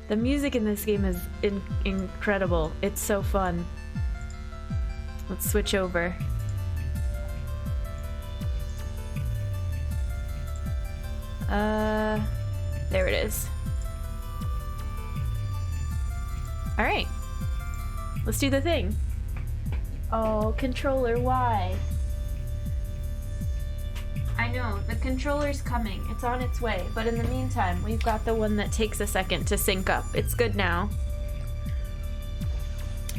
The music in this game is incredible. It's so fun. Let's switch over. There it is. All right. Let's do the thing. Oh, controller, why? I know, the controller's coming. It's on its way. But in the meantime, we've got the one that takes a second to sync up. It's good now.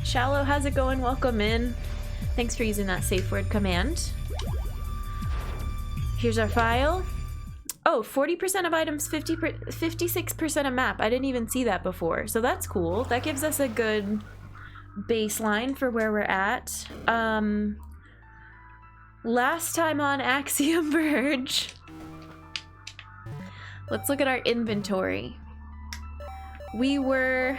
Shallow, how's it going? Welcome in. Thanks for using that safe word command. Here's our file. Oh, 40% of items, 56% of map. I didn't even see that before. So that's cool. That gives us a good baseline for where we're at. Last time on Axiom Verge. Let's look at our inventory. We were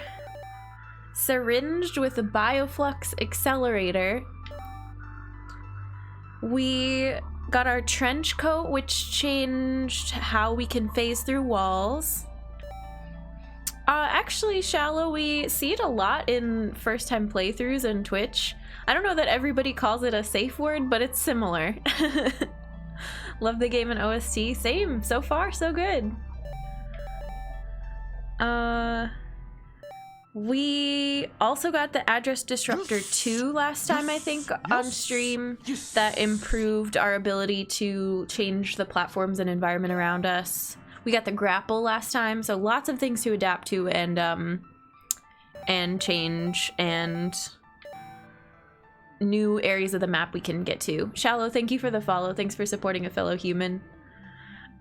syringed with a bioflux accelerator. We got our trench coat, which changed how we can phase through walls. Actually, Shallow, we see it a lot in first-time playthroughs and Twitch. I don't know that everybody calls it a safe word, but it's similar. Love the game and OST. Same. So far, so good. We also got the Address Disruptor 2 last time, I think, on stream. That improved our ability to change the platforms and environment around us. We got the grapple last time, so lots of things to adapt to and change, and new areas of the map we can get to. Shallow, thank you for the follow. Thanks for supporting a fellow human.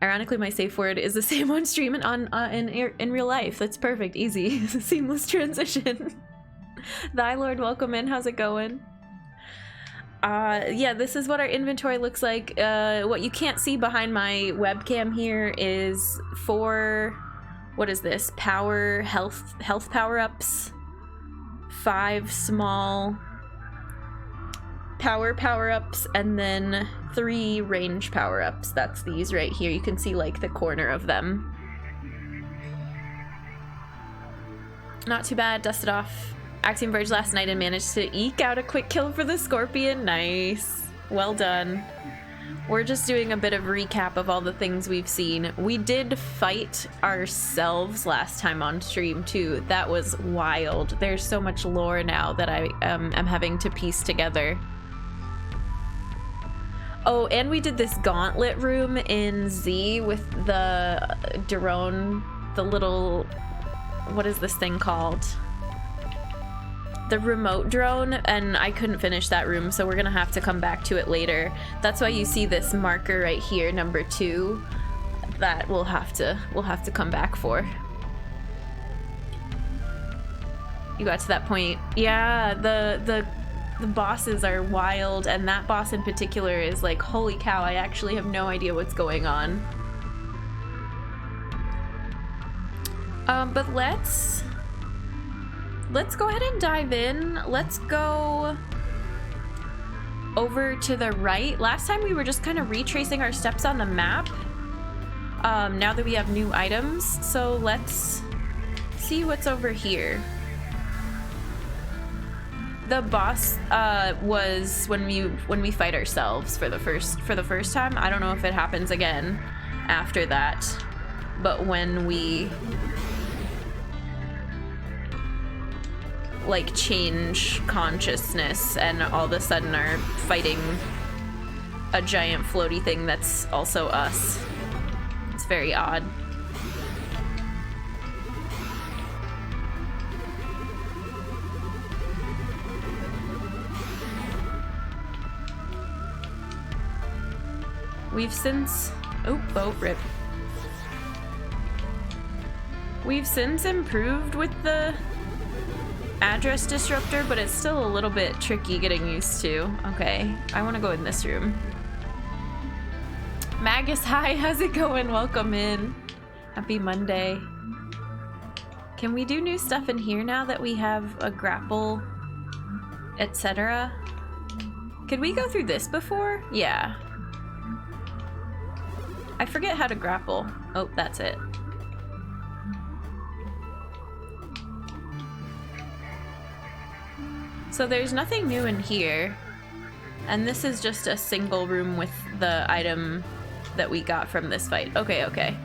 Ironically, my safe word is the same on stream and in real life. That's perfect, easy, seamless transition. Thy Lord, welcome in. How's it going? Yeah, this is what our inventory looks like. What you can't see behind my webcam here is 4, what is this? Health power-ups, 5 small power-ups, and then 3 range power-ups. That's these right here. You can see like the corner of them. Not too bad, dusted off Axiom Verge last night and managed to eke out a quick kill for the Scorpion. Nice. Well done. We're just doing a bit of recap of all the things we've seen. We did fight ourselves last time on stream too. That was wild. There's so much lore now that I am having to piece together. Oh, and we did this gauntlet room in Z with the drone, the little, what is this thing called? The remote drone, and I couldn't finish that room, so we're gonna have to come back to it later. That's why you see this marker right here, number 2, that we'll have to come back for. You got to that point. Yeah, the bosses are wild, and that boss in particular is like, holy cow, I actually have no idea what's going on. But let's go ahead and dive in. Let's go over to the right. Last time we were just kind of retracing our steps on the map. Now that we have new items, so let's see what's over here. The boss was when we fight ourselves for the first time. I don't know if it happens again after that, but when we like change consciousness and all of a sudden are fighting a giant floaty thing that's also us. It's very odd. We've since... Oh, rip. We've since improved with the address disruptor, but it's still a little bit tricky getting used to. Okay, I want to go in this room. Magus, hi, how's it going? Welcome in. Happy Monday. Can we do new stuff in here now that we have a grapple, etc.? Could we go through this before? Yeah. I forget how to grapple. Oh, that's it. So there's nothing new in here. And this is just a single room with the item that we got from this fight. Okay, okay.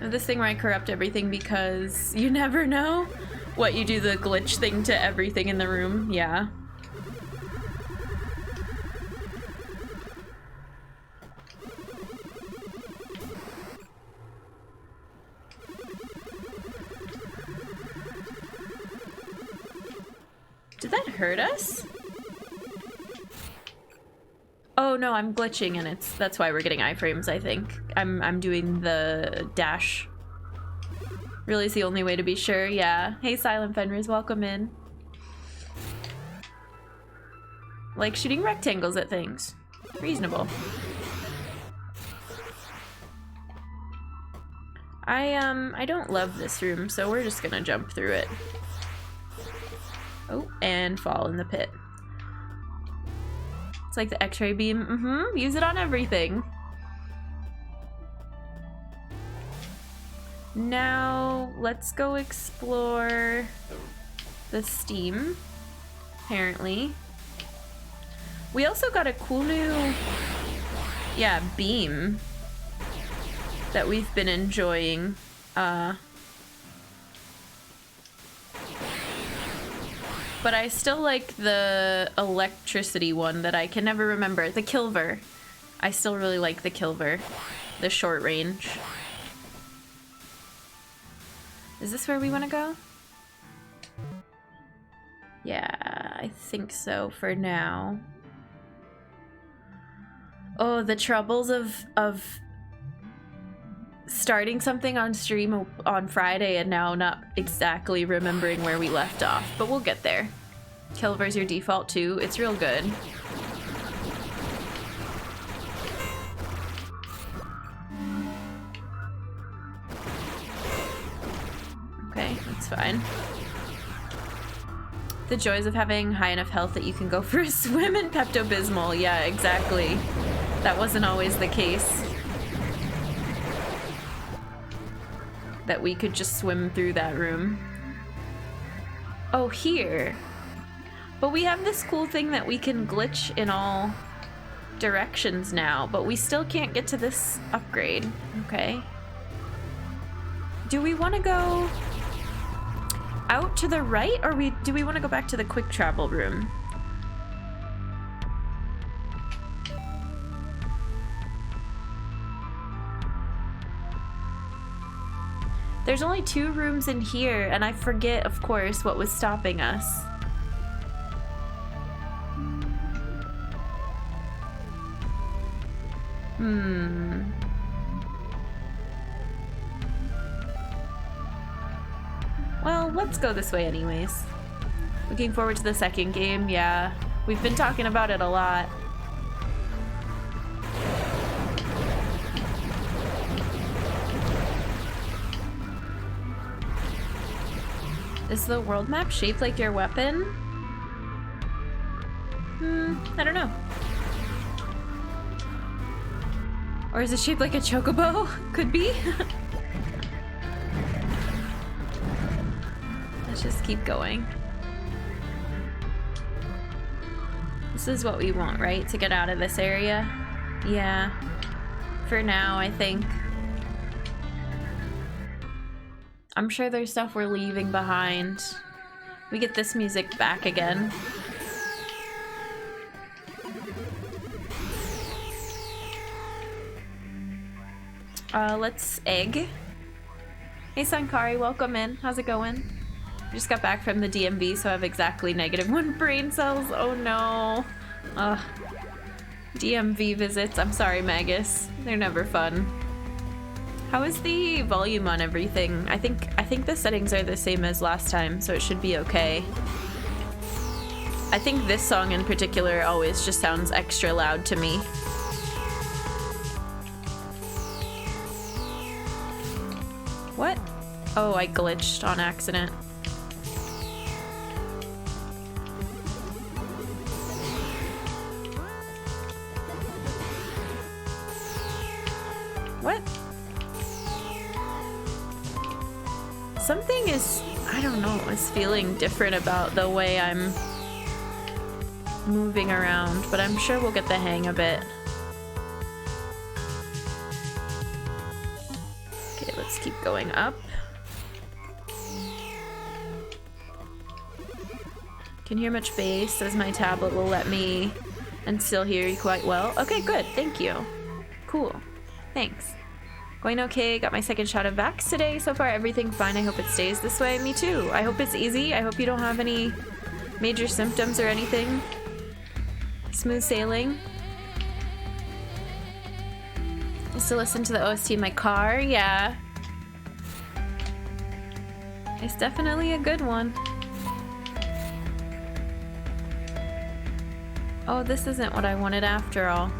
This thing where I corrupt everything because you never know what you do the glitch thing to everything in the room. Yeah. Did that hurt us? Oh no, I'm glitching and that's why we're getting iframes, I think. I'm doing the dash. Really is the only way to be sure, yeah. Hey Silent Fenris, welcome in. Like shooting rectangles at things. Reasonable. I don't love this room, so we're just gonna jump through it. Oh, and fall in the pit. It's like the X-ray beam. Use it on everything. Now, let's go explore the steam, apparently. We also got a cool new, yeah, beam that we've been enjoying. But I still like the electricity one that I can never remember. The Kilver. I still really like the Kilver. The short range. Is this where we want to go? Yeah, I think so for now. Oh, the troubles of starting something on stream on Friday and now not exactly remembering where we left off, but we'll get there. Kilver's your default too. It's real good. Okay, that's fine. The joys of having high enough health that you can go for a swim in Pepto-Bismol. Yeah, exactly. That wasn't always the case. That we could just swim through that room. Oh, here. But we have this cool thing that we can glitch in all directions now, but we still can't get to this upgrade. Okay. Do we want to go out to the right, or do we want to go back to the quick travel room? There's only 2 rooms in here, and I forget, of course, what was stopping us. Well, let's go this way anyways. Looking forward to the second game, yeah. We've been talking about it a lot. Is the world map shaped like your weapon? I don't know. Or is it shaped like a chocobo? Could be. Let's just keep going. This is what we want, right? To get out of this area? Yeah. For now, I think. I'm sure there's stuff we're leaving behind. We get this music back again. Let's egg. Hey Sankari, welcome in. How's it going? Just got back from the DMV, so I have exactly -1 brain cells. Oh no. Ugh. DMV visits. I'm sorry, Magus. They're never fun. How is the volume on everything? I think the settings are the same as last time, so it should be okay. I think this song in particular always just sounds extra loud to me. What? Oh, I glitched on accident. What? Something is, I don't know, is feeling different about the way I'm moving around, but I'm sure we'll get the hang of it. Okay, let's keep going up. Can hear much bass as my tablet will let me, and still hear you quite well. Okay, good, thank you. Cool, thanks. Going okay, got my second shot of Vax today. So far everything fine, I hope it stays this way. Me too. I hope it's easy. I hope you don't have any major symptoms or anything. Smooth sailing. I used to listen to the OST in my car, yeah. It's definitely a good one. Oh, this isn't what I wanted after all.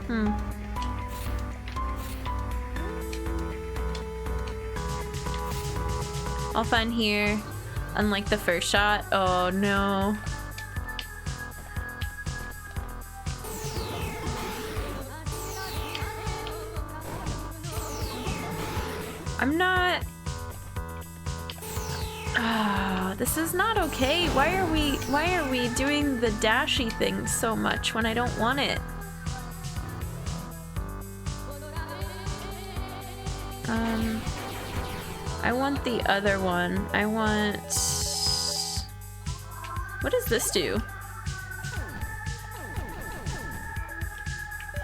All fun here. Unlike the first shot. Oh no. I'm not... this is not okay. Why are we doing the dashy thing so much when I don't want it? I want the other one. I want... What does this do?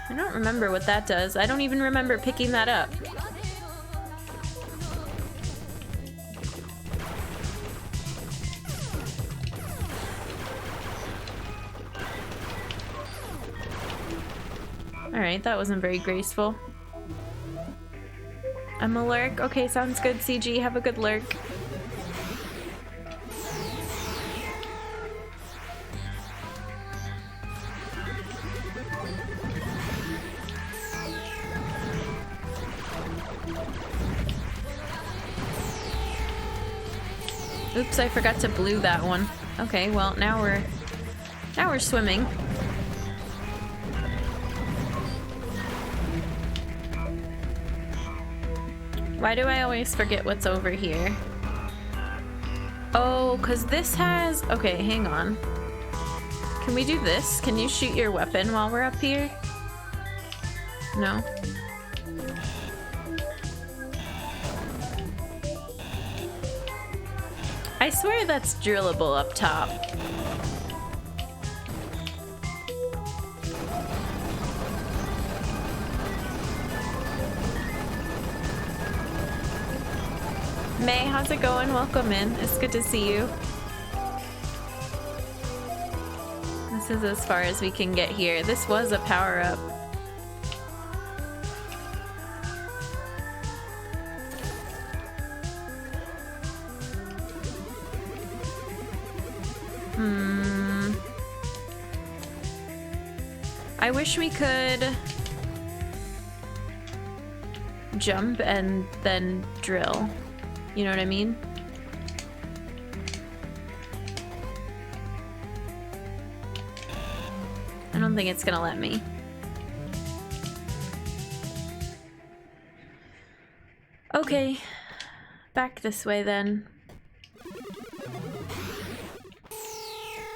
I don't remember what that does. I don't even remember picking that up. Alright, that wasn't very graceful. I'm a lurk. Okay, sounds good, CG. Have a good lurk. Oops, I forgot to blue that one. Okay, well, now we're swimming. Why do I always forget what's over here? Oh, because this has... Okay, hang on. Can we do this? Can you shoot your weapon while we're up here? No? I swear that's drillable up top. May, how's it going? Welcome in. It's good to see you. This is as far as we can get here. This was a power-up. I wish we could jump and then drill. You know what I mean? I don't think it's gonna let me. Okay, back this way then.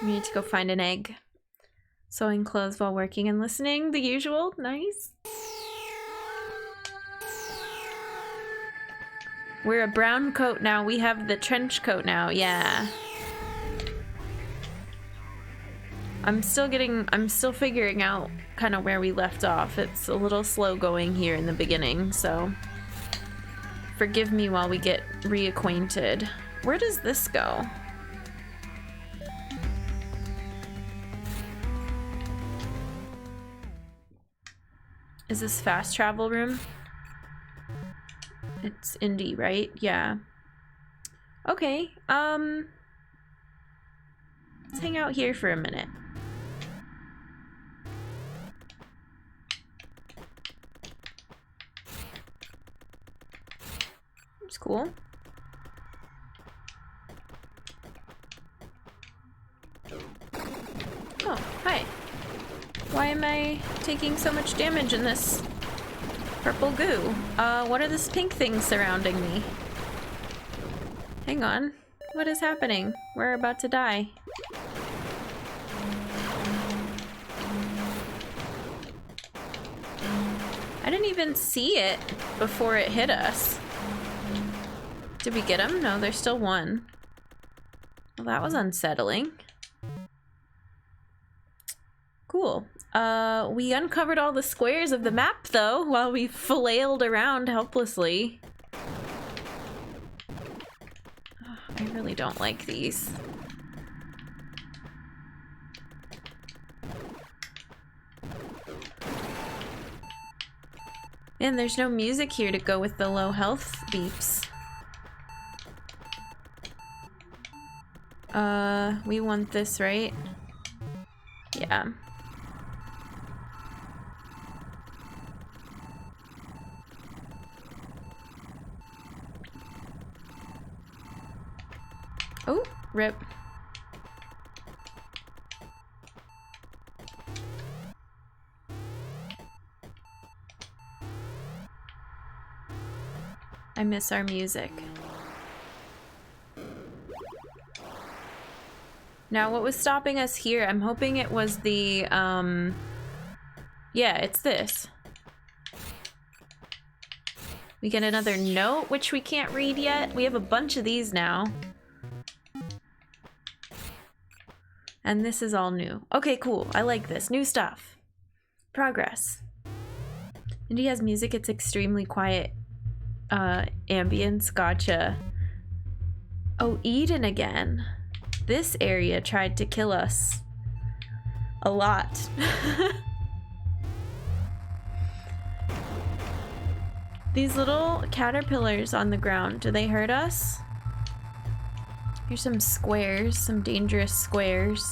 We need to go find an egg. Sewing clothes while working and listening, the usual. Nice. We're a brown coat now. We have the trench coat now. Yeah. I'm still figuring out kind of where we left off. It's a little slow going here in the beginning, so forgive me while we get reacquainted. Where does this go? Is this fast travel room? It's indie, right? Yeah. Okay, let's hang out here for a minute. It's cool. Oh, hi. Why am I taking so much damage in this purple goo? What are these pink things surrounding me? Hang on. What is happening? We're about to die. I didn't even see it before it hit us. Did we get him? No, there's still one. Well, that was unsettling. Cool. We uncovered all the squares of the map, though, while we flailed around helplessly. Oh, I really don't like these. Man, there's no music here to go with the low health beeps. We want this, right? Yeah. Oh, rip. I miss our music. Now, what was stopping us here? I'm hoping it was the, yeah, it's this. We get another note, which we can't read yet. We have a bunch of these now. And this is all new. Okay, cool. I like this. New stuff. Progress. And he has music. It's extremely quiet. Ambience. Gotcha. Oh, Eden again. This area tried to kill us. A lot. These little caterpillars on the ground, do they hurt us? Here's some squares, some dangerous squares.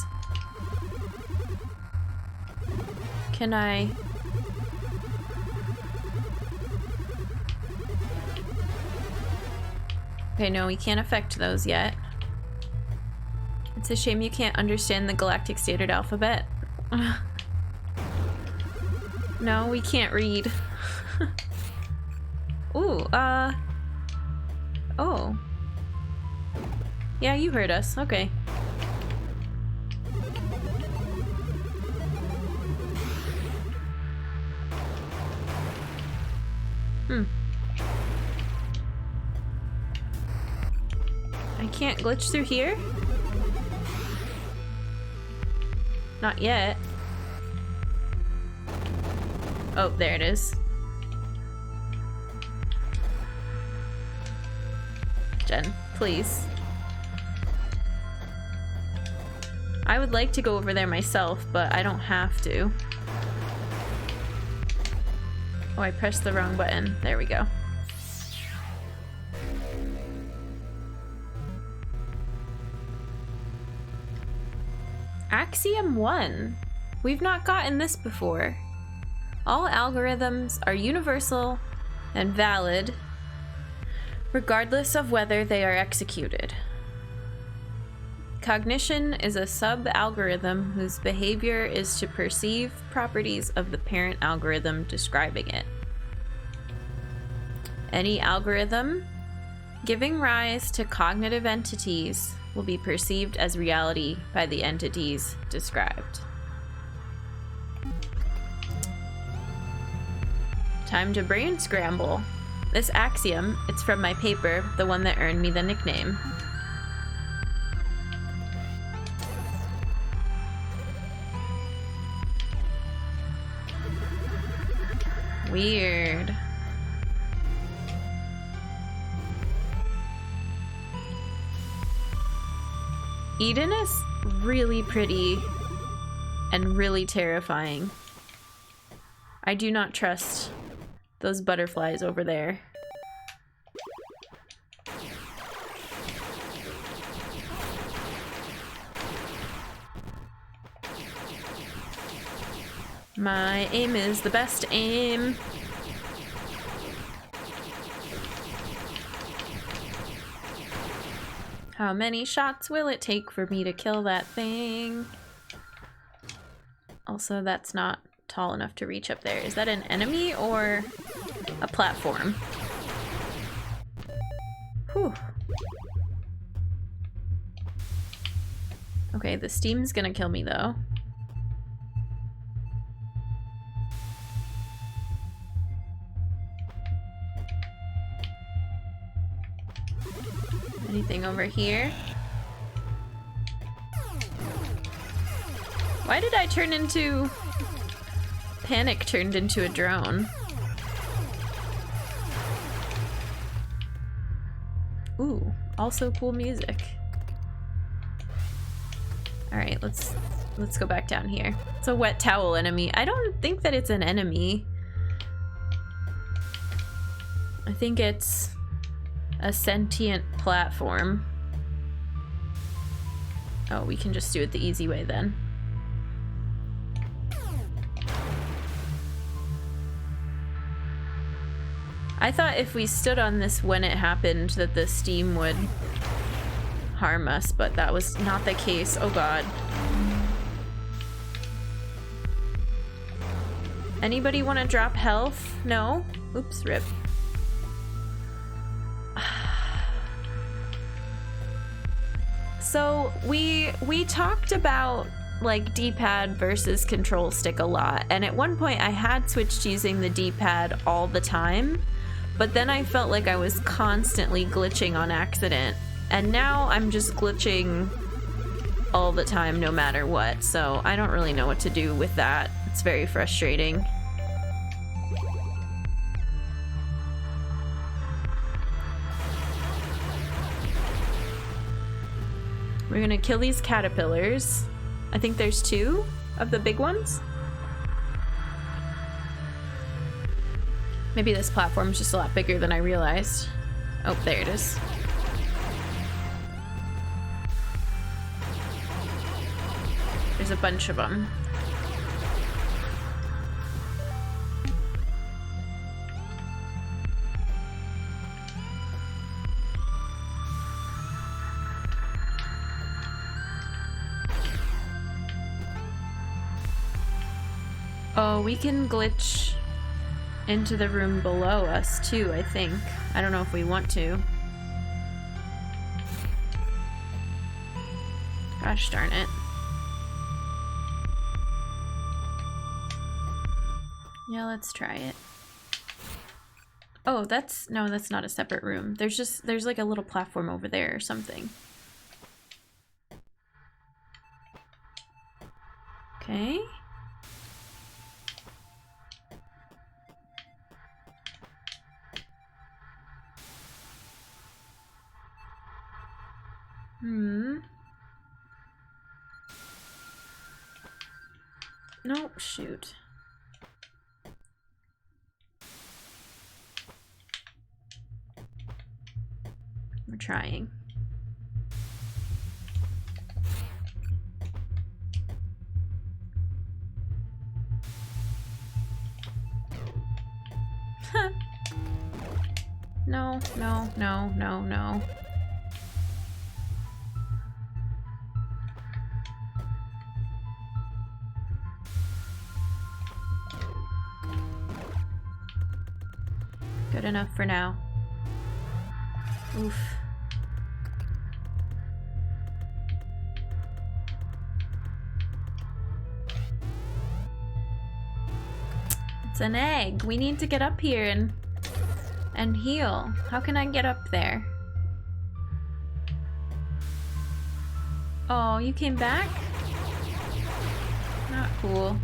Can I... Okay, no, we can't affect those yet. It's a shame you can't understand the Galactic Standard Alphabet. No, we can't read. Ooh, oh. Yeah, you heard us. Okay. I can't glitch through here? Not yet. Oh, there it is. Jen, please. I would like to go over there myself, but I don't have to. Oh, I pressed the wrong button. There we go. Axiom 1. We've not gotten this before. All algorithms are universal and valid, regardless of whether they are executed. Cognition is a sub-algorithm whose behavior is to perceive properties of the parent algorithm describing it. Any algorithm giving rise to cognitive entities will be perceived as reality by the entities described. Time to brain scramble. This axiom, it's from my paper, the one that earned me the nickname. Weird. Eden is really pretty and really terrifying. I do not trust those butterflies over there. My aim is the best aim. How many shots will it take for me to kill that thing? Also, that's not tall enough to reach up there. Is that an enemy or a platform? Whew. Okay, the steam's gonna kill me though. Anything over here? Why did I turn into... Panic turned into a drone? Ooh, also cool music. Alright, let's go back down here. It's a wet towel enemy. I don't think that it's an enemy. I think it's a sentient platform. Oh, we can just do it the easy way then. I thought if we stood on this when it happened that the steam would harm us, but that was not the case. Oh god. Anybody want to drop health? No? Oops, rip. So we talked about like D-pad versus control stick a lot, and at one point I had switched using the D-pad all the time, but then I felt like I was constantly glitching on accident, and now I'm just glitching all the time no matter what, so I don't really know what to do with that. It's very frustrating. We're gonna kill these caterpillars. I think there's 2 of the big ones. Maybe this platform's just a lot bigger than I realized. Oh, there it is. There's a bunch of them. Oh, we can glitch into the room below us too, I think. I don't know if we want to. Gosh darn it. Yeah, let's try it. Oh, no, that's not a separate room. There's like a little platform over there or something. Okay. No, shoot. We're trying. Huh. No, no, no, no, no. Good enough for now. Oof. It's an egg. We need to get up here and heal. How can I get up there? Oh, you came back? Not cool.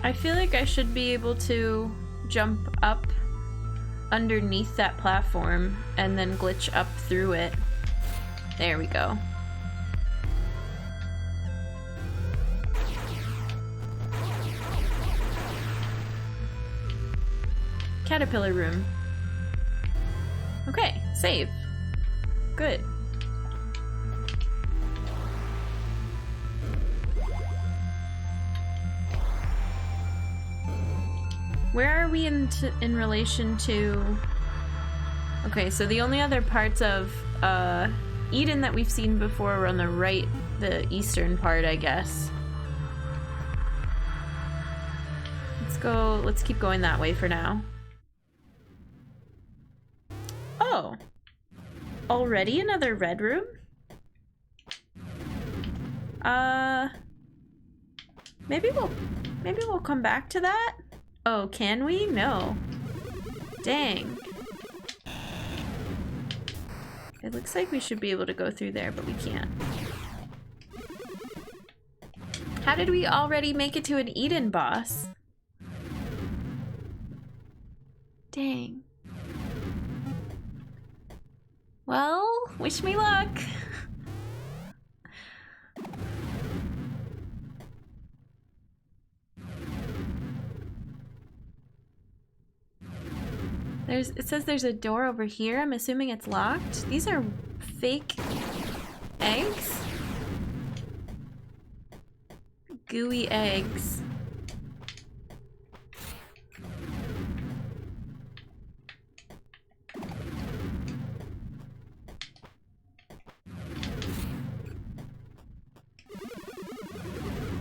I feel like I should be able to jump up underneath that platform and then glitch up through it. There we go. Caterpillar room. Okay, save. Good. Where are we in relation to Okay, so the only other parts of Eden that we've seen before were on the right, the eastern part, I guess. Let's keep going that way for now. Oh. Already another red room? Maybe we'll come back to that? Oh, can we? No. Dang. It looks like we should be able to go through there, but we can't. How did we already make it to an Eden boss? Dang. Well, wish me luck. It says there's a door over here. I'm assuming it's locked. These are fake eggs? Gooey eggs.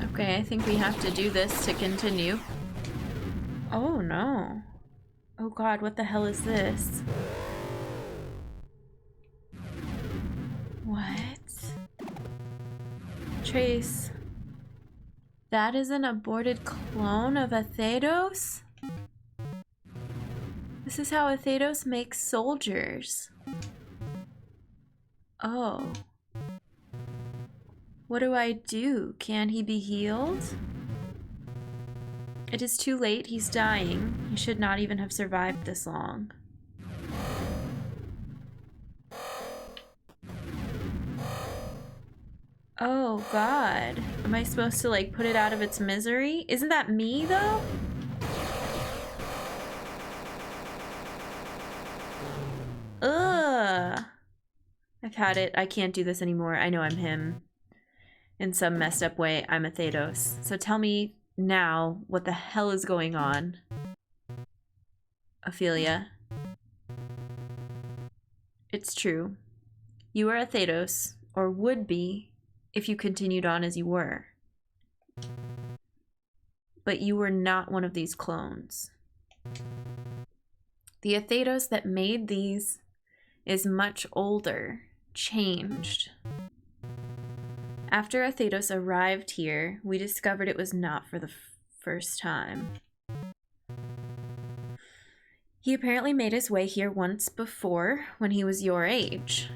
Okay, I think we have to do this to continue. Oh no. Oh god, what the hell is this? What? Trace. That is an aborted clone of Athedos? This is how Athedos makes soldiers. Oh. What do I do? Can he be healed? It is too late. He's dying. He should not even have survived this long. Oh god. Am I supposed to like put it out of its misery? Isn't that me though? Ugh. I've had it. I can't do this anymore. I know I'm him. In some messed up way, I'm Athedos. So tell me now what the hell is going on. Ophelia. It's true. You are Athedos, or would be, if you continued on as you were. But you were not one of these clones. The Athedos that made these is much older, changed. After Athedos arrived here, we discovered it was not for the first time. He apparently made his way here once before, when he was your age.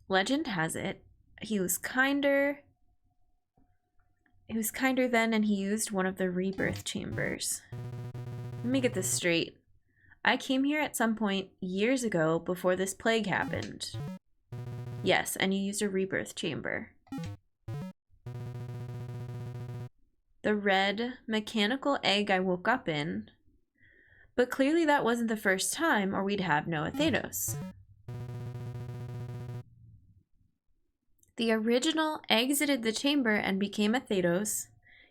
Legend has it, he was kinder then, and he used one of the rebirth chambers. Let me get this straight. I came here at some point years ago before this plague happened. Yes, and you used a rebirth chamber. The red mechanical egg I woke up in, but clearly that wasn't the first time, or we'd have no Athedos. The original exited the chamber and became Athedos.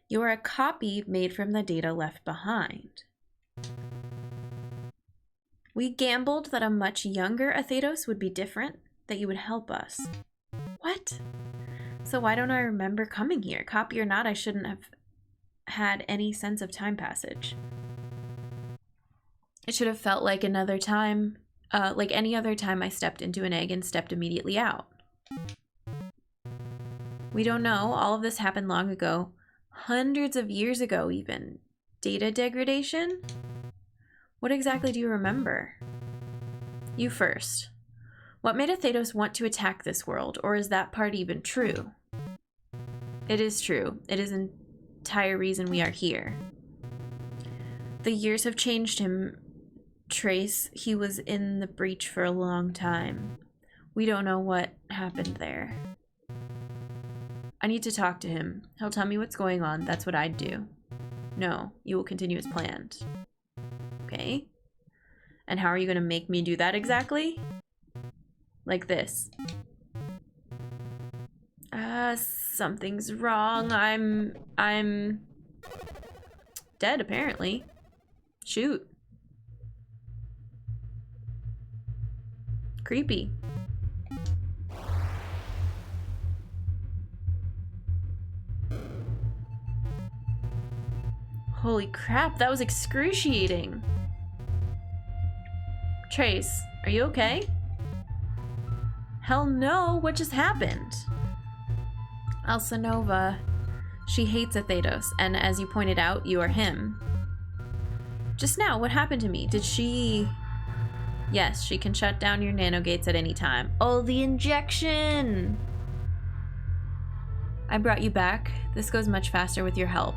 You are a copy made from the data left behind. We gambled that a much younger Athedos would be different, that you would help us. What? So why don't I remember coming here? Copy or not, I shouldn't have had any sense of time passage. It should have felt like another time, like any other time I stepped into an egg and stepped immediately out. We don't know. All of this happened long ago. Hundreds of years ago, even. Data degradation? What exactly do you remember? You first. What made Athedos want to attack this world, or is that part even true? It is true. It is an entire reason we are here. The years have changed him, Trace. He was in the breach for a long time. We don't know what happened there. I need to talk to him. He'll tell me what's going on. That's what I'd do. No, you will continue as planned. Okay. And how are you going to make me do that exactly? Like this. Something's wrong. I'm dead, apparently. Shoot. Creepy. Holy crap, that was excruciating. Trace, are you okay? Hell no, what just happened? Elsenova. She hates Athedos, and as you pointed out, you are him. Just now, what happened to me? Did she... Yes, she can shut down your nanogates at any time. Oh, the injection! I brought you back. This goes much faster with your help.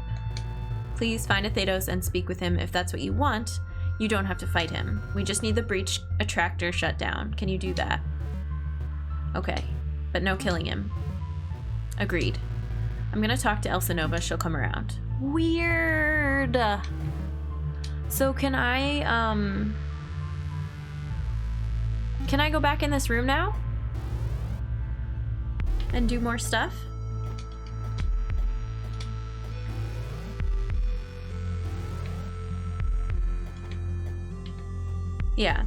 Please find Athedos and speak with him if that's what you want. You don't have to fight him. We just need the breach attractor shut down. Can you do that? Okay, but no killing him. Agreed. I'm gonna talk to Elsenova. She'll come around. Weird! So can I go back in this room now? And do more stuff? Yeah.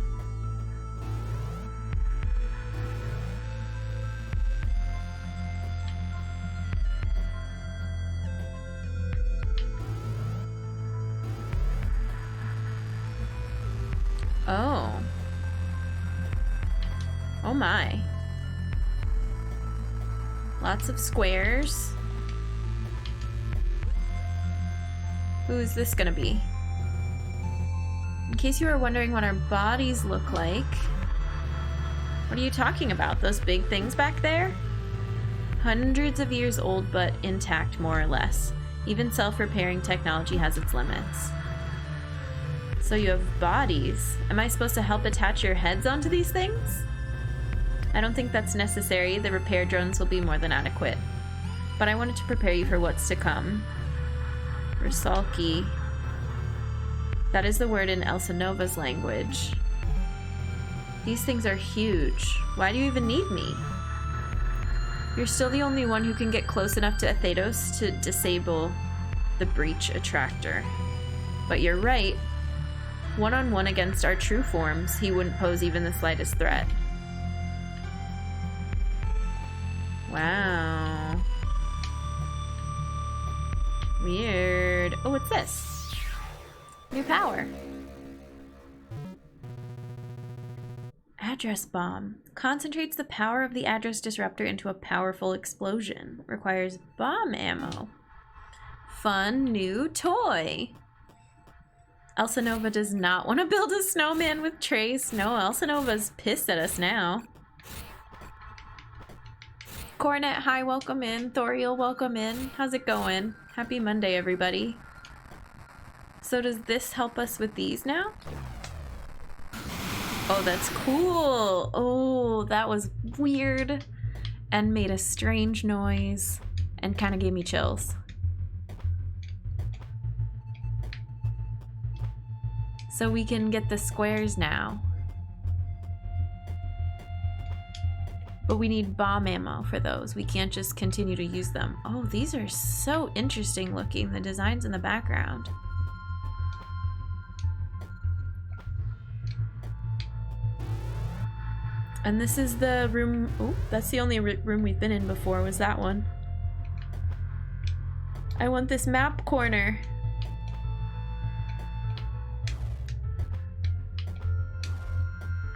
Oh. Oh my. Lots of squares. Who is this gonna be? In case you were wondering what our bodies look like. What are you talking about? Those big things back there? Hundreds of years old, but intact more or less. Even self-repairing technology has its limits. So you have bodies. Am I supposed to help attach your heads onto these things? I don't think that's necessary. The repair drones will be more than adequate. But I wanted to prepare you for what's to come. Rusalki. That is the word in Elsenova's language. These things are huge. Why do you even need me? You're still the only one who can get close enough to Athedos to disable the breach attractor. But you're right. One-on-one against our true forms, he wouldn't pose even the slightest threat. Wow. Weird. Oh, what's this? New power. Address bomb. Concentrates the power of the address disruptor into a powerful explosion. Requires bomb ammo. Fun new toy. Elsenova does not want to build a snowman with Trace. No, Elsenova's pissed at us now. Cornet, hi, welcome in. Thoriel, welcome in. How's it going? Happy Monday, everybody. So does this help us with these now? Oh, that's cool. Oh, that was weird and made a strange noise and kind of gave me chills. So we can get the squares now. But we need bomb ammo for those. We can't just continue to use them. Oh, these are so interesting looking, the designs in the background. And this is the room. Oh, that's the only room we've been in before, was that one. I want this map corner.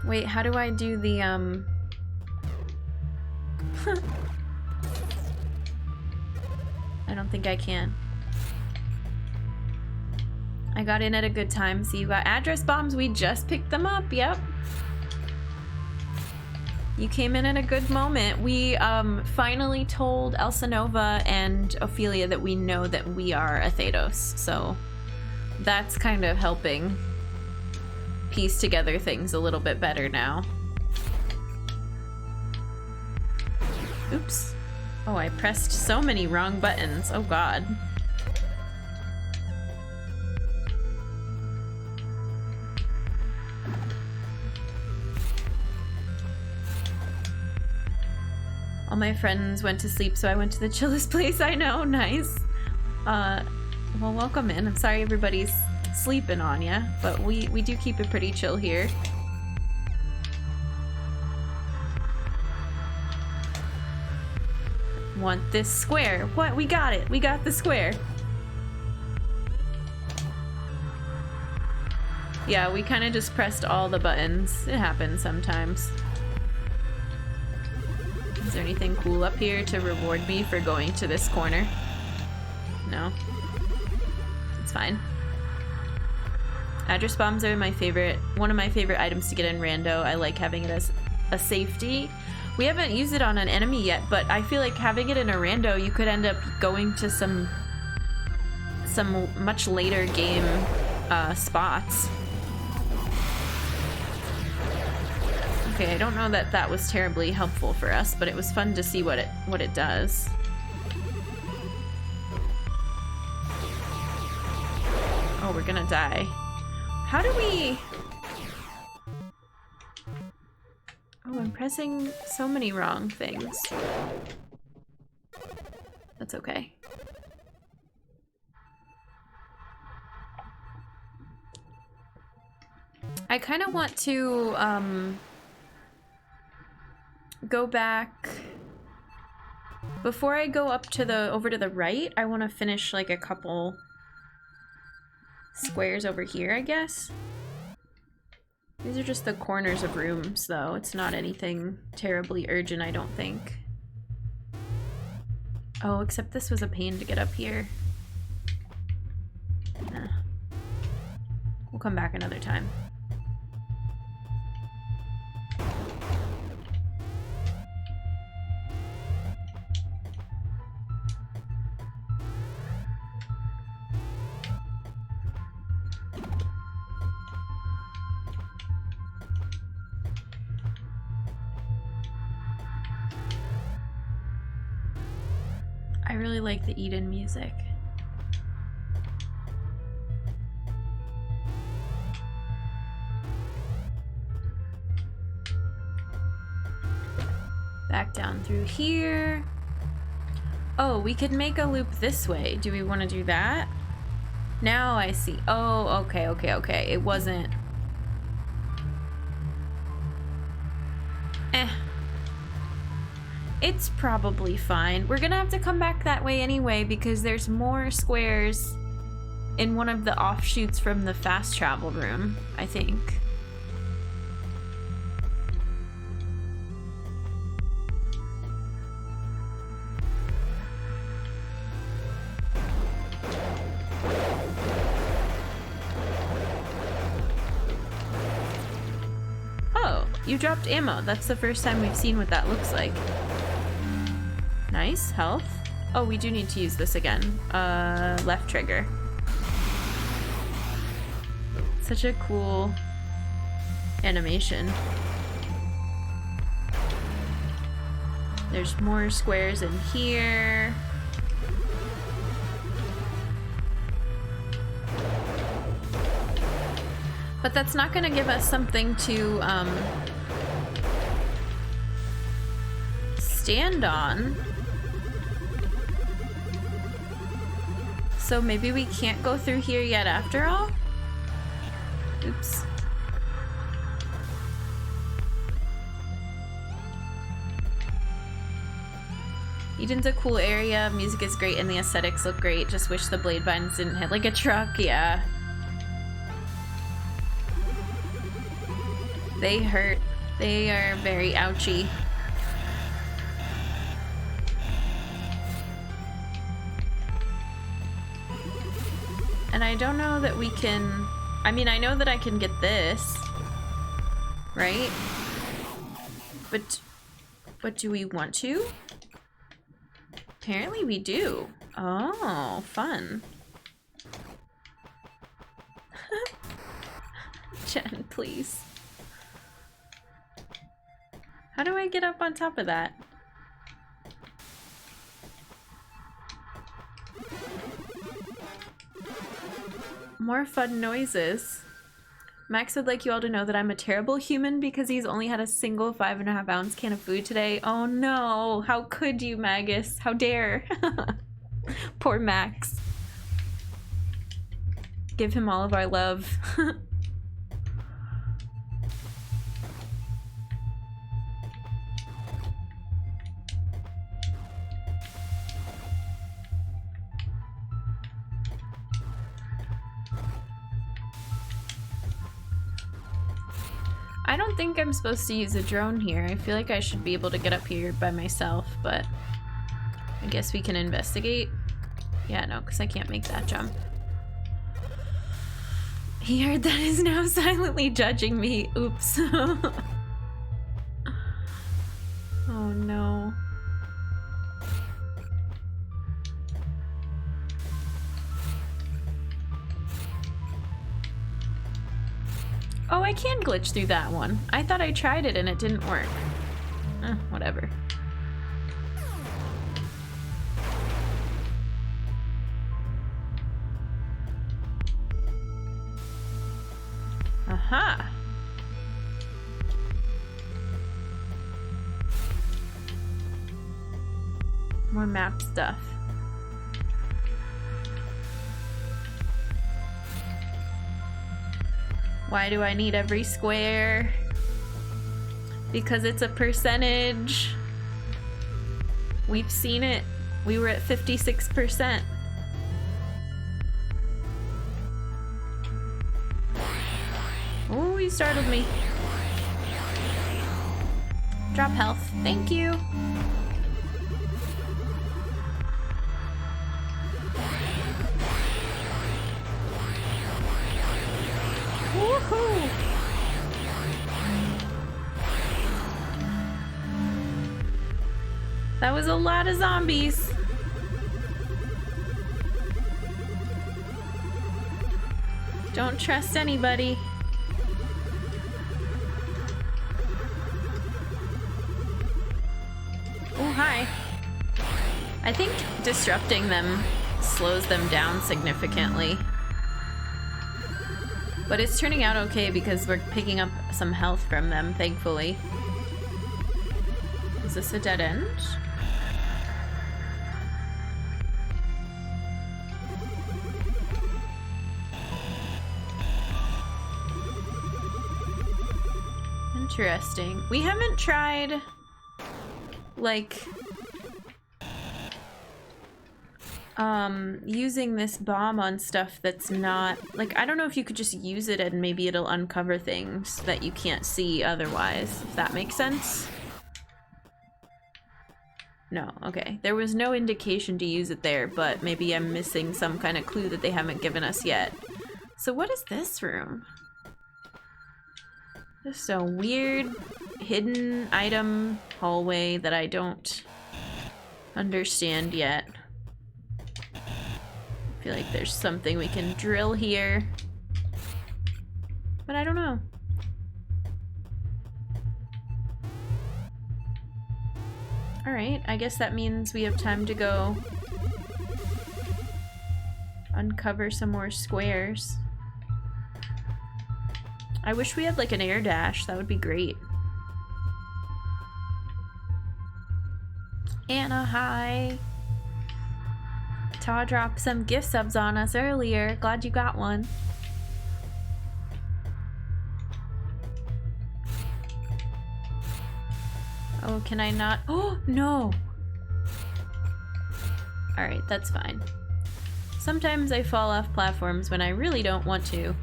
Wait, how do I do the, I don't think I can. I got in at a good time. See, you got address bombs. We just picked them up. Yep. You came in at a good moment. We finally told Elsenova and Ophelia that we know that we are Athedos. So that's kind of helping piece together things a little bit better now. Oops. Oh, I pressed so many wrong buttons. Oh god. All my friends went to sleep, so I went to the chillest place I know. Nice. Well, welcome in. I'm sorry everybody's sleeping on ya, but we do keep it pretty chill here. Want this square. What? We got it. We got the square. Yeah, we kind of just pressed all the buttons. It happens sometimes. Is there anything cool up here to reward me for going to this corner? No. It's fine. Address bombs are my favorite, one of my favorite items to get in rando. I like having it as a safety. We haven't used it on an enemy yet, but I feel like having it in a rando, you could end up going to some much later game spots. Okay, I don't know that that was terribly helpful for us, but it was fun to see what it does. Oh, we're gonna die. How do we... Oh, I'm pressing so many wrong things. That's okay. I kind of want to go back before I go up to the over to the right. I want to finish like a couple squares over here, I guess. These are just the corners of rooms, though. It's not anything terribly urgent, I don't think. Oh, except this was a pain to get up here. Nah. We'll come back another time. I really like the Eden music. Back down through here. Oh, we could make a loop this way. Do we want to do that? Now I see. Oh, okay, okay, okay. It wasn't... It's probably fine. We're gonna have to come back that way anyway because there's more squares in one of the offshoots from the fast travel room, I think. Oh, you dropped ammo. That's the first time we've seen what that looks like. Nice, health. Oh, we do need to use this again. Left trigger. Such a cool animation. There's more squares in here. But that's not gonna give us something to stand on. So maybe we can't go through here yet after all? Oops. Eden's a cool area, music is great, and the aesthetics look great. Just wish the blade vines didn't hit like a truck, yeah. They hurt. They are very ouchy. And I don't know that we can... I mean, I know that I can get this, right? But do we want to? Apparently we do. Oh, fun. Jen, please. How do I get up on top of that? More fun noises. Max would like you all to know that I'm a terrible human because he's only had a single 5.5 ounce can of food today. Oh no, how could you, Magus? How dare. Poor Max. Give him all of our love. I don't think I'm supposed to use a drone here. I feel like I should be able to get up here by myself, but I guess we can investigate. Yeah, no, because I can't make that jump. He heard that is now silently judging me. Oops. Oh no. Oh, I can glitch through that one. I thought I tried it and it didn't work. Whatever. Aha! More map stuff. Why do I need every square? Because it's a percentage. We've seen it. We were at 56%. Oh, you startled me. Drop health. Thank you. Woohoo! That was a lot of zombies. Don't trust anybody. Oh, hi. I think disrupting them slows them down significantly. But it's turning out okay because we're picking up some health from them, thankfully. Is this a dead end? Interesting. We haven't tried, like, using this bomb on stuff that's not, like, I don't know if you could just use it and maybe it'll uncover things that you can't see otherwise, if that makes sense. No, okay. There was no indication to use it there, but maybe I'm missing some kind of clue that they haven't given us yet. So what is this room? Just a weird hidden item hallway that I don't understand yet. I feel like there's something we can drill here, but I don't know. Alright, I guess that means we have time to go uncover some more squares. I wish we had like an air dash, that would be great. Anna, hi. Ta dropped some gift subs on us earlier. Glad you got one. Oh, can I not? Oh, no! Alright, that's fine. Sometimes I fall off platforms when I really don't want to.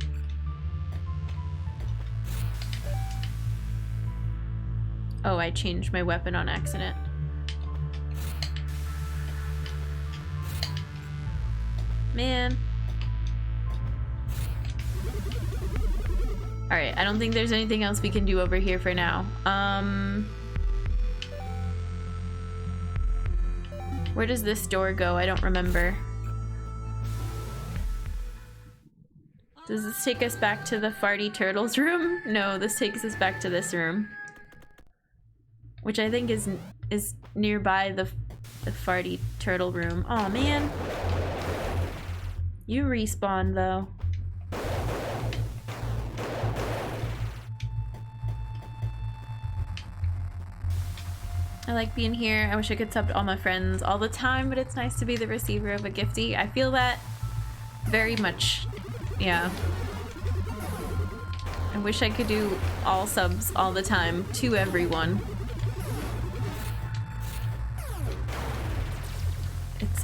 Oh, I changed my weapon on accident. Man. Alright, I don't think there's anything else we can do over here for now. Where does this door go? I don't remember. Does this take us back to the farty turtles room? No, this takes us back to this room. Which I think is nearby the farty turtle room. Aw, man. You respawn though. I like being here. I wish I could sub to all my friends all the time, but it's nice to be the receiver of a giftie. I feel that very much. Yeah. I wish I could do all subs all the time to everyone.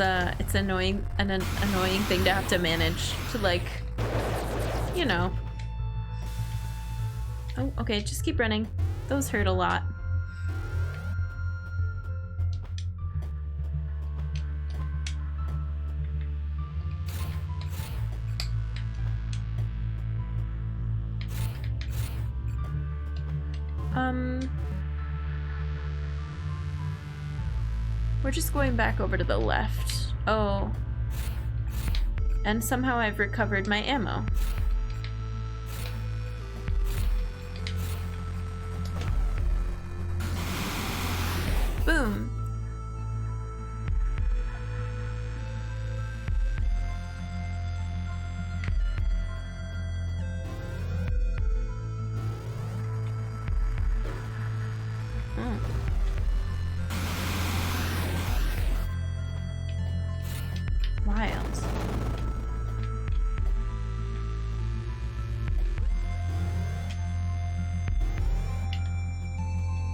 It's annoying, an annoying thing to have to manage to, like, you know. Oh, okay, just keep running. Those hurt a lot. We're just going back over to the left. Oh. And somehow I've recovered my ammo. Boom. Wild.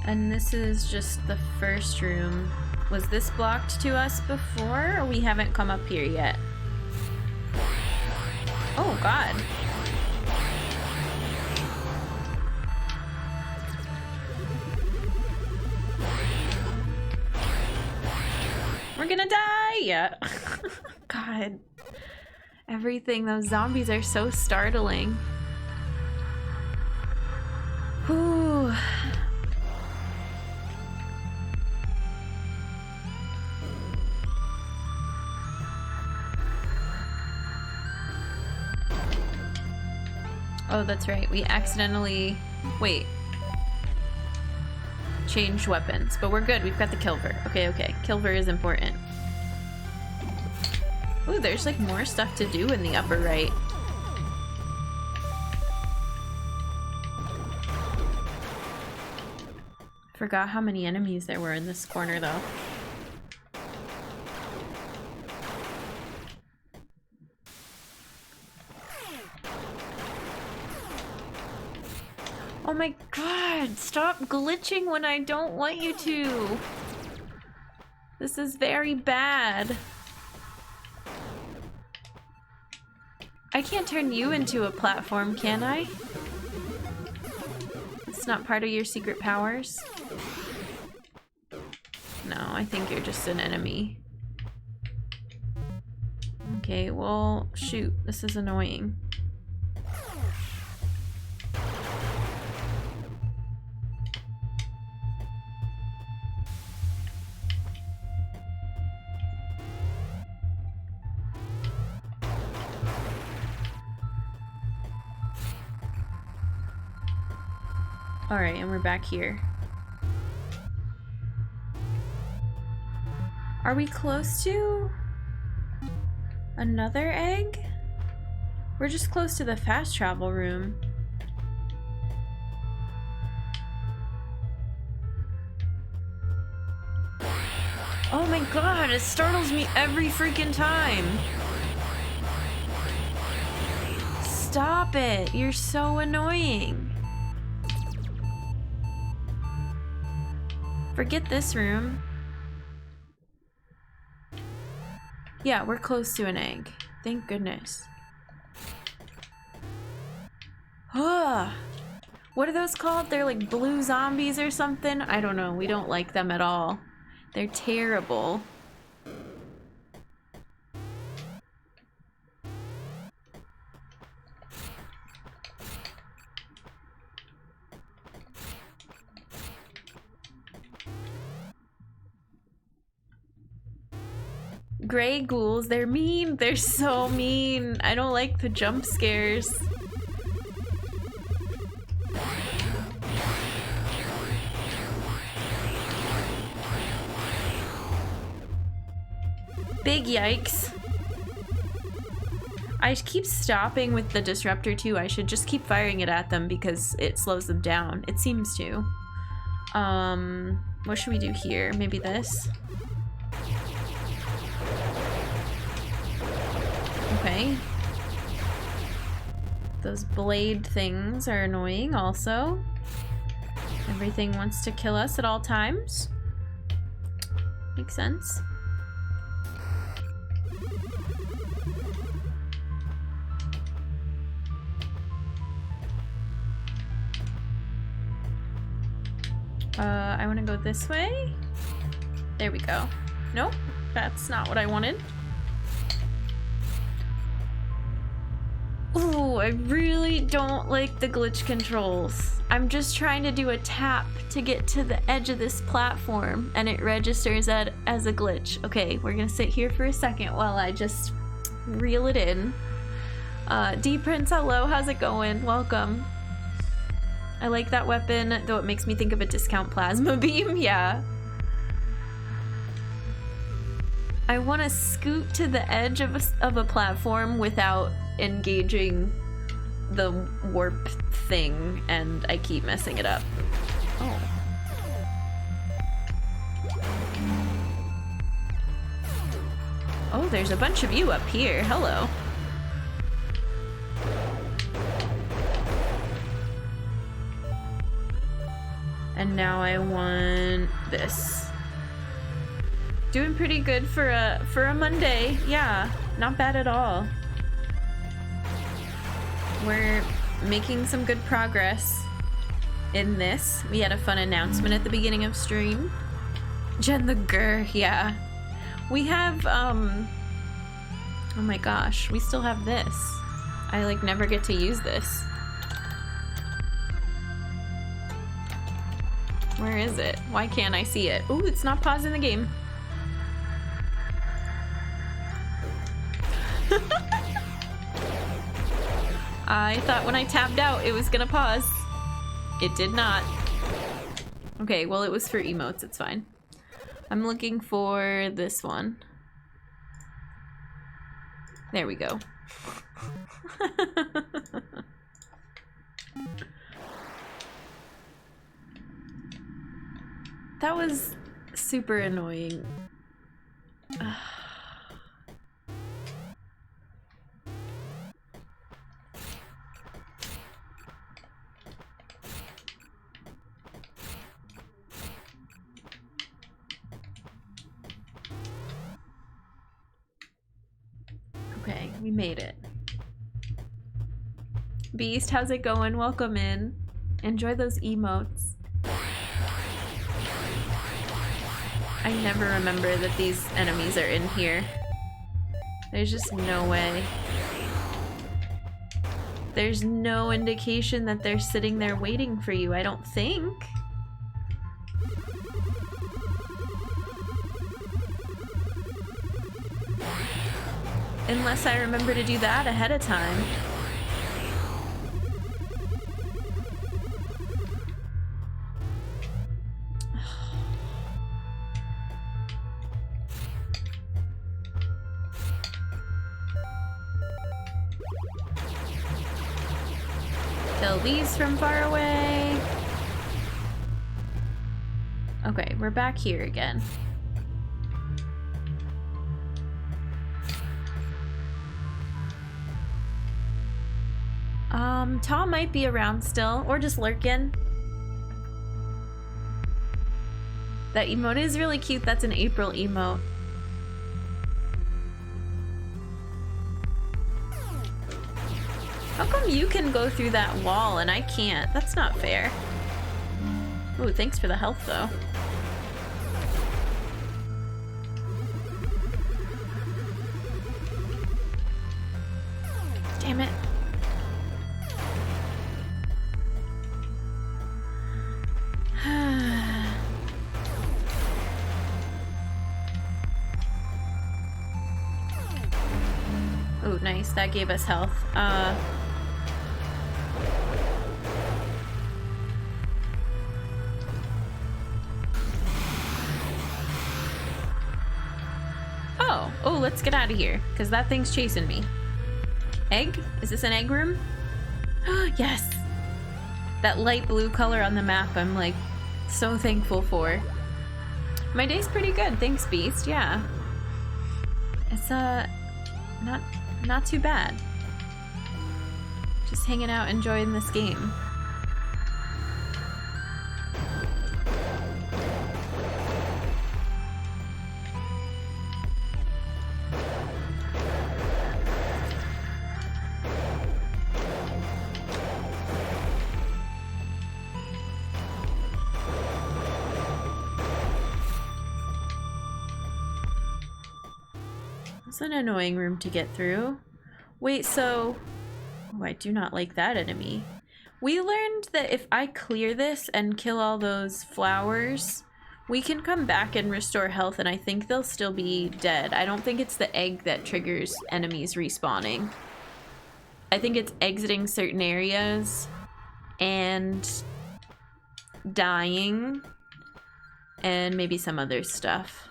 And this is just the first room. Was this blocked to us before, or we haven't come up here yet? Oh god. We're gonna die! Yeah. God. Everything, those zombies are so startling. Whew. Oh, that's right. We accidentally... Wait. Changed weapons. But we're good. We've got the Kilver. Okay, okay. Kilver is important. Ooh, there's like more stuff to do in the upper right. Forgot how many enemies there were in this corner, though. Oh my god, stop glitching when I don't want you to. This is very bad. I can't turn you into a platform, can I? It's not part of your secret powers? No, I think you're just an enemy. Okay, well, shoot, this is annoying. Alright, and we're back here. Are we close to another egg? We're just close to the fast travel room. Oh my god, it startles me every freaking time. Stop it, you're so annoying. Forget this room. Yeah, we're close to an egg. Thank goodness. Ugh. What are those called? They're like blue zombies or something? I don't know. We don't like them at all. They're terrible. Gray ghouls, they're mean. They're so mean. I don't like the jump scares. Big yikes. I keep stopping with the disruptor too. I should just keep firing it at them because it slows them down. It seems to. What should we do here? Maybe this? Okay. Those blade things are annoying also. Everything wants to kill us at all times. Makes sense. I want to go this way. There we go. Nope, that's not what I wanted. Ooh, I really don't like the glitch controls. I'm just trying to do a tap to get to the edge of this platform and it registers as a glitch. Okay, we're gonna sit here for a second while I just reel it in. D Prince, hello, how's it going? Welcome. I like that weapon, though it makes me think of a discount plasma beam, yeah. I want to scoot to the edge of a platform without engaging the warp thing, and I keep messing it up. Oh. Oh, there's a bunch of you up here. Hello. And now I want this. Doing pretty good for a Monday. Yeah, not bad at all. We're making some good progress in this. We had a fun announcement at the beginning of stream. Jen the Gur, yeah. We have, oh my gosh, we still have this. I like never get to use this. Where is it? Why can't I see it? Ooh, it's not pausing the game. I thought when I tapped out it was gonna pause. It did not. Okay, well it was for emotes, it's fine. I'm looking for this one. There we go. That was super annoying. Okay, we made it. Beast, how's it going? Welcome in. Enjoy those emotes. I never remember that these enemies are in here. There's just no way. There's no indication that they're sitting there waiting for you, I don't think. Unless I remember to do that ahead of time. Kill these from far away. Okay, we're back here again. Tom might be around still, or just lurking. That emote is really cute. That's an April emote. How come you can go through that wall and I can't? That's not fair. Ooh, thanks for the health though. Damn it. Oh, nice. That gave us health. Oh, let's get out of here, because that thing's chasing me. Egg? Is this an egg room? Yes! That light blue color on the map, I'm like so thankful for. My day's pretty good, thanks Beast, yeah. It's not too bad. Just hanging out, enjoying this game. It's an annoying room to get through. Wait, so... Oh, I do not like that enemy. We learned that if I clear this and kill all those flowers, we can come back and restore health, and I think they'll still be dead. I don't think it's the egg that triggers enemies respawning. I think it's exiting certain areas and dying and maybe some other stuff.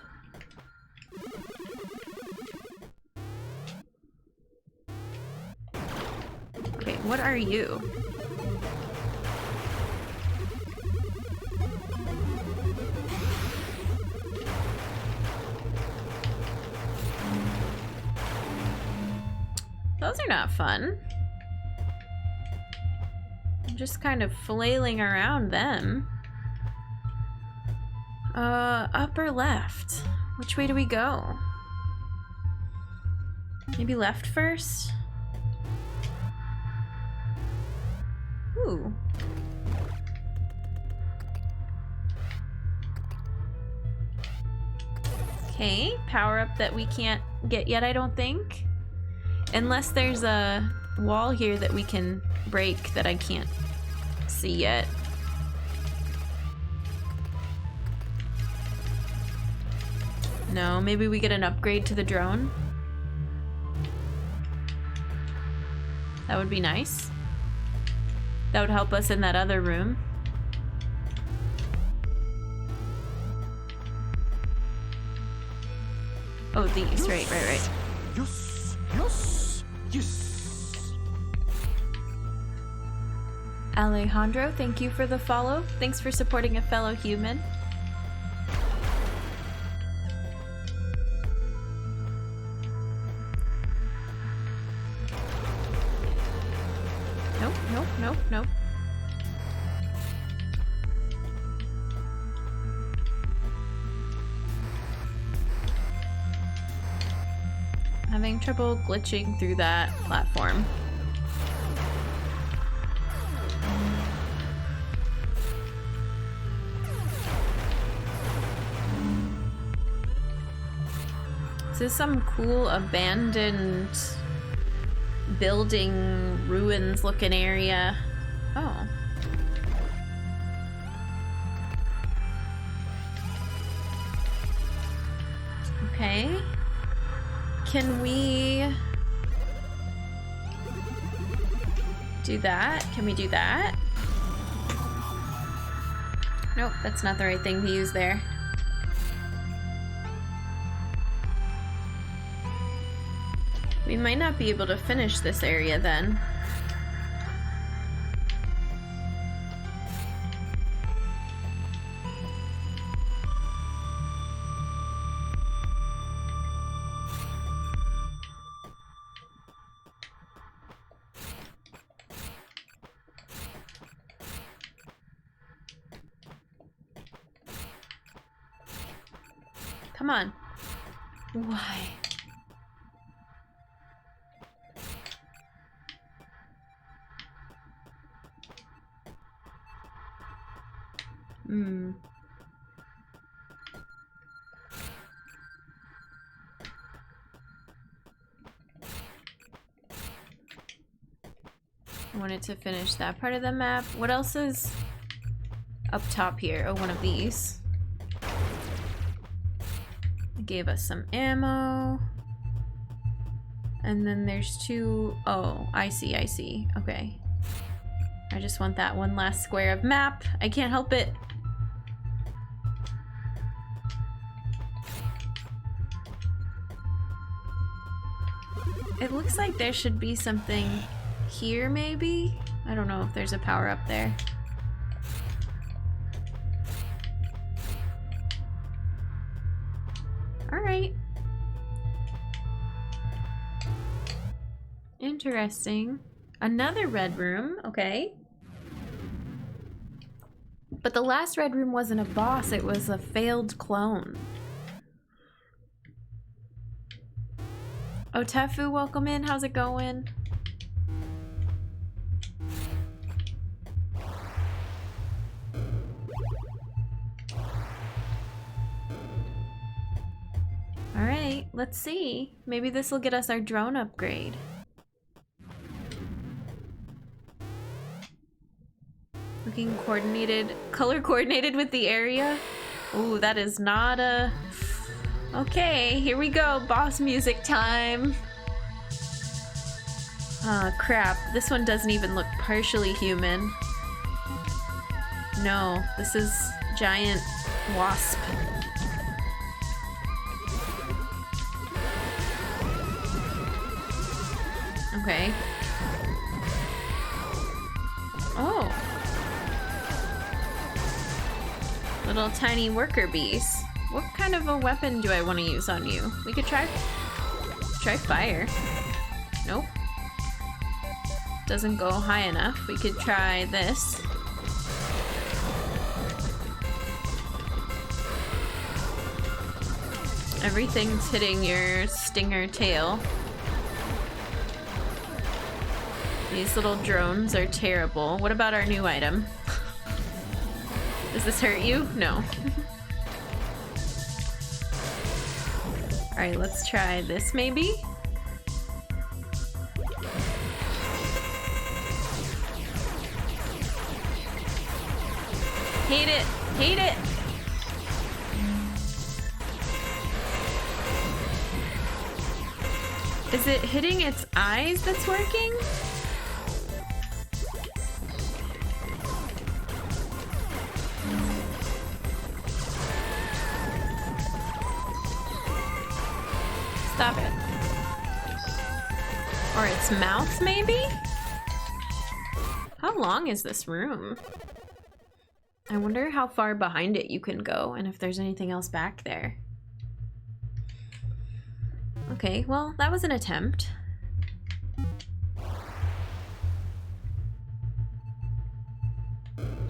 Okay, what are you? Those are not fun. I'm just kind of flailing around them. Up or left? Which way do we go? Maybe left first? Ooh. Okay, power up that we can't get yet, I don't think. Unless there's a wall here that we can break that I can't see yet. No, maybe we get an upgrade to the drone. That would be nice. That would help us in that other room. Oh, these, right. Yes. Alejandro, thank you for the follow. Thanks for supporting a fellow human. Nope. Having trouble glitching through that platform. This is some cool abandoned building ruins looking area. Oh. Okay. Can we do that? Can we do that? Nope, that's not the right thing to use there. We might not be able to finish this area then. Come on. Why? I wanted to finish that part of the map. What else is up top here? Oh, one of these. It gave us some ammo. And then there's two... Oh, I see. Okay. I just want that one last square of map. I can't help it. It looks like there should be something here, maybe? I don't know if there's a power up there. Alright. Interesting. Another red room, okay. But the last red room wasn't a boss, it was a failed clone. Oh, Tefu, welcome in. How's it going? Alright, let's see. Maybe this will get us our drone upgrade. Looking coordinated, color coordinated with the area. Ooh, that is not a... Okay, here we go, boss music time. Ah, crap. This one doesn't even look partially human. No, this is giant Wasp. Okay. Oh. Little tiny worker bees. What kind of a weapon do I want to use on you? We could try fire. Nope. Doesn't go high enough. We could try this. Everything's hitting your stinger tail. These little drones are terrible. What about our new item? Does this hurt you? No. Alright, let's try this maybe? Hate it! Hate it! Is it hitting its eyes that's working? Stop it. Or its mouth, maybe? How long is this room? I wonder how far behind it you can go and if there's anything else back there. Okay, well, that was an attempt.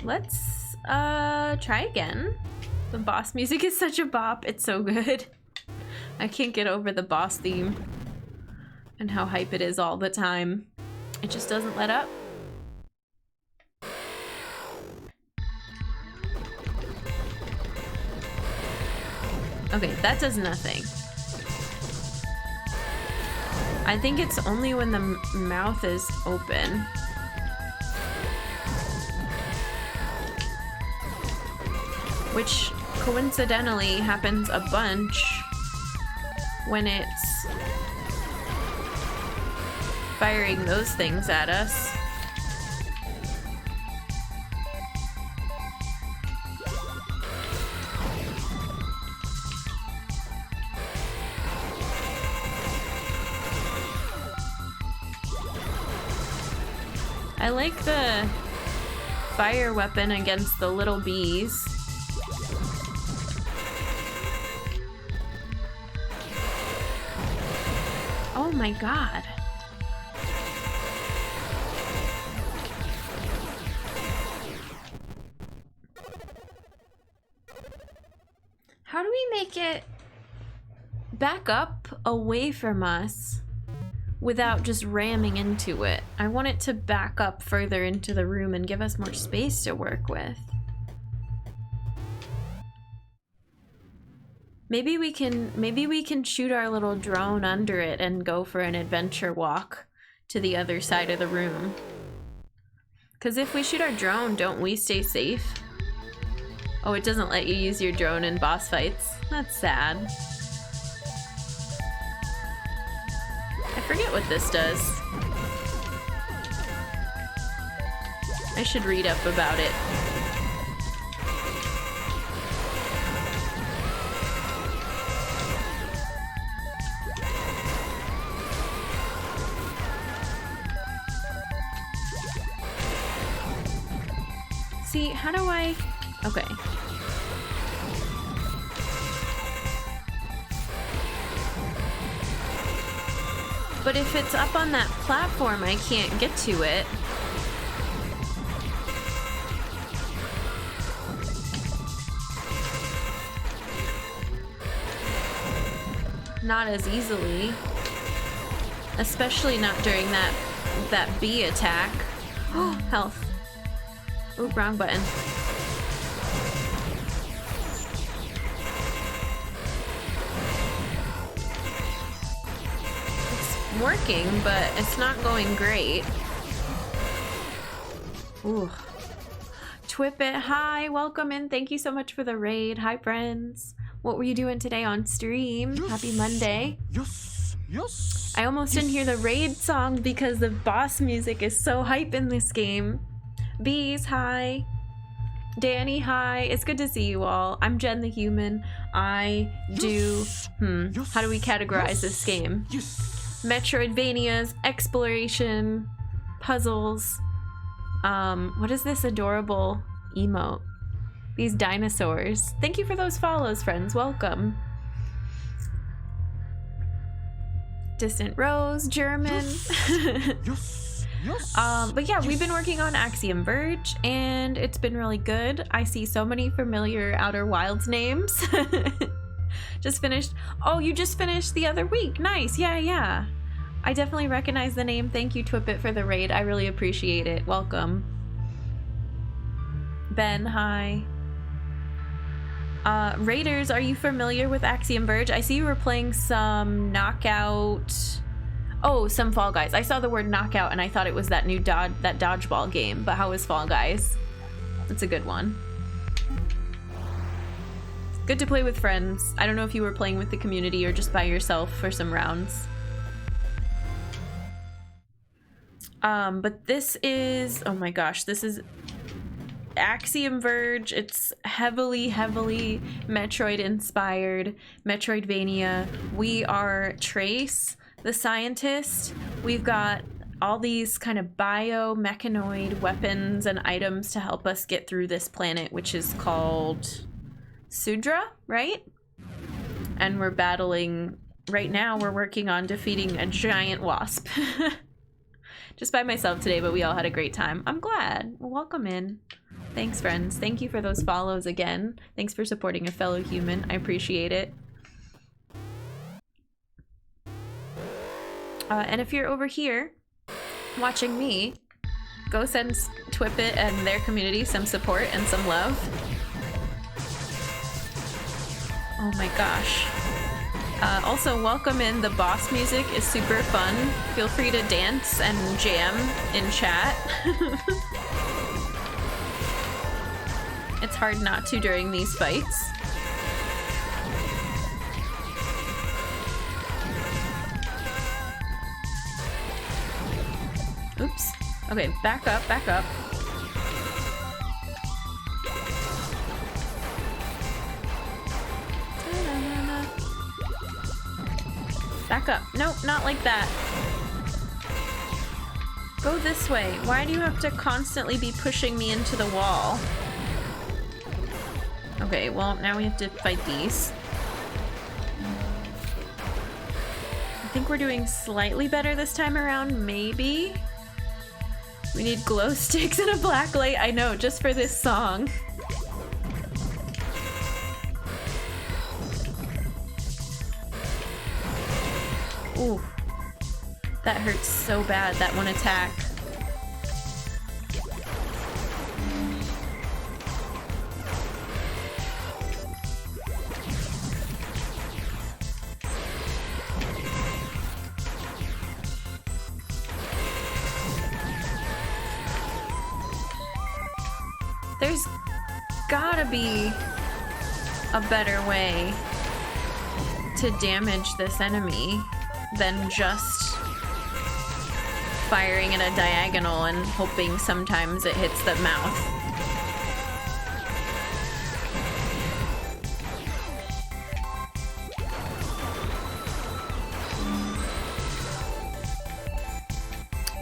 Let's try again. The boss music is such a bop. It's so good. I can't get over the boss theme and how hype it is all the time. It just doesn't let up. Okay, that does nothing. I think it's only when the mouth is open. Which coincidentally happens a bunch when it's firing those things at us. I like the fire weapon against the little bees. Oh my god. How do we make it back up away from us without just ramming into it? I want it to back up further into the room and give us more space to work with. Maybe we can shoot our little drone under it and go for an adventure walk to the other side of the room. Because if we shoot our drone, don't we stay safe? Oh, it doesn't let you use your drone in boss fights. That's sad. I forget what this does. I should read up about it. See, how do I... Okay. But if it's up on that platform, I can't get to it. Not as easily. Especially not during that bee attack. Oh, health. Oh, wrong button. working, but it's not going great. Ooh. Twippet, hi, welcome in. Thank you so much for the raid. Hi, friends. What were you doing today on stream? Yes. Happy Monday. Yes. Yes. I almost didn't hear the raid song because the boss music is so hype in this game. Bees, hi. Danny, hi. It's good to see you all. I'm Jen the Human. I do... Yes. How do we categorize this game? Yes. Metroidvanias, exploration, puzzles. What is this adorable emote? These dinosaurs. Thank you for those follows, friends. Welcome. Distant Rose, German. Yes. Yes. But yeah, we've been working on Axiom Verge, and it's been really good. I see so many familiar Outer Wilds names. Just finished. Oh, you just finished the other week. Nice. Yeah. I definitely recognize the name. Thank you, Twippet, for the raid. I really appreciate it. Welcome. Ben, hi. Raiders, are you familiar with Axiom Verge? I see you were playing some Knockout. Oh, some Fall Guys. I saw the word Knockout and I thought it was that new dodgeball game. But how is Fall Guys? It's a good one. Good to play with friends. I don't know if you were playing with the community or just by yourself for some rounds. But this is, oh my gosh, this is Axiom Verge. It's heavily Metroid inspired, Metroidvania. We are Trace, the scientist. We've got all these kind of biomechanoid weapons and items to help us get through this planet, which is called Sudra, right? And we're battling, right now we're working on defeating a giant wasp. Just by myself today, but we all had a great time. I'm glad. Welcome in. Thanks, friends. Thank you for those follows again. Thanks for supporting a fellow human. I appreciate it. And if you're over here watching me, go send Twippet and their community some support and some love. Oh my gosh. Also, welcome in. The boss music is super fun. Feel free to dance and jam in chat. It's hard not to during these fights. Oops. Okay, back up, back up. Back up. Nope, not like that. Go this way. Why do you have to constantly be pushing me into the wall? Okay, well, now we have to fight these. I think we're doing slightly better this time around, maybe? We need glow sticks and a black light. I know, just for this song. Ooh, that hurts so bad, that one attack. There's gotta be a better way to damage this enemy than just firing in a diagonal and hoping sometimes it hits the mouth.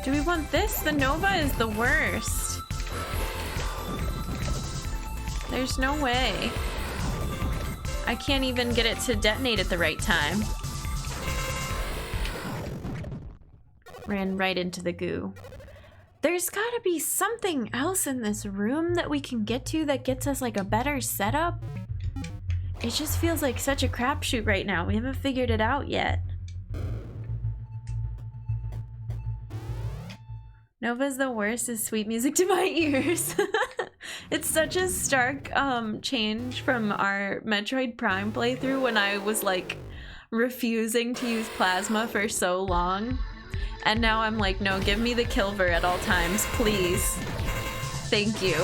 Do we want this? The Nova is the worst. There's no way. I can't even get it to detonate at the right time. Ran right into the goo. There's gotta be something else in this room that we can get to that gets us like a better setup. It just feels like such a crapshoot right now. We haven't figured it out yet. Nova's the worst is sweet music to my ears. It's such a stark change from our Metroid Prime playthrough when I was like refusing to use plasma for so long. And now I'm like, no, give me the Kilver at all times, please. Thank you.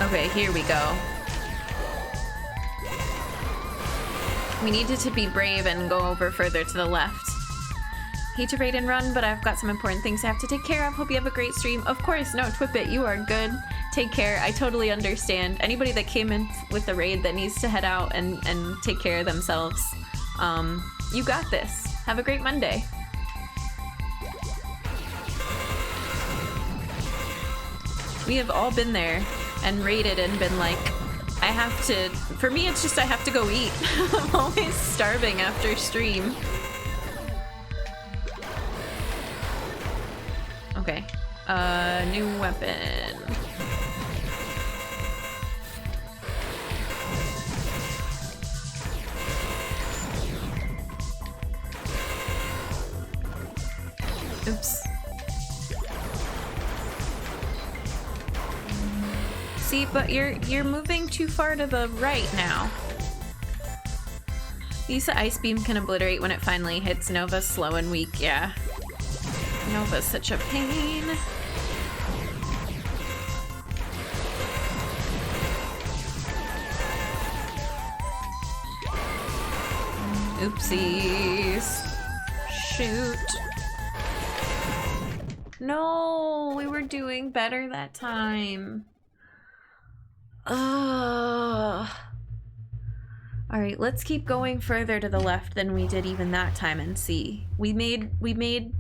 Okay, here we go. We needed to be brave and go over further to the left. Hate to raid and run, but I've got some important things I have to take care of. Hope you have a great stream. Of course, no, Twipit, you are good. Take care. I totally understand. Anybody that came in with the raid that needs to head out and take care of themselves, you got this. Have a great Monday. We have all been there and raided and been like, I have to, for me it's just I have to go eat. I'm always starving after stream. Okay, new weapon. Oops. See, but you're moving too far to the right now. The use of Ice Beam can obliterate when it finally hits. Nova's slow and weak, yeah. Nova's such a pain. Oopsies. Shoot. No, we were doing better that time. Ugh. Alright, let's keep going further to the left than we did even that time and see. We made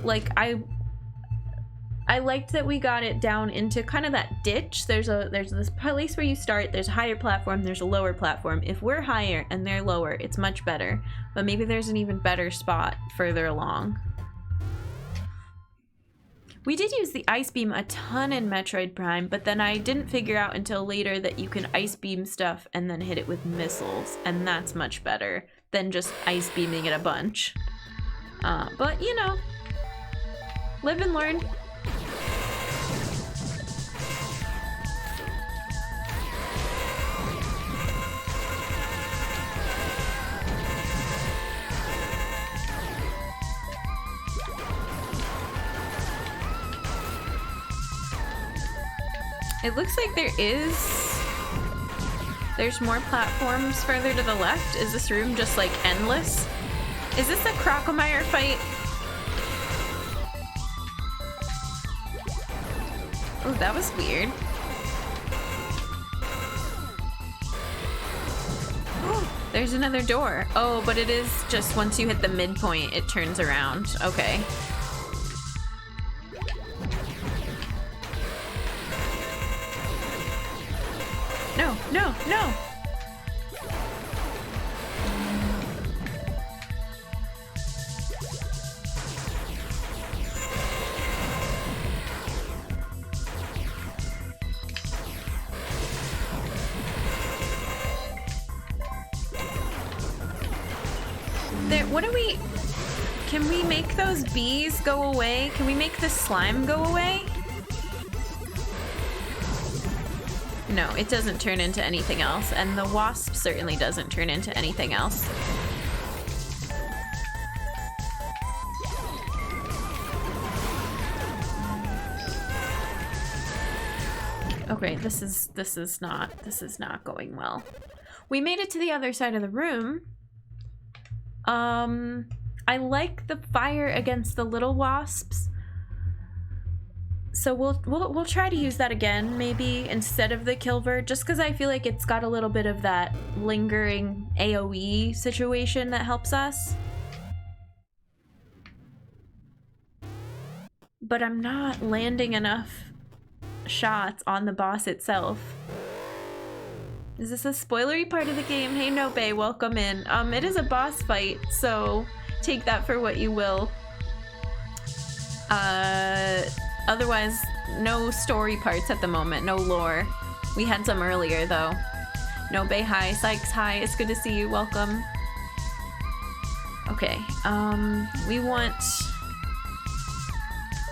like I liked that we got it down into kind of that ditch. There's this place where you start, there's a higher platform, there's a lower platform. If we're higher and they're lower, it's much better. But maybe there's an even better spot further along. We did use the Ice Beam a ton in Metroid Prime, but then I didn't figure out until later that you can Ice Beam stuff and then hit it with missiles, and that's much better than just Ice Beaming it a bunch. But, you know, live and learn. It looks like there's more platforms further to the left. Is this room just like endless? Is this a Crocomire fight? Oh, that was weird. Oh, there's another door. Oh, but it is just once you hit the midpoint, it turns around. Okay. No, no, no! What do we... Can we make those bees go away? Can we make the slime go away? No, it doesn't turn into anything else, and the Wasp certainly doesn't turn into anything else. Okay, this is not going well. We made it to the other side of the room. I like the fire against the little wasps. So we'll try to use that again, maybe instead of the Kilver, just because I feel like it's got a little bit of that lingering AoE situation that helps us. But I'm not landing enough shots on the boss itself. Is this a spoilery part of the game? Hey Nobe, welcome in. It is a boss fight, so take that for what you will. Otherwise, no story parts at the moment, no lore. We had some earlier, though. Nobe, hi. Sykes, hi. It's good to see you. Welcome. Okay, we want...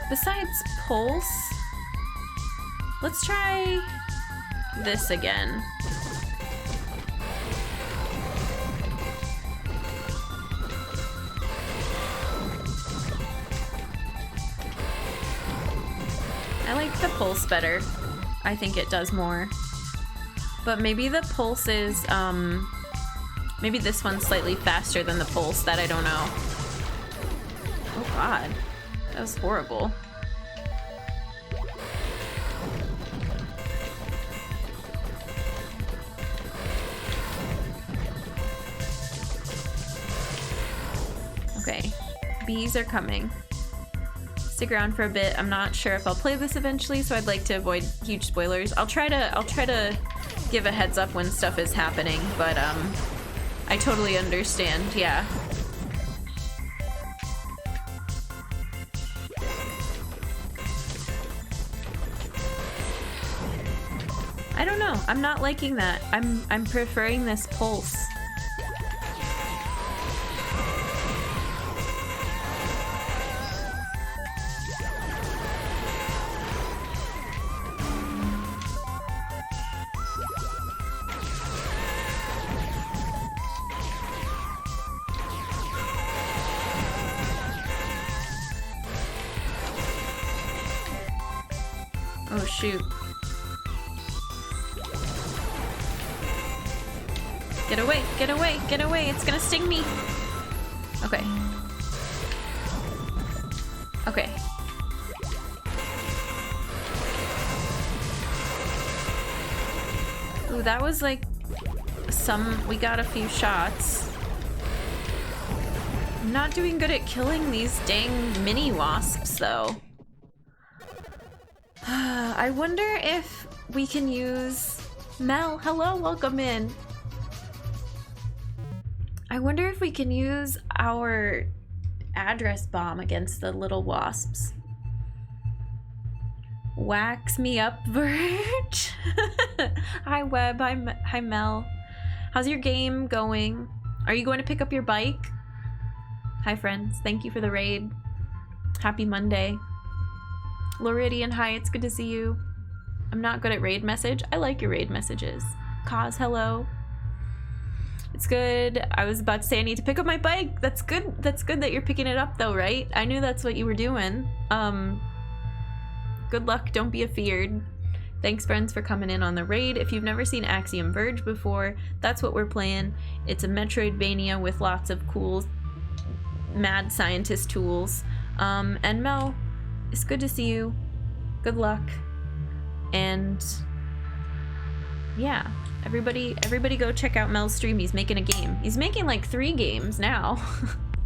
Besides Pulse, let's try this again. I like the pulse better. I think it does more. But maybe the pulse is, maybe this one's slightly faster than the pulse. That I don't know. Oh god. That was horrible. Okay. Bees are coming. Stick around for a bit. I'm not sure if I'll play this eventually, so I'd like to avoid huge spoilers. I'll try to give a heads up when stuff is happening, but I totally understand, yeah. I don't know. I'm not liking that. I'm preferring this pulse. Oh shoot. Get away, get away, get away, it's gonna sting me. Okay. Okay. Ooh, that was like we got a few shots. I'm not doing good at killing these dang mini wasps though. I wonder if we can use... Mel, hello, welcome in. I wonder if we can use our address bomb against the little wasps. Wax me up, Verge. Hi, Web. Hi, Mel. How's your game going? Are you going to pick up your bike? Hi, friends. Thank you for the raid. Happy Monday. Loridian, hi, it's good to see you. I'm not good at raid message. I like your raid messages. Kaz, hello. It's good. I was about to say I need to pick up my bike. That's good. That's good that you're picking it up though, right? I knew that's what you were doing. Good luck. Don't be afeared. Thanks, friends, for coming in on the raid. If you've never seen Axiom Verge before, that's what we're playing. It's a Metroidvania with lots of cool mad scientist tools. And Mel, it's good to see you. Good luck. And yeah, everybody go check out Mel's stream. He's making a game. He's making like 3 games now.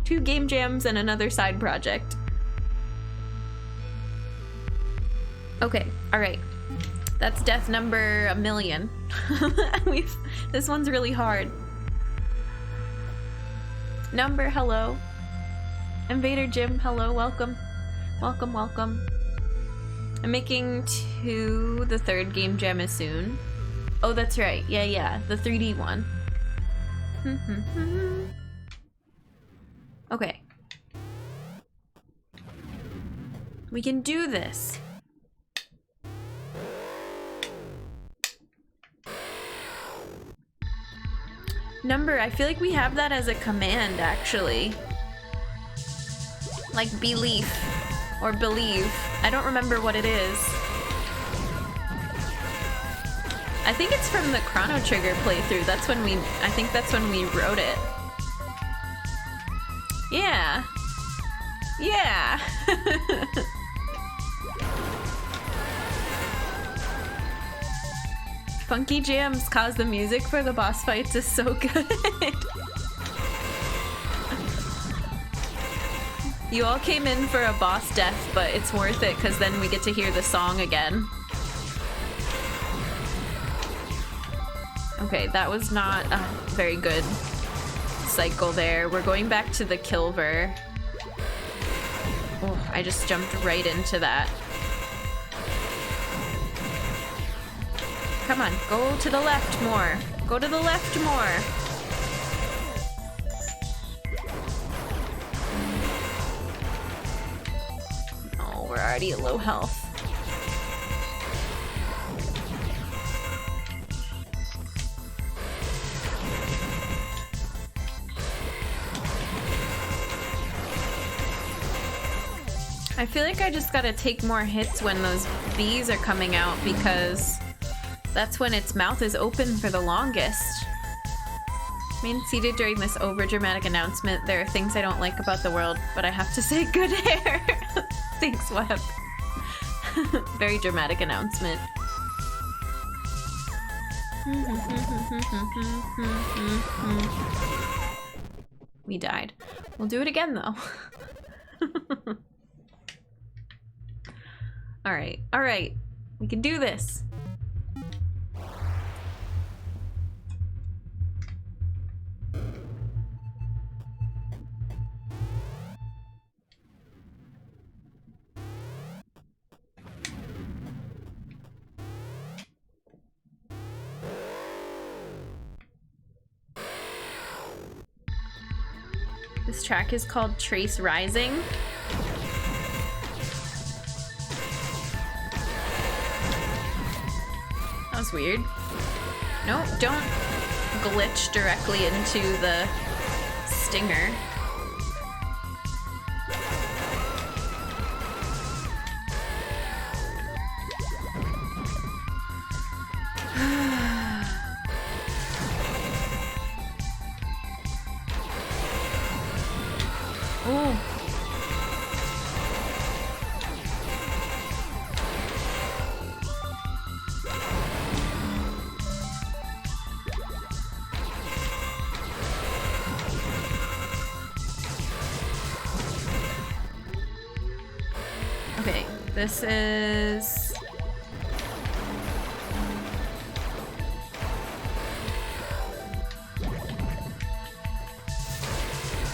2 game jams and another side project. Okay, all right. That's death number 1,000,000. This one's really hard. Number, hello. Invader Jim, hello, welcome. Welcome, welcome. I'm making 2, the 3rd game jam is soon. Oh, that's right, yeah, the 3D one. Okay. We can do this. Number, I feel like we have that as a command, actually. Like belief or believe. I don't remember what it is. I think it's from the Chrono Trigger playthrough. That's when I think that's when we wrote it. Yeah. Yeah. Funky jams cause the music for the boss fights is so good. You all came in for a boss death, but it's worth it because then we get to hear the song again. Okay, that was not a very good cycle there. We're going back to the Kilver. Oh, I just jumped right into that. Come on, go to the left more. Go to the left more. Oh, we're already at low health. I feel like I just gotta take more hits when those bees are coming out because that's when its mouth is open for the longest. Remain seated during this overdramatic announcement. There are things I don't like about the world, but I have to say good hair. Thanks, Web. Very dramatic announcement. We died. We'll do it again, though. Alright, alright. We can do this. This track is called Trace Rising. That was weird. No, don't glitch directly into the stinger. Ooh. Okay, this is...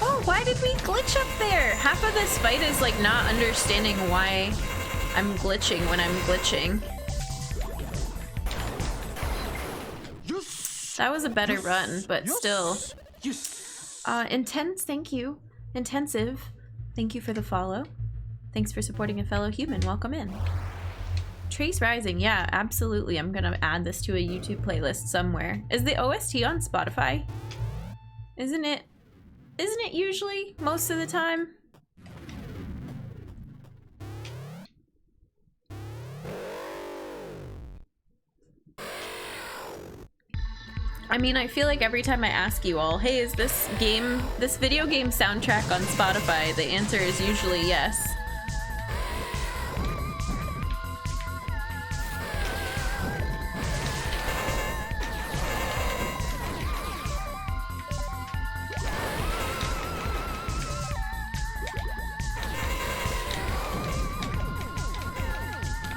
Oh, why did we glitch up there? Half of this fight is like not understanding why I'm glitching when I'm glitching. Yes. That was a better Yes. run, but Yes. still. Yes. Intense, thank you. Intensive, thank you for the follow. Thanks for supporting a fellow human. Welcome in. Trace Rising, yeah, absolutely. I'm gonna add this to a YouTube playlist somewhere. Is the OST on Spotify? Isn't it usually most of the time? I mean, I feel like every time I ask you all, hey, is this video game soundtrack on Spotify? The answer is usually yes.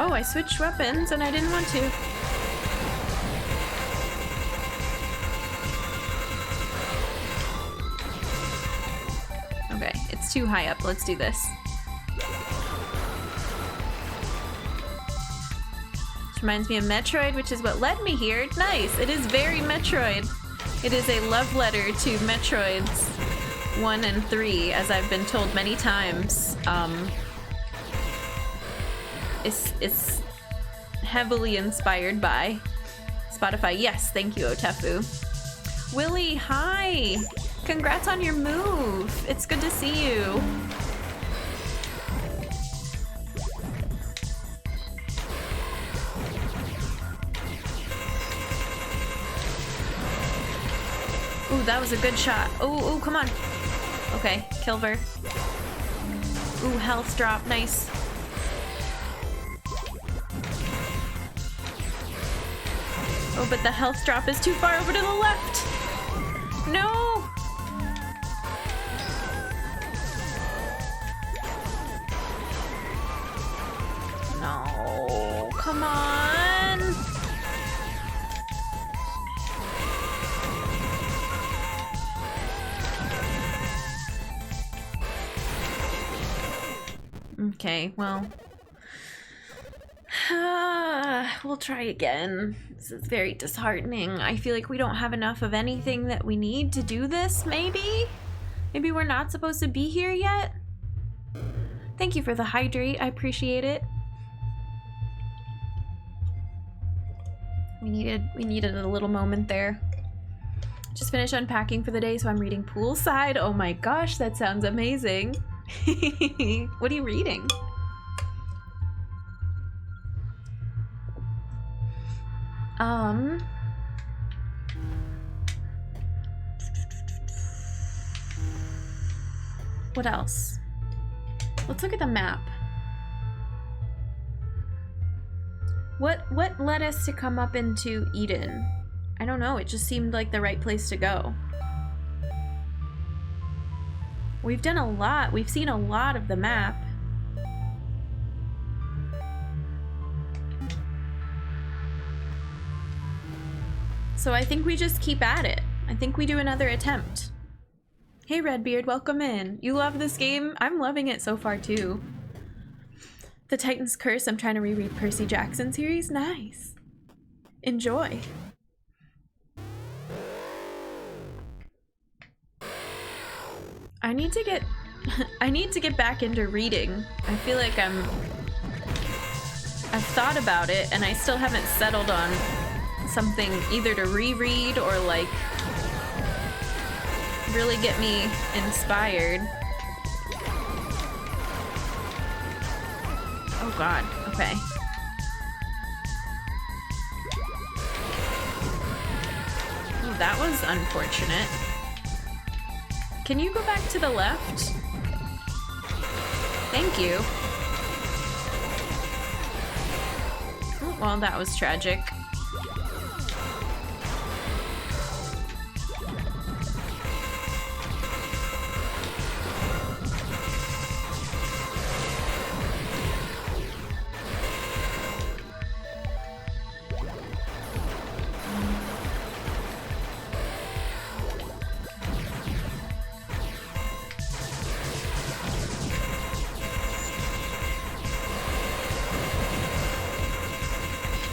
Oh, I switched weapons and I didn't want to. Okay, it's too high up. Let's do this. This reminds me of Metroid, which is what led me here. Nice. It is very Metroid. It is a love letter to Metroids 1 and 3, as I've been told many times. It's heavily inspired by Spotify. Yes, thank you, Otefu. Willie, hi! Congrats on your move. It's good to see you. Ooh, that was a good shot. Ooh, come on. Okay, Kilver. Ooh, health drop, nice. Oh, but the health drop is too far over to the left. No! No, come on. Okay, well. We'll try again. This is very disheartening. I feel like we don't have enough of anything that we need to do this, maybe? Maybe we're not supposed to be here yet? Thank you for the hydrate. I appreciate it. We needed a little moment there. Just finished unpacking for the day, so I'm reading Poolside. Oh my gosh, that sounds amazing. What are you reading? What else? Let's look at the map. What led us to come up into Eden? I don't know, it just seemed like the right place to go. We've done a lot, we've seen a lot of the map. So I think we just keep at it. I think we do another attempt. Hey Redbeard, welcome in. You love this game? I'm loving it so far too. The Titan's Curse, I'm trying to reread Percy Jackson series. Nice. Enjoy. I need to get I need to get back into reading. I feel like I've thought about it and I still haven't settled on something either to reread or like really get me inspired. Oh god, okay. Oh, that was unfortunate. Can you go back to the left? Thank you. Oh, well, that was tragic.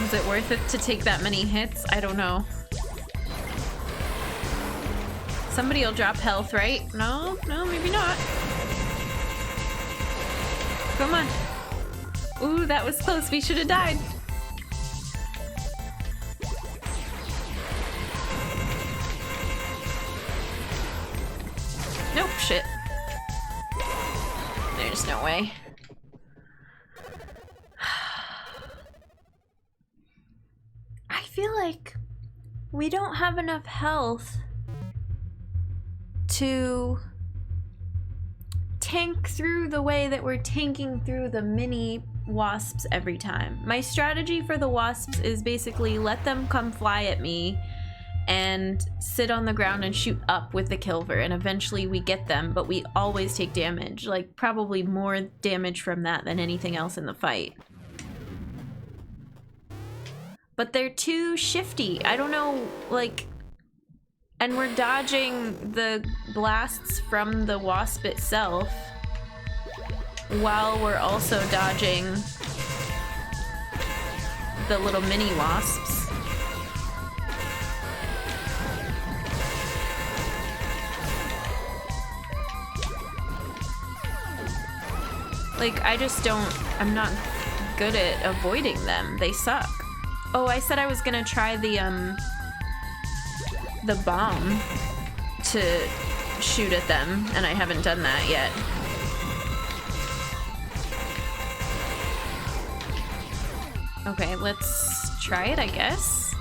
Was it worth it to take that many hits? I don't know. Somebody will drop health, right? No, maybe not. Come on. Ooh, that was close. We should have died. Nope, shit. There's no way. I feel like we don't have enough health to tank through the way that we're tanking through the mini wasps every time. My strategy for the wasps is basically let them come fly at me and sit on the ground and shoot up with the Kilver, and eventually we get them, but we always take damage, like probably more damage from that than anything else in the fight. But they're too shifty. I don't know, like, and we're dodging the blasts from the wasp itself while we're also dodging the little mini wasps. Like, I just don't, I'm not good at avoiding them. They suck. Oh, I said I was gonna try the bomb to shoot at them, and I haven't done that yet. Okay, let's try it, I guess.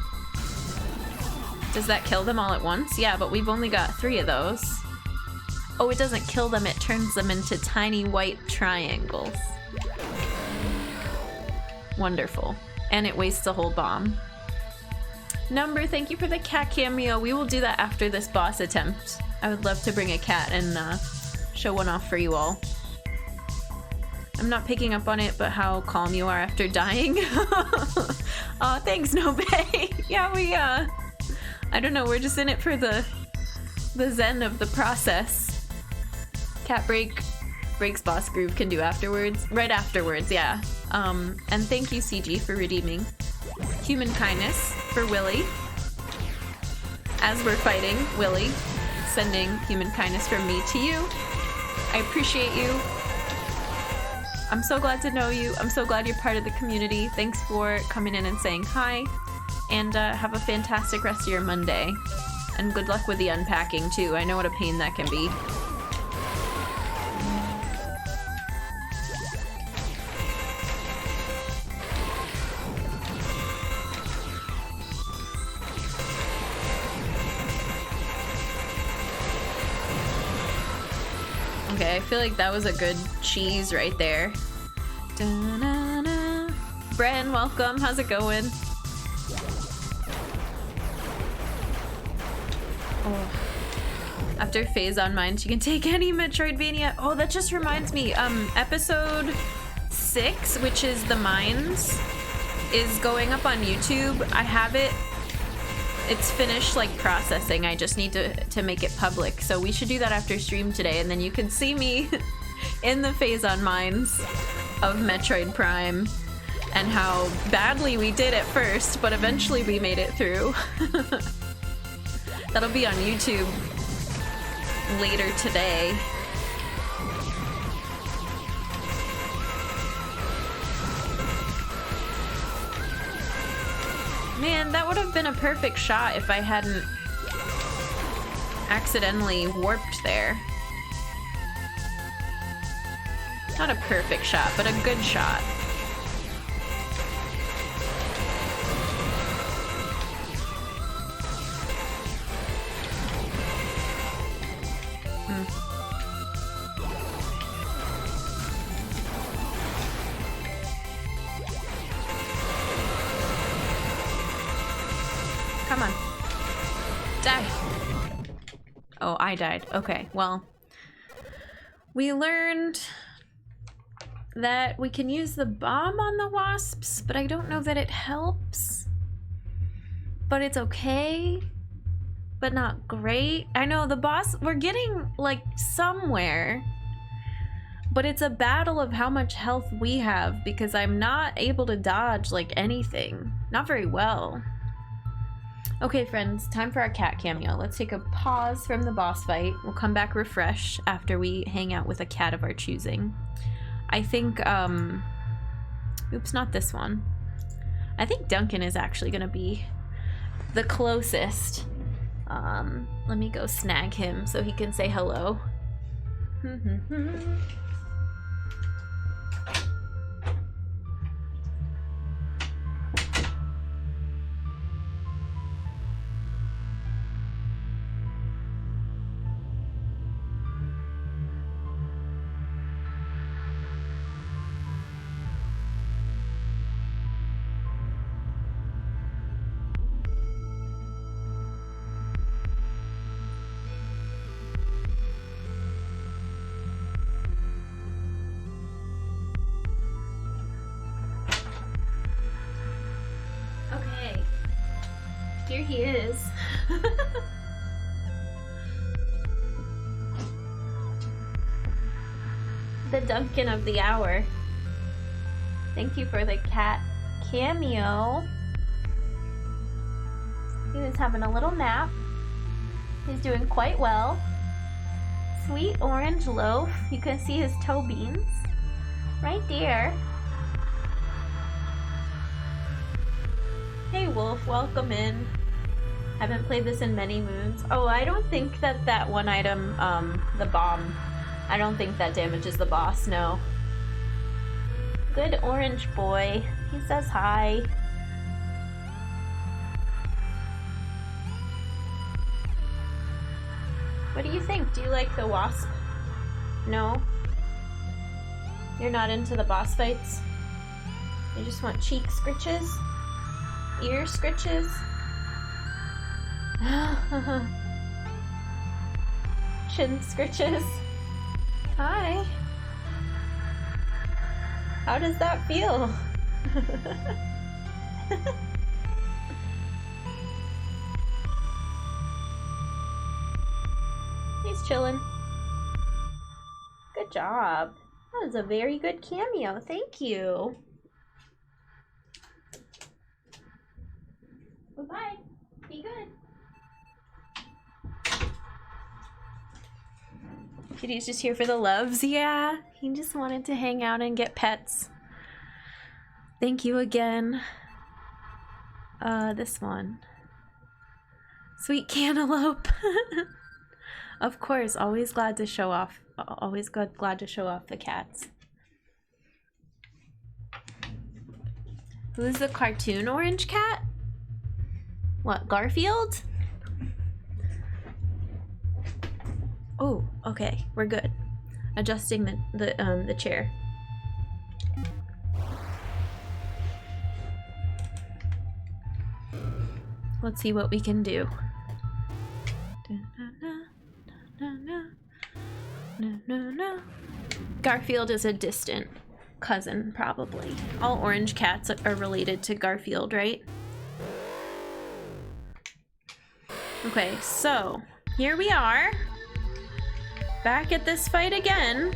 Does that kill them all at once? Yeah, but we've only got 3 of those. Oh, it doesn't kill them, it turns them into tiny white triangles. Wonderful. And it wastes a whole bomb. Number, thank you for the cat cameo. We will do that after this boss attempt. I would love to bring a cat and show one off for you all. I'm not picking up on it, but how calm you are after dying. Aw, thanks, Nobe. Yeah, we, I don't know, we're just in it for the zen of the process. Cat breaks boss groove can do afterwards. Right afterwards, yeah. And thank you, CG, for redeeming human kindness for Willy. As we're fighting Willy, sending human kindness from me to you. I appreciate you. I'm so glad to know you. I'm so glad you're part of the community. Thanks for coming in and saying hi. And have a fantastic rest of your Monday. And good luck with the unpacking, too. I know what a pain that can be. Okay, I feel like that was a good cheese right there. Da-na-na. Bren, welcome. How's it going? Oh. After phase on mine, she can take any Metroidvania. Oh, that just reminds me. Episode 6, which is the mines, is going up on YouTube. I have it. It's finished like processing. I just need to make it public. So we should do that after stream today, and then you can see me in the phase on mines of Metroid Prime and how badly we did at first, but eventually we made it through. That'll be on YouTube later today. Man, that would have been a perfect shot if I hadn't accidentally warped there. Not a perfect shot, but a good shot. Come on. Die. Oh, I died. Okay, well. We learned that we can use the bomb on the wasps, but I don't know that it helps. But it's okay. But not great. I know the boss, we're getting like somewhere. But it's a battle of how much health we have because I'm not able to dodge like anything. Not very well. Okay, friends, time for our cat cameo. Let's take a pause from the boss fight. We'll come back refreshed after we hang out with a cat of our choosing. I think, oops, not this one. I think Duncan is actually gonna be the closest. Let me go snag him so he can say hello. Here he is. The Duncan of the hour. Thank you for the cat cameo. He was having a little nap. He's doing quite well. Sweet orange loaf. You can see his toe beans right there. Hey Wolf, welcome in. Haven't played this in many moons. Oh, I don't think that that one item, the bomb, I don't think that damages the boss, no. Good orange boy. He says hi. What do you think? Do you like the Wasp? No? You're not into the boss fights? You just want cheek scritches? Ear scritches? Chin scritches? Hi. How does that feel? He's chilling. Good job. That was a very good cameo. Thank you. Bye-bye. Be good. Kitty's just here for the loves. Yeah, he just wanted to hang out and get pets. Thank you again. This one. Sweet cantaloupe. Of course, always glad to show off. Always glad to show off the cats. Who's the cartoon orange cat? What, Garfield? Oh, okay, we're good. adjusting the chair. Let's see what we can do. Garfield is a distant cousin, probably. All orange cats are related to Garfield, right? Okay, so here we are. Back at this fight again.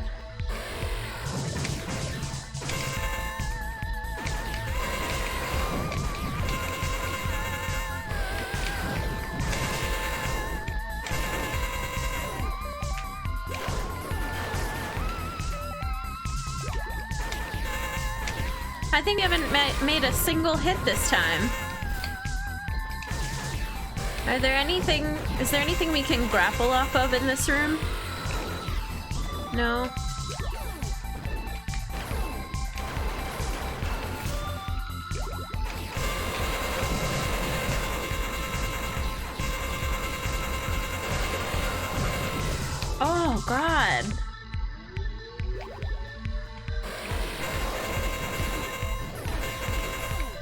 I think I haven't made a single hit this time. Is there anything we can grapple off of in this room? No. Oh, God.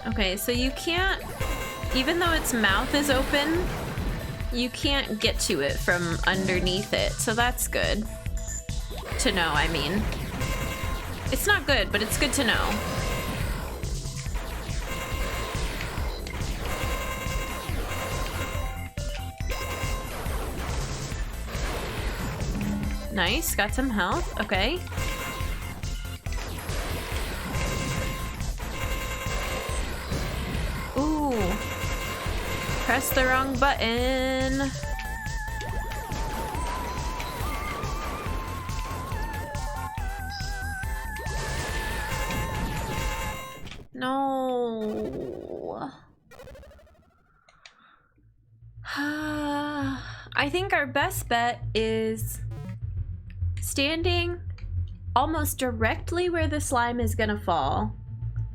Okay, so you can't, even though its mouth is open, you can't get to it from underneath it, so that's good to know, I mean. It's not good, but it's good to know. Nice, got some health, okay. Ooh. Press the wrong button. No. I think our best bet is standing almost directly where the slime is gonna fall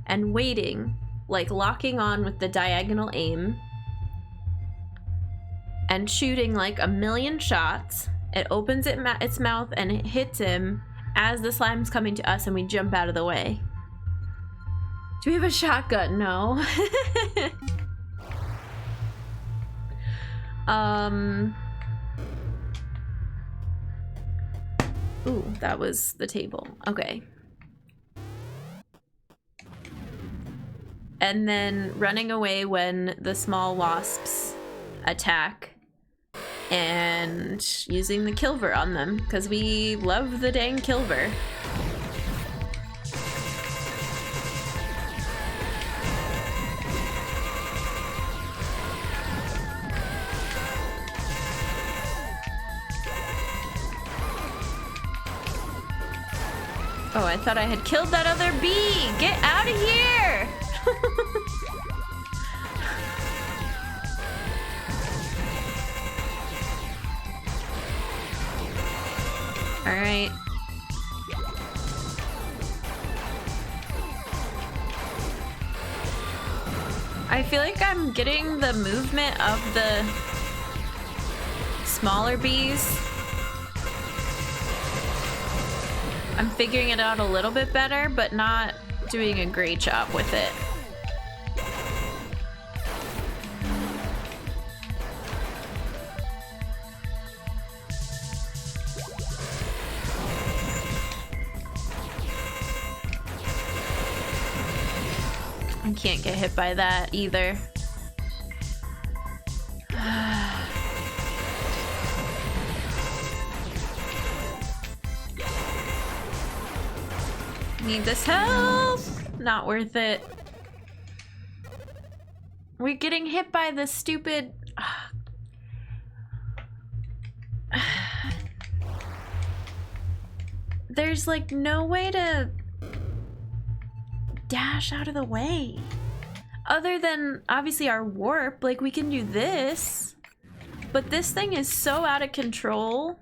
and waiting, like locking on with the diagonal aim and shooting like a million shots. It opens its mouth and it hits him as the slime's coming to us and we jump out of the way. Do we have a shotgun? No. Ooh, that was the table. Okay. And then running away when the small wasps attack and using the Kilver on them, because we love the dang Kilver. Oh, I thought I had killed that other bee! Get out of here! Alright. I feel like I'm getting the movement of the smaller bees. I'm figuring it out a little bit better, but not doing a great job with it. I can't get hit by that either. Need this help! Not worth it. We're getting hit by the stupid... There's like no way to dash out of the way. Other than obviously our warp, like we can do this. But this thing is so out of control.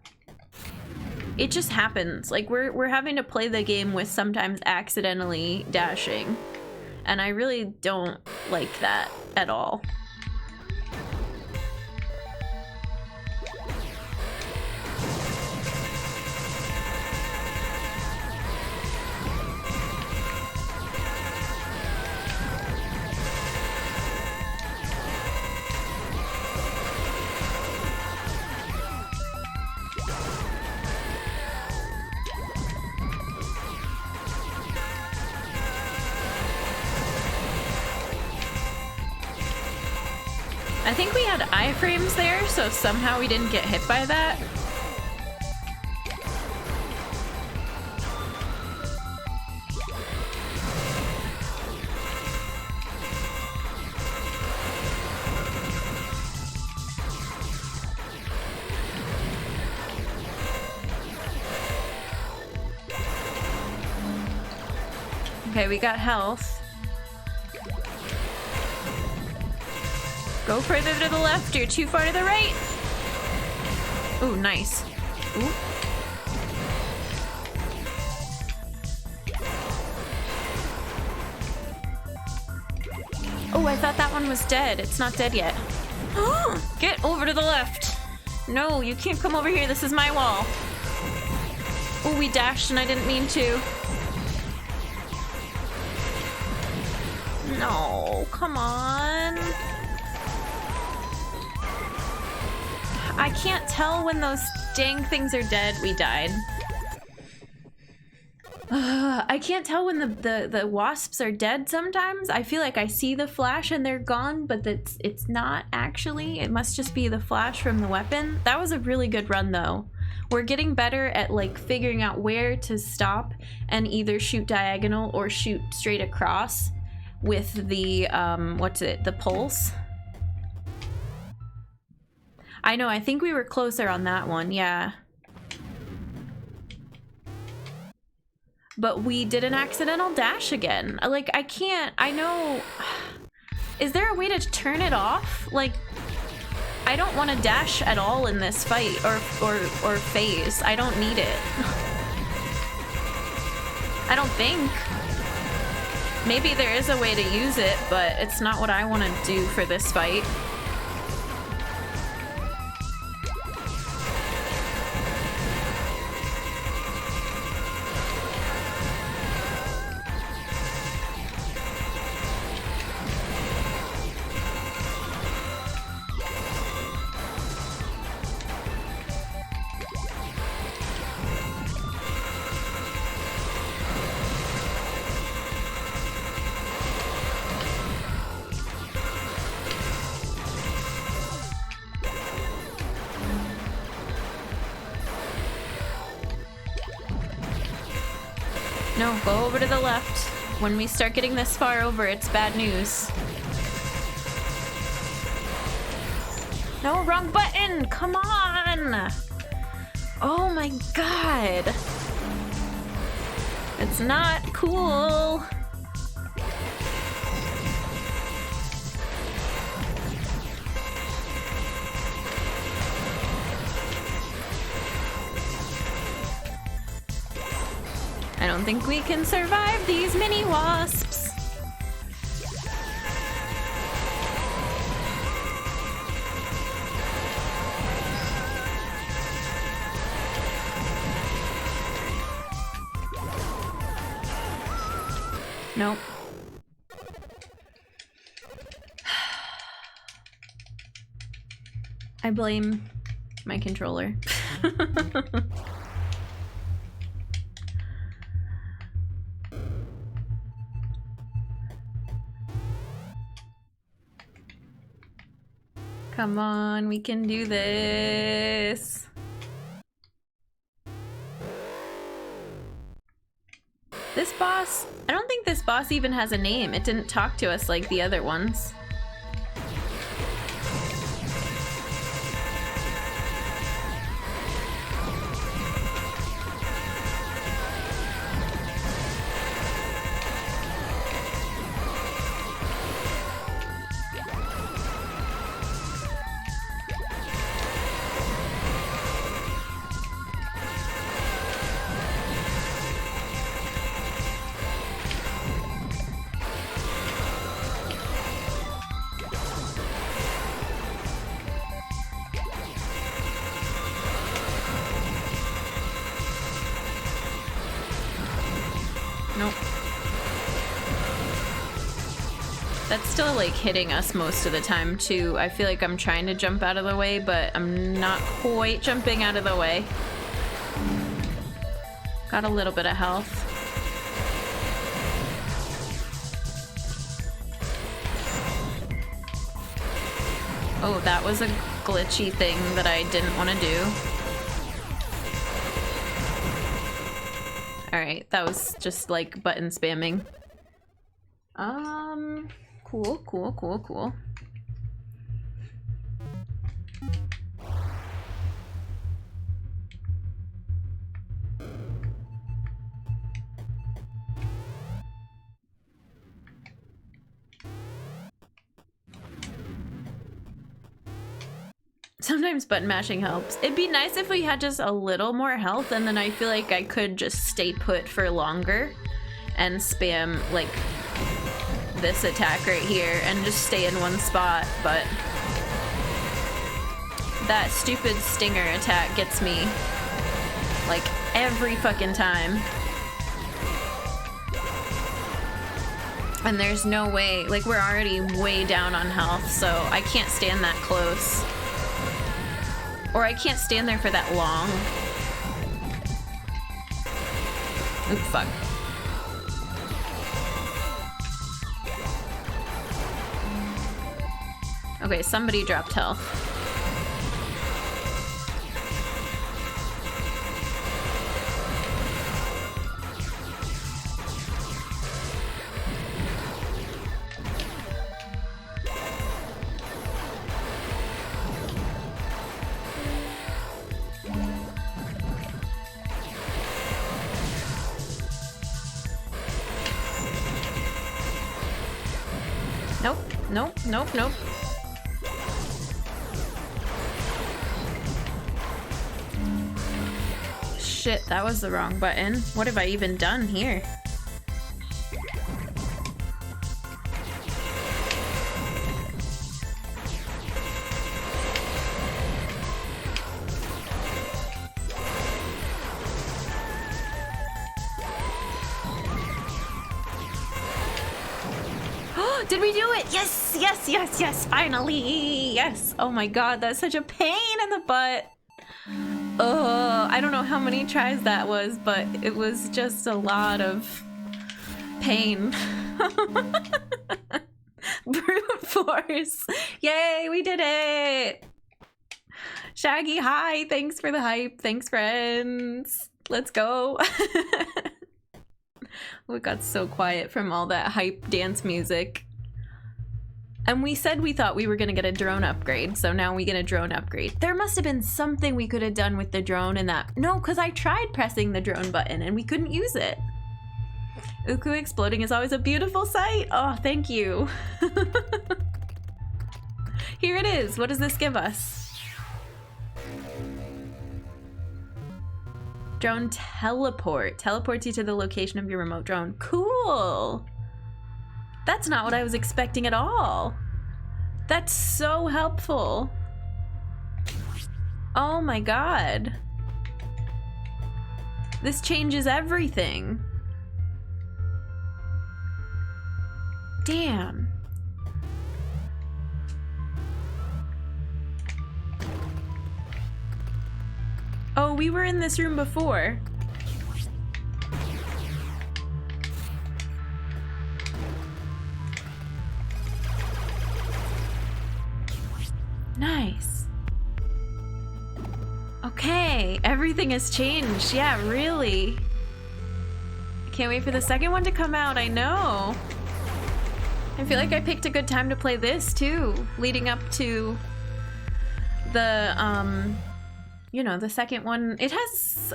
It just happens. Like we're having to play the game with sometimes accidentally dashing. And I really don't like that at all. I think we had iframes there, so somehow we didn't get hit by that. Okay, we got health. Go further to the left, you're too far to the right. Ooh, nice. Ooh. Oh, I thought that one was dead. It's not dead yet. Get over to the left. No, you can't come over here. This is my wall. Oh, we dashed and I didn't mean to. No, come on. I can't tell when those dang things are dead. We died. I can't tell when the wasps are dead sometimes. I feel like I see the flash and they're gone, but it's not actually. It must just be the flash from the weapon. That was a really good run though. We're getting better at like figuring out where to stop and either shoot diagonal or shoot straight across with the, the pulse. I know, I think we were closer on that one, yeah. But we did an accidental dash again. Like, I know... Is there a way to turn it off? Like, I don't want to dash at all in this fight, or phase. I don't need it. I don't think. Maybe there is a way to use it, but it's not what I want to do for this fight. No, go over to the left. When we start getting this far over, it's bad news. No, wrong button! Come on! Oh my god! It's not cool! I don't think we can survive these mini wasps. Nope. I blame my controller. Come on, we can do this. This boss, I don't think this boss even has a name. It didn't talk to us like the other ones. Nope. That's still like hitting us most of the time too. I feel like I'm trying to jump out of the way, but I'm not quite jumping out of the way. Got a little bit of health. Oh, that was a glitchy thing that I didn't want to do. Alright, that was just like button spamming. Cool, cool, cool, cool. Sometimes button mashing helps. It'd be nice if we had just a little more health, and then I feel like I could just stay put for longer and spam like this attack right here and just stay in one spot, but that stupid stinger attack gets me like every fucking time. And there's no way, like we're already way down on health, so I can't stand that close. Or I can't stand there for that long. Oop, fuck. Okay, somebody dropped health. Nope, nope, nope, nope. Shit, that was the wrong button. What have I even done here? Did we do it? Yes, yes, yes, yes, finally, yes. Oh my god, that's such a pain in the butt. I don't know how many tries that was, but it was just a lot of pain. Brute force. Yay, we did it. Shaggy, hi, thanks for the hype. Thanks, friends. Let's go. Oh, it got so quiet from all that hype dance music. And we said we thought we were gonna get a drone upgrade, so now we get a drone upgrade. There must have been something we could have done with the drone in that. No, because I tried pressing the drone button and we couldn't use it. Ukhu exploding is always a beautiful sight. Oh, thank you. Here it is. What does this give us? Drone teleport. Teleports you to the location of your remote drone. Cool. That's not what I was expecting at all. That's so helpful. Oh my god. This changes everything. Damn. Oh, we were in this room before. Nice. Okay, everything has changed. Yeah, really. I can't wait for the second one to come out, I know. I feel like I picked a good time to play this too, leading up to the, you know, the second one. It has,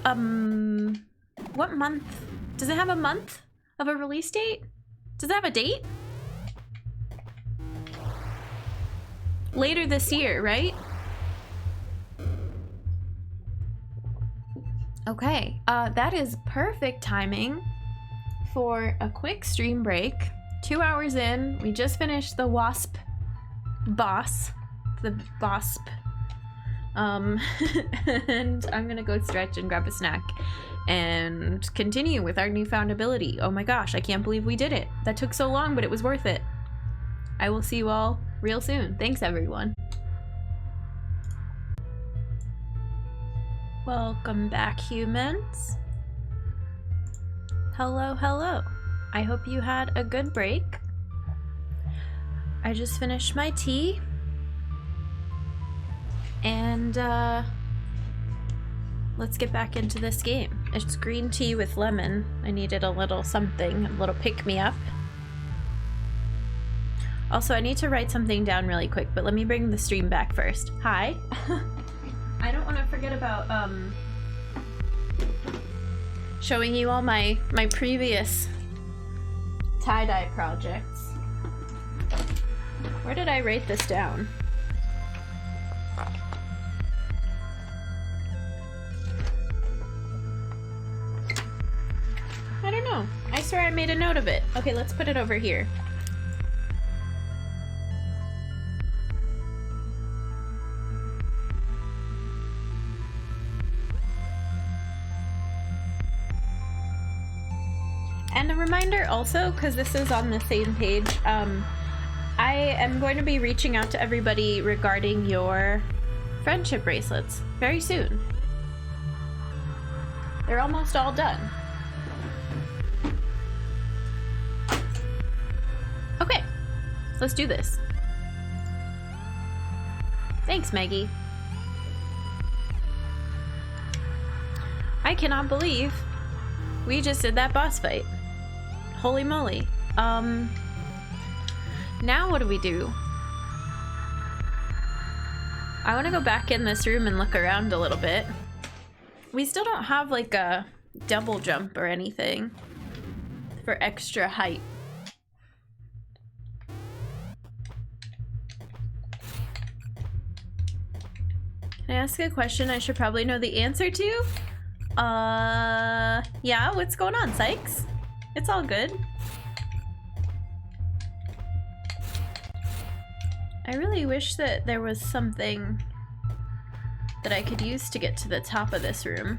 what month? Does it have a month of a release date? Does it have a date? Later this year, right? Okay, that is perfect timing for a quick stream break. 2 hours in, we just finished the Wasp boss, the Wasp. And I'm gonna go stretch and grab a snack and continue with our newfound ability. Oh my gosh, I can't believe we did it. That took so long, but it was worth it. I will see you all real soon. Thanks, everyone. Welcome back, humans. Hello, hello. I hope you had a good break. I just finished my tea. And let's get back into this game. It's green tea with lemon. I needed a little something, a little pick-me-up. Also, I need to write something down really quick, but let me bring the stream back first. Hi. I don't want to forget about showing you all my previous tie-dye projects. Where did I write this down? I don't know. I swear I made a note of it. Okay, let's put it over here. And a reminder also, because this is on the same page, I am going to be reaching out to everybody regarding your friendship bracelets very soon. They're almost all done. Okay, let's do this. Thanks, Maggie. I cannot believe we just did that boss fight. Holy moly. Now what do we do? I want to go back in this room and look around a little bit. We still don't have like a double jump or anything for extra height. Can I ask a question I should probably know the answer to? Yeah, what's going on, Sykes? It's all good. I really wish that there was something that I could use to get to the top of this room.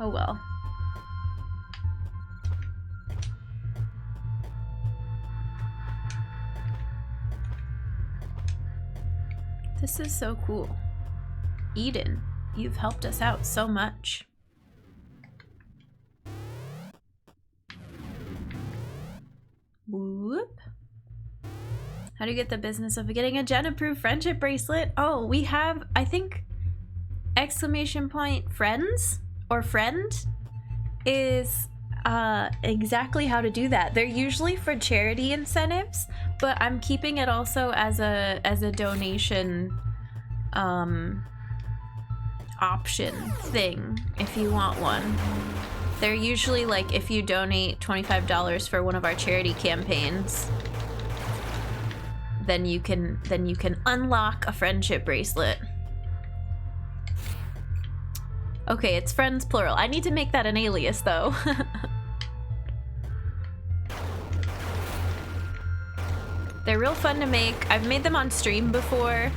Oh well. This is so cool. Eden, you've helped us out so much. Whoop. How do you get the business of getting a gen-approved friendship bracelet? Oh, we have, I think, exclamation point friends or friend is exactly how to do that. They're usually for charity incentives, but I'm keeping it also as a donation option thing if you want one. They're usually like if you donate $25 for one of our charity campaigns, then you can unlock a friendship bracelet. Okay, it's friends plural. I need to make that an alias though. They're real fun to make. I've made them on stream before,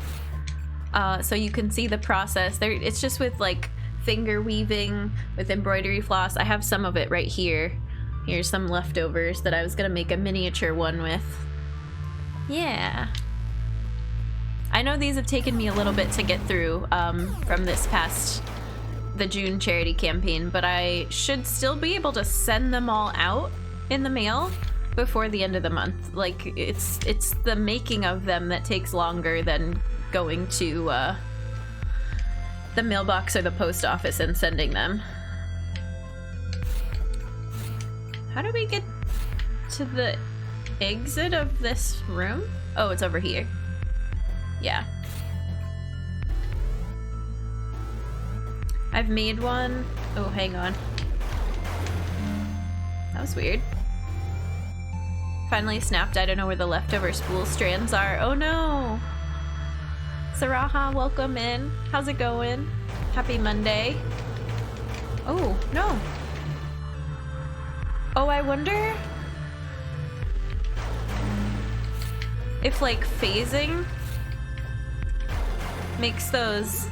so you can see the process. It's just with like finger weaving with embroidery floss. I have some of it right here. Here's some leftovers that I was gonna make a miniature one with. Yeah. I know these have taken me a little bit to get through from this past the June charity campaign, but I should still be able to send them all out in the mail before the end of the month. Like it's the making of them that takes longer than going to the mailbox or the post office and sending them. How do we get to the exit of this room? Oh, it's over here. Yeah. I've made one. Oh, hang on. That was weird. Finally snapped. I don't know where the leftover spool strands are. Oh no! Saraha, welcome in. How's it going? Happy Monday. Oh, no. Oh, I wonder if like phasing makes those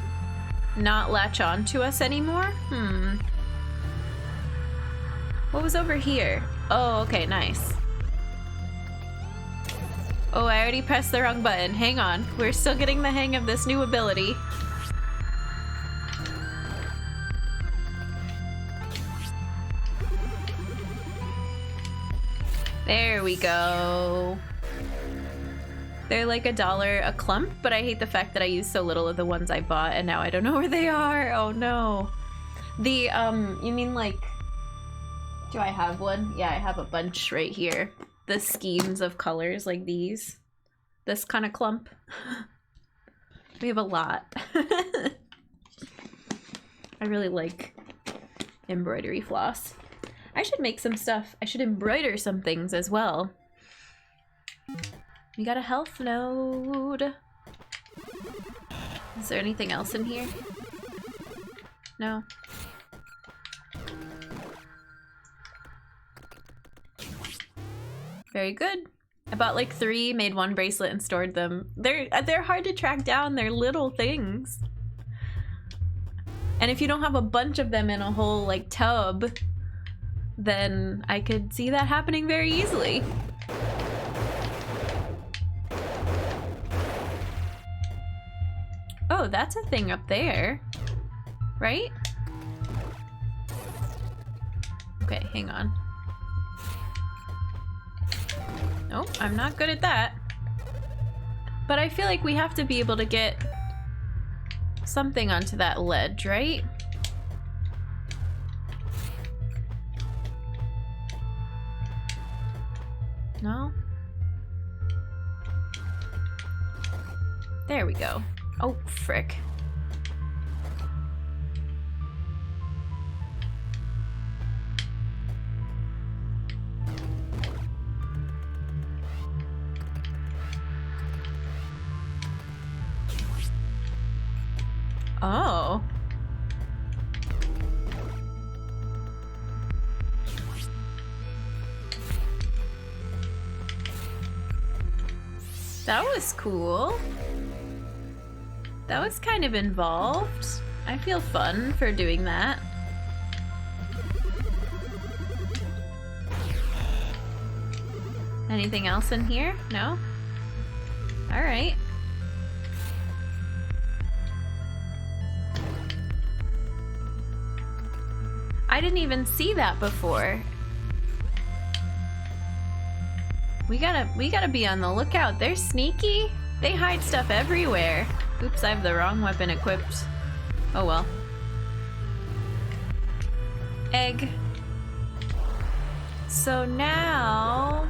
not latch on to us anymore? What was over here? Oh, okay, nice. Oh, I already pressed the wrong button. Hang on. We're still getting the hang of this new ability. There we go. They're like $1 a clump, but I hate the fact that I used so little of the ones I bought and now I don't know where they are. Oh no. The, you mean like... Do I have one? Yeah, I have a bunch right here. The schemes of colors like these. This kind of clump. We have a lot. I really like embroidery floss. I should make some stuff. I should embroider some things as well. We got a health node. Is there anything else in here? No. Very good. I bought like 3, made 1 bracelet and stored them. They're hard to track down. They're little things. And if you don't have a bunch of them in a whole like tub, then I could see that happening very easily. Oh, that's a thing up there, right? Okay, hang on. Nope, I'm not good at that. But I feel like we have to be able to get something onto that ledge, right? No? There we go. Oh, frick. Oh. That was cool. That was kind of involved. I feel fun for doing that. Anything else in here? No? All right. I didn't even see that before. We gotta be on the lookout. They're sneaky. They hide stuff everywhere. Oops, I have the wrong weapon equipped. Oh well. Egg. So now...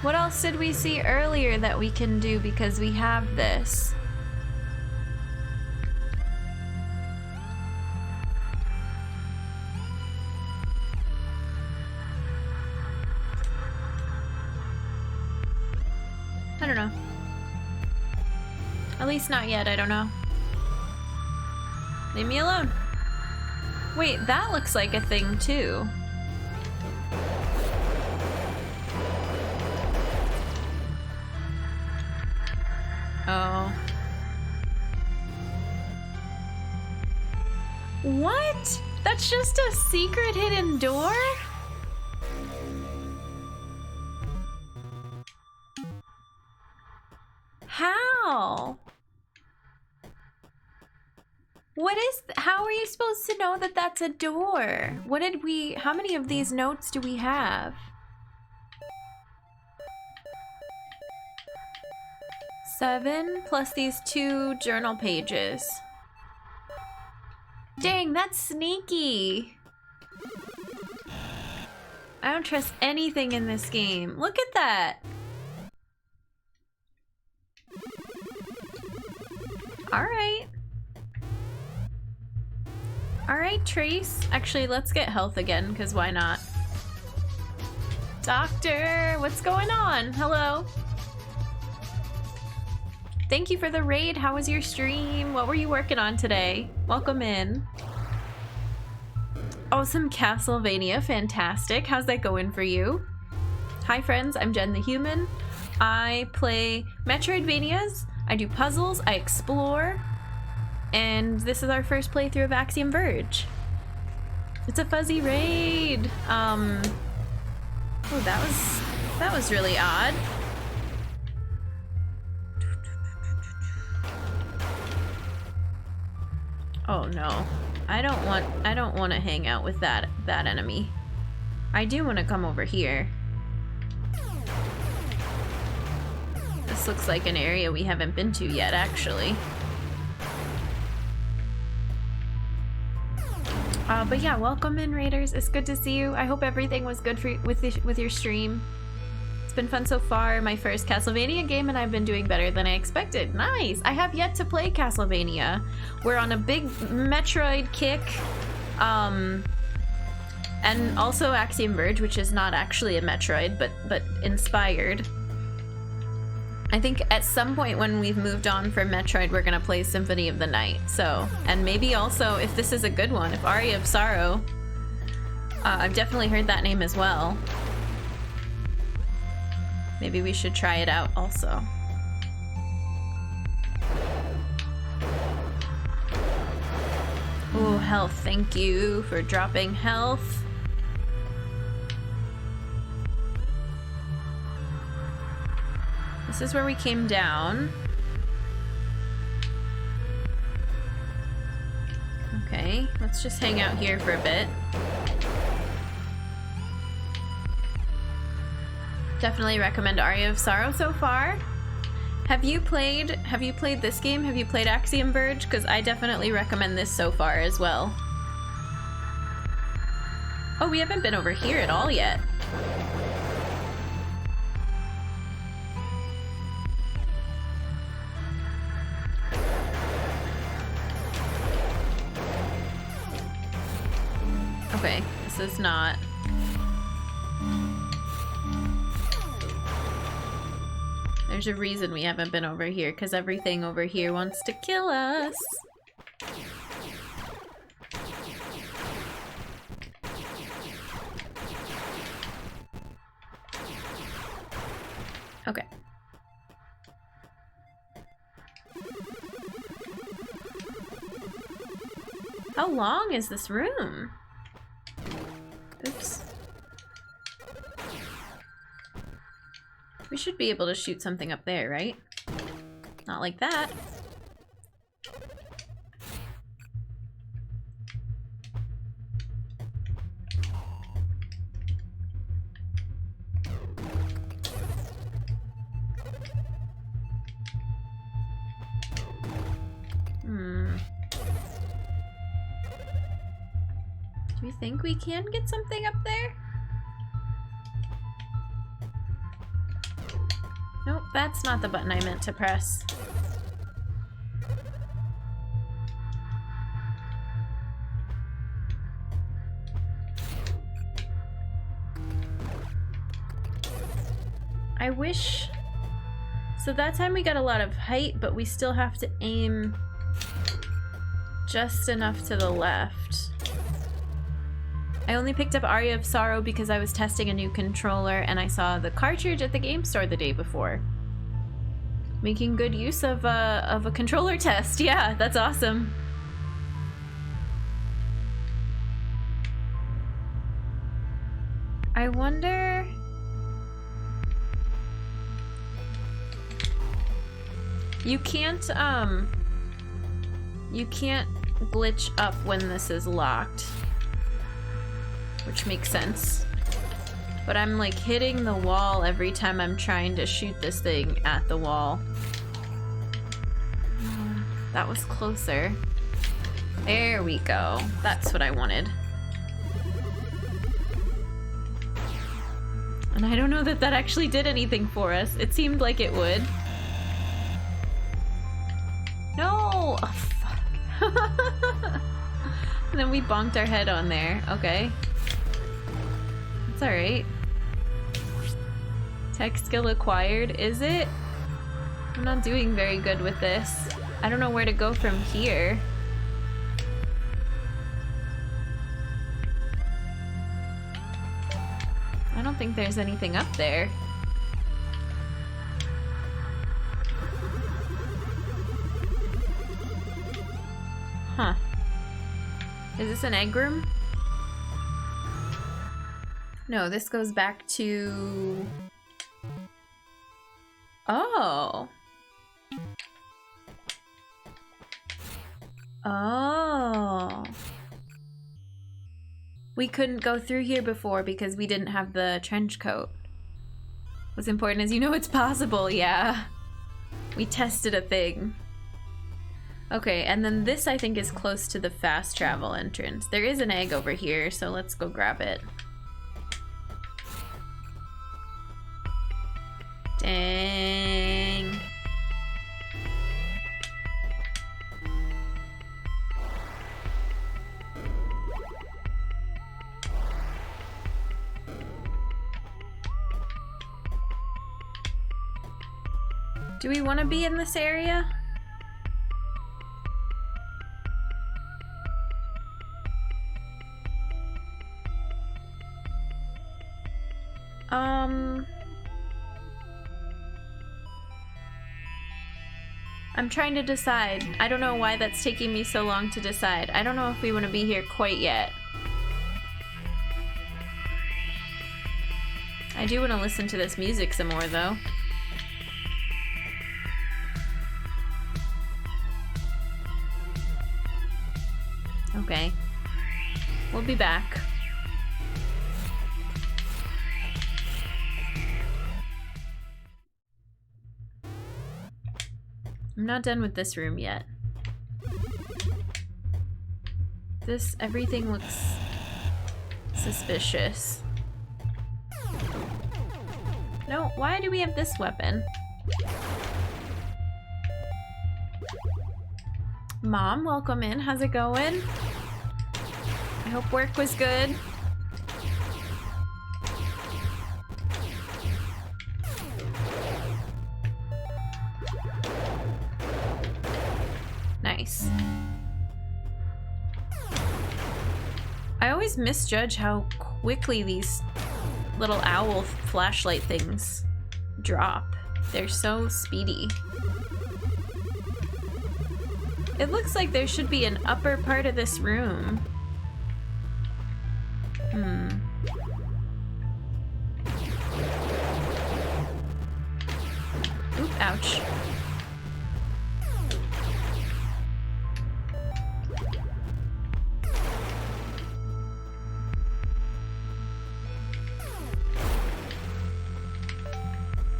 What else did we see earlier that we can do because we have this? I don't know. At least not yet, I don't know. Leave me alone. Wait, that looks like a thing too. Oh. What? That's just a secret hidden door? How? How are you supposed to know that that's a door? How many of these notes do we have? 7 plus these 2 journal pages. Dang, that's sneaky. I don't trust anything in this game. Look at that. Alright. Alright, Trace. Actually, let's get health again, because why not? Doctor, what's going on? Hello. Thank you for the raid. How was your stream? What were you working on today? Welcome in. Awesome Castlevania. Fantastic. How's that going for you? Hi, friends. I'm Jen the Human. I play Metroidvanias. I do puzzles. I explore. And this is our first playthrough of Axiom Verge. It's a fuzzy raid. Oh, that was really odd. Oh no. I don't want to hang out with that enemy. I do want to come over here. The This looks like an area we haven't been to yet, actually. But yeah, welcome in, Raiders. It's good to see you. I hope everything was good for with your stream. It's been fun so far. My first Castlevania game, and I've been doing better than I expected. Nice! I have yet to play Castlevania. We're on a big Metroid kick. And also Axiom Verge, which is not actually a Metroid, but inspired. I think at some point when we've moved on from Metroid, we're gonna play Symphony of the Night. So, and maybe also, if this is a good one, if Aria of Sorrow, I've definitely heard that name as well. Maybe we should try it out also. Ooh, health, thank you for dropping health. This is where we came down. Okay, let's just hang out here for a bit. Definitely recommend Aria of Sorrow so far. Have you played this game? Have you played Axiom Verge? Because I definitely recommend this so far as well. Oh, we haven't been over here at all yet. Okay, this is not... There's a reason we haven't been over here, because everything over here wants to kill us. Okay. How long is this room? Oops. We should be able to shoot something up there, right? Not like that. Do you think we can get something up there? Nope, that's not the button I meant to press. I wish... So that time we got a lot of height, but we still have to aim just enough to the left. I only picked up Aria of Sorrow because I was testing a new controller and I saw the cartridge at the game store the day before. Making good use of a controller test. Yeah, that's awesome. I wonder... You can't glitch up when this is locked. Which makes sense. But I'm like hitting the wall every time I'm trying to shoot this thing at the wall. That was closer. There we go. That's what I wanted. And I don't know that that actually did anything for us. It seemed like it would. No! Oh, fuck. And then we bonked our head on there. Okay. It's alright. Tech skill acquired, is it? I'm not doing very good with this. I don't know where to go from here. I don't think there's anything up there. Huh. Is this an egg room? No, this goes back to... Oh. Oh. We couldn't go through here before because we didn't have the trench coat. What's important is you know it's possible, yeah. We tested a thing. Okay, and then this I think is close to the fast travel entrance. There is an egg over here, so let's go grab it. Dang. Do we want to be in this area? I'm trying to decide. I don't know why that's taking me so long to decide. I don't know if we want to be here quite yet. I do want to listen to this music some more, though. Okay. We'll be back. I'm not done with this room yet. Everything looks suspicious. No, why do we have this weapon? Mom, welcome in. How's it going? I hope work was good. Nice. I always misjudge how quickly these little owl flashlight things drop. They're so speedy. It looks like there should be an upper part of this room. Oop, ouch.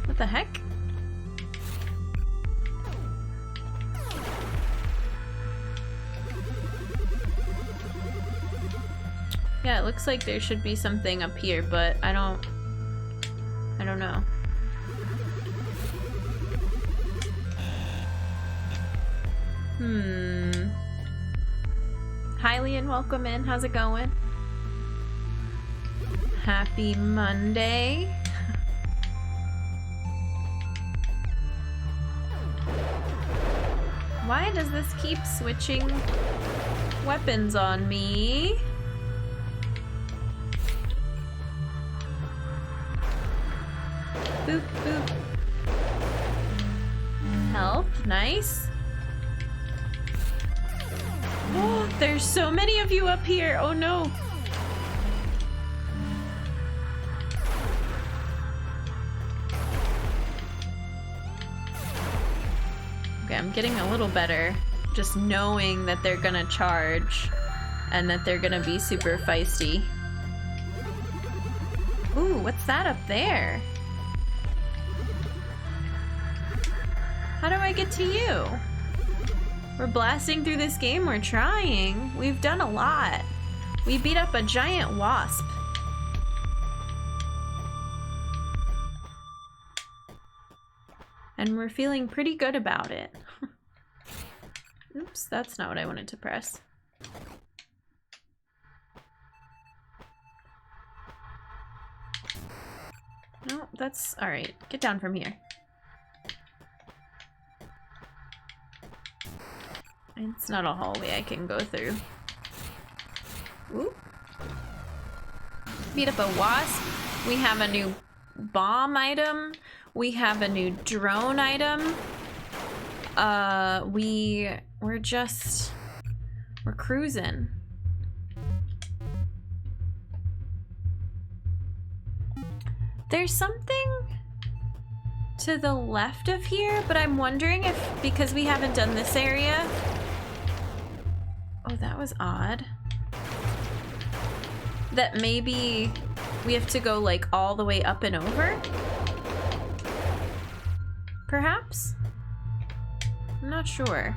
What the heck? Yeah, it looks like there should be something up here, but I don't know. Hi, Lee, and welcome in. How's it going? Happy Monday. Why does this keep switching weapons on me? Boop, boop. Health, nice. Oh, there's so many of you up here. Oh no. Okay, I'm getting a little better. Just knowing that they're gonna charge and that they're gonna be super feisty. Ooh, what's that up there? How do I get to you? We're blasting through this game, we're trying. We've done a lot. We beat up a giant wasp. And we're feeling pretty good about it. Oops, that's not what I wanted to press. No, that's alright. Get down from here. It's not a hallway I can go through. Ooh. Beat up a wasp. We have a new bomb item. We have a new drone item. We're cruising. There's something to the left of here, but I'm wondering if, because we haven't done this area. Oh, that was odd. That maybe we have to go like all the way up and over? Perhaps? I'm not sure.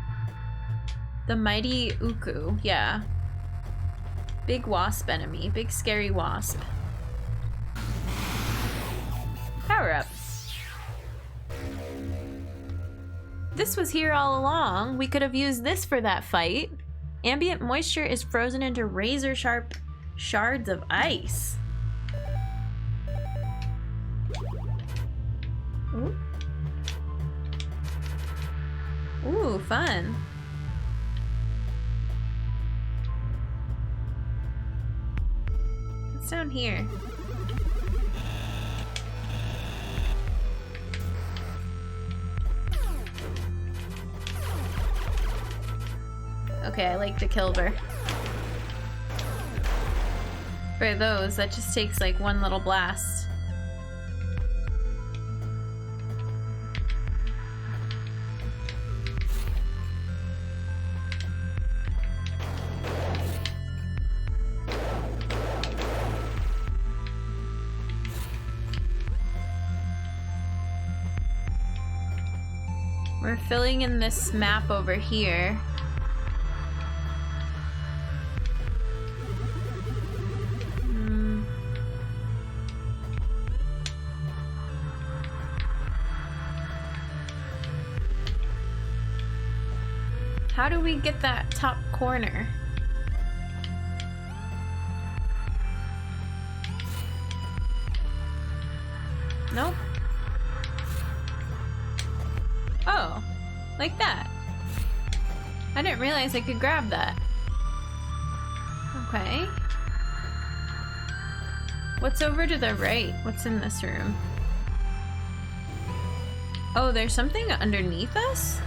The mighty Ukhu, yeah. Big wasp enemy, big scary wasp. Power up. This was here all along. We could have used this for that fight. Ambient moisture is frozen into razor sharp shards of ice. Ooh. Ooh, fun. What's down here? Okay, I like the Kilber. For those, that just takes like one little blast. We're filling in this map over here. How do we get that top corner? Nope. Oh, like that. I didn't realize I could grab that. Okay. What's over to the right? What's in this room? Oh, there's something underneath us?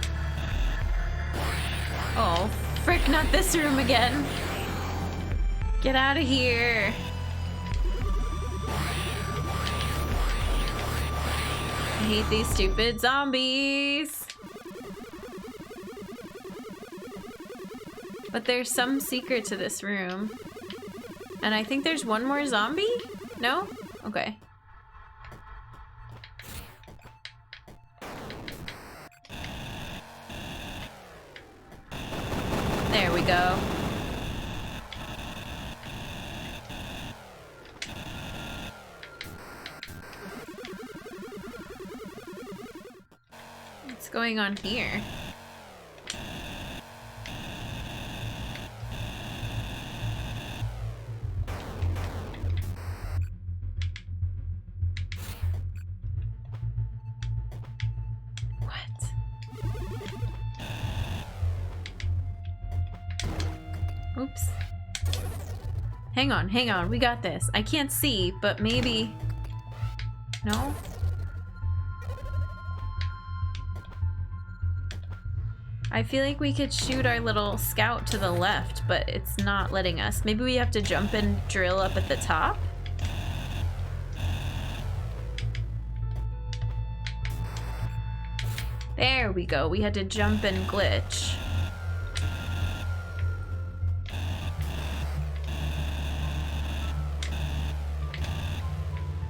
Oh, frick, not this room again. Get out of here. I hate these stupid zombies. But there's some secret to this room. And I think there's one more zombie? No? Okay. There we go. What's going on here? Oops. Hang on, we got this. I can't see, but maybe... No? I feel like we could shoot our little scout to the left, but it's not letting us. Maybe we have to jump and drill up at the top? There we go. We had to jump and glitch.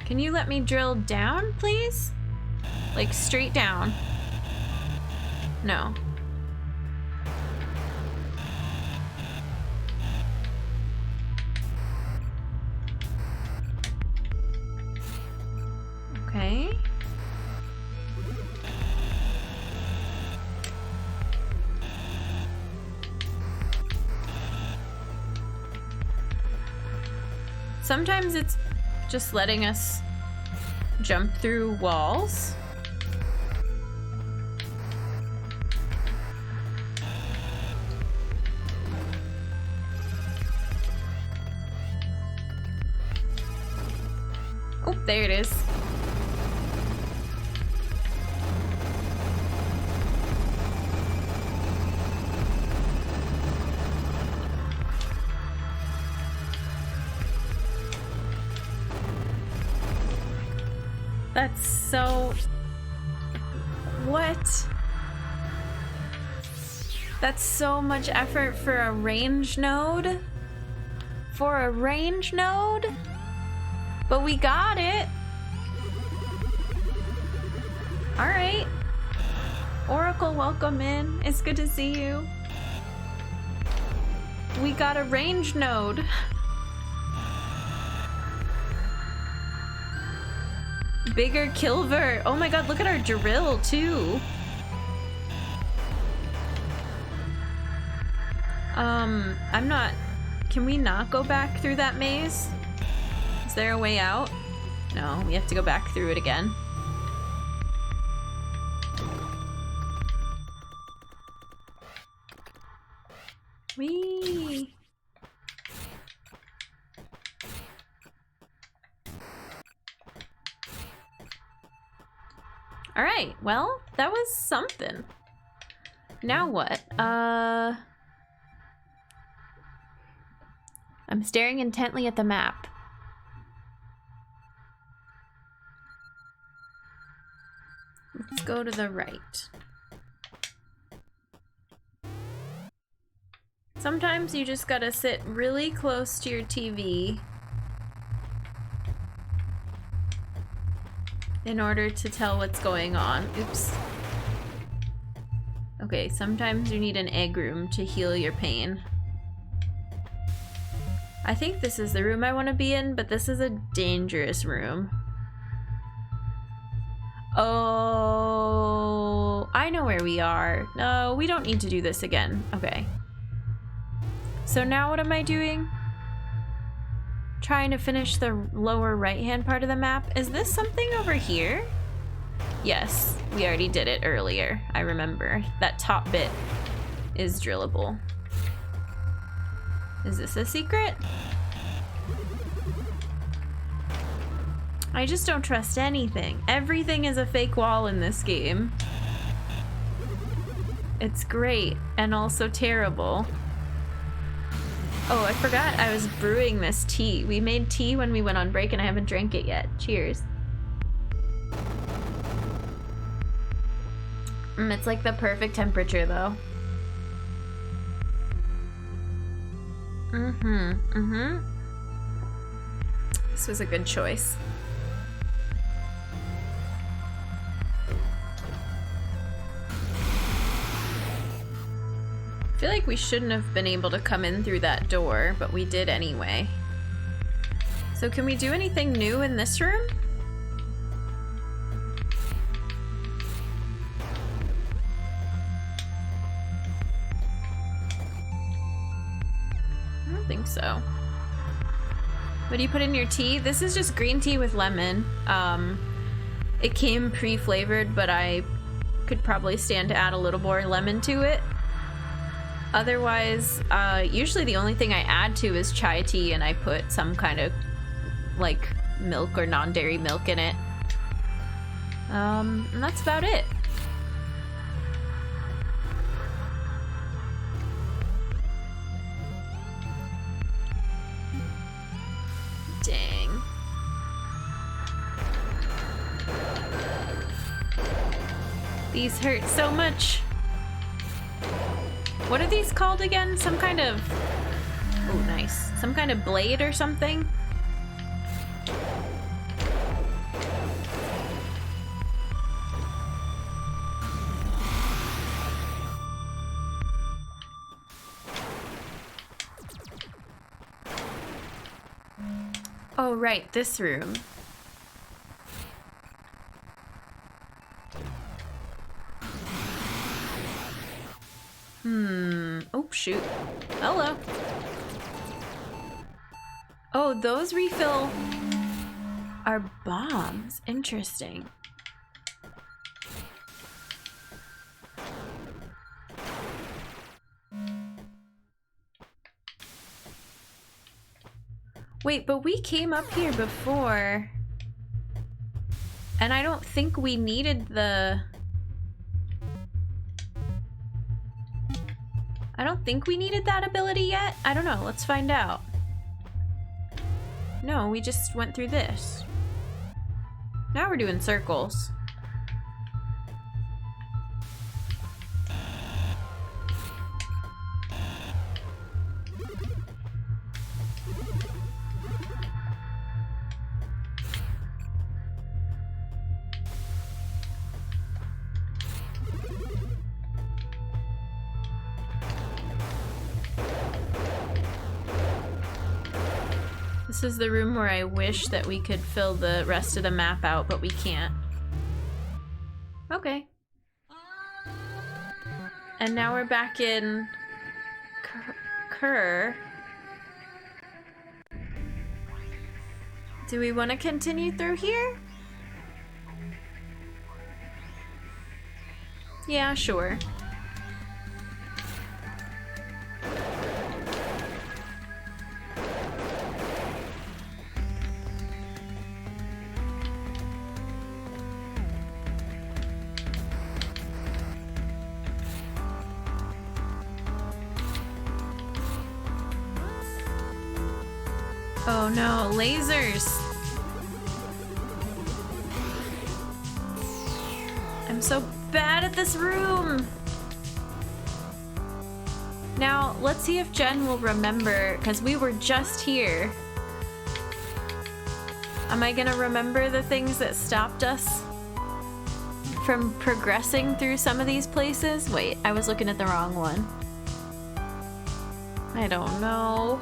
Can you let me drill down, please? Like, straight down. No. Okay. Sometimes it's just letting us jump through walls. Oh, there it is. That's so... What? That's so much effort for a range node? For a range node? But we got it. Alright. Oracle, welcome in. It's good to see you. We got a range node. Bigger Kilver. Oh my god, look at our drill too. I'm not... Can we not go back through that maze? Is there a way out? No, we have to go back through it again. Whee! Alright, well, that was something. Now what? I'm staring intently at the map. Let's go to the right. Sometimes you just gotta sit really close to your TV in order to tell what's going on. Oops. Okay, sometimes you need an egg room to heal your pain. I think this is the room I want to be in, but this is a dangerous room. Oh, I know where we are. No, we don't need to do this again. Okay. So now what am I doing? Trying to finish the lower right-hand part of the map. Is this something over here? Yes, we already did it earlier. I remember. That top bit is drillable. Is this a secret? I just don't trust anything. Everything is a fake wall in this game. It's great and also terrible. Oh, I forgot I was brewing this tea. We made tea when we went on break and I haven't drank it yet. Cheers. It's like the perfect temperature though. This was a good choice. I feel like we shouldn't have been able to come in through that door, but we did anyway. So can we do anything new in this room? I don't think so. What do you put in your tea? This is just green tea with lemon. It came pre-flavored, but I could probably stand to add a little more lemon to it. Otherwise, usually the only thing I add to is chai tea, and I put some kind of like milk or non-dairy milk in it. And that's about it. Dang. These hurt so much. What are these called again? Some kind of... Oh, nice. Some kind of blade or something? Oh, right. This room. Oh, shoot. Hello. Oh, those refill our bombs. Interesting. Wait, but we came up here before, and I don't think we needed the... I don't think we needed that ability yet. I don't know. Let's find out. No, we just went through this. Now we're doing circles. This is the room where I wish that we could fill the rest of the map out, but we can't. Okay. And now we're back in Kerr. Do we want to continue through here? Yeah, sure. Oh no, lasers! I'm so bad at this room! Now, let's see if Jen will remember, because we were just here. Am I gonna remember the things that stopped us from progressing through some of these places? Wait, I was looking at the wrong one. I don't know.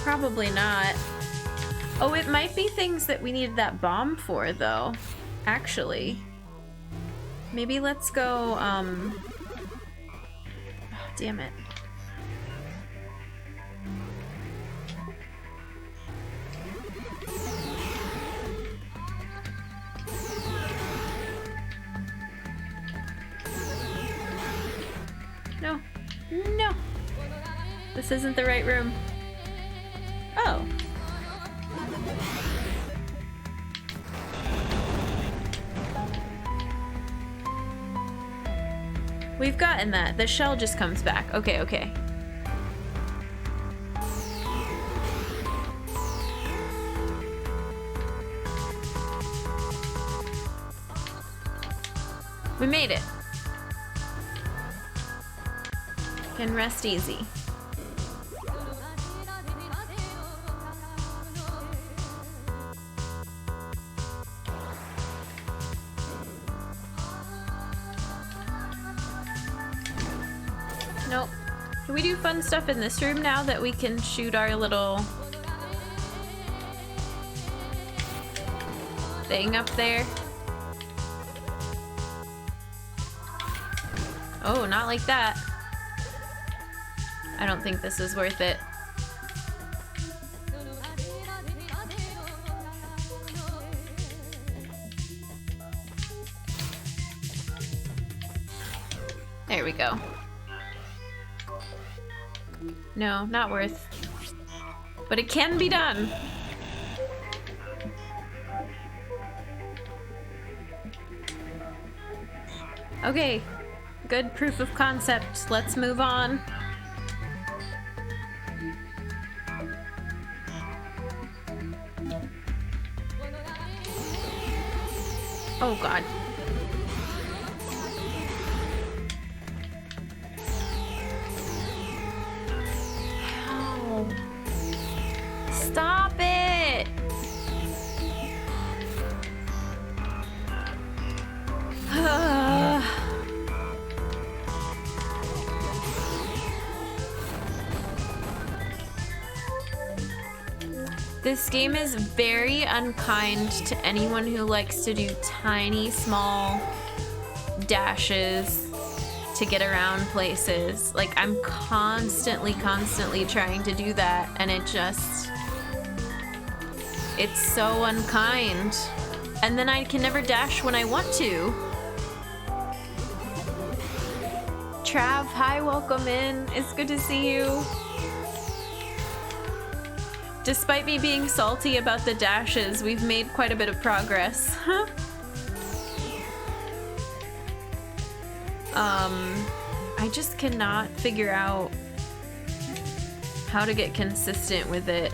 Probably not. Oh, it might be things that we needed that bomb for, though. Actually. Maybe let's go, oh, damn it. No. No! This isn't the right room. Oh. We've gotten that. The shell just comes back. Okay, okay. We made it. Can rest easy. Nope. Can we do fun stuff in this room now that we can shoot our little thing up there? Oh, not like that. I don't think this is worth it. There we go. No, not worth. But it can be done. Okay, good proof of concept. Let's move on. Oh God. Ow. Stop it! This game is very unkind to anyone who likes to do tiny, small dashes to get around places. Like, I'm constantly trying to do that, and it's so unkind. And then I can never dash when I want to. Trav, hi, welcome in. It's good to see you. Despite me being salty about the dashes, we've made quite a bit of progress. I just cannot figure out how to get consistent with it.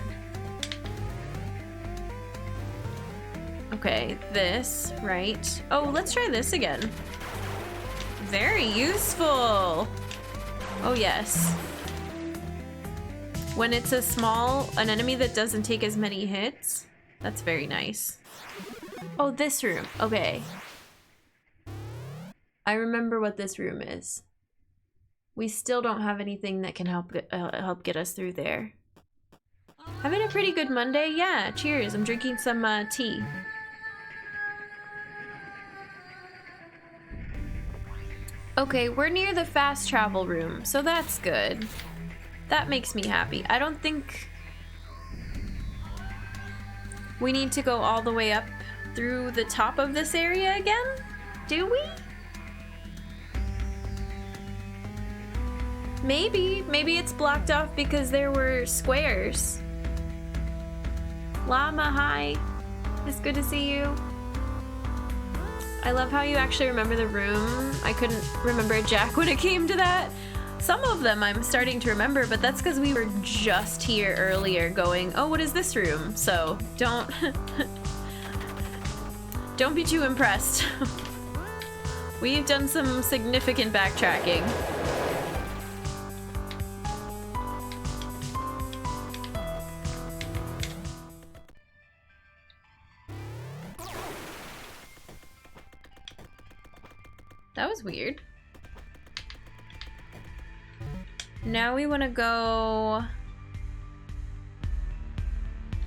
Okay, this, right? Oh, let's try this again. Very useful. Oh, yes. When it's an enemy that doesn't take as many hits, that's very nice. Oh, this room. Okay. I remember what this room is. we still don't have anything that can help get us through there. Having a pretty good Monday? Yeah, cheers. I'm drinking some tea. Okay, we're near the fast travel room, so that's good. That makes me happy. I don't think we need to go all the way up through the top of this area again, do we? Maybe it's blocked off because there were squares. Llama, hi. It's good to see you. I love how you actually remember the room. I couldn't remember Jack when it came to that. Some of them I'm starting to remember, but that's because we were just here earlier going, oh, what is this room? So don't be too impressed. We've done some significant backtracking. That was weird. Now we want to go,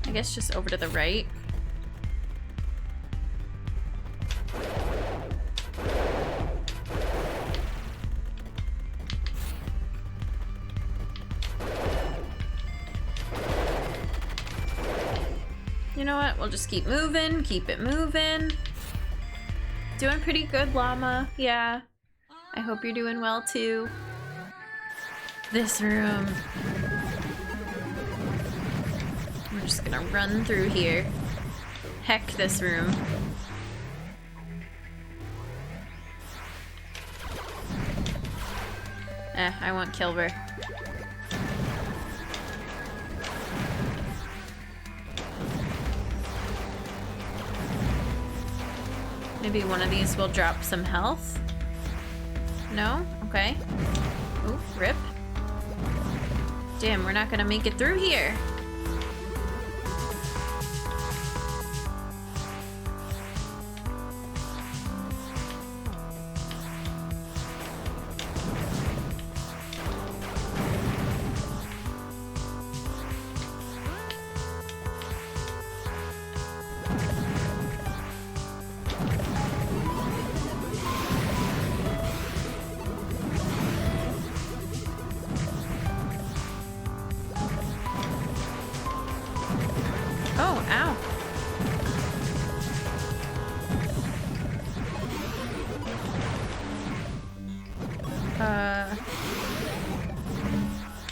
I guess, just over to the right. You know what? We'll just keep moving, keep it moving. Doing pretty good, Llama. Yeah. I hope you're doing well too. This room. We're just gonna run through here. Heck this room. I want Kilver. Maybe one of these will drop some health. No? Okay. Ooh, rip. Damn, we're not gonna make it through here.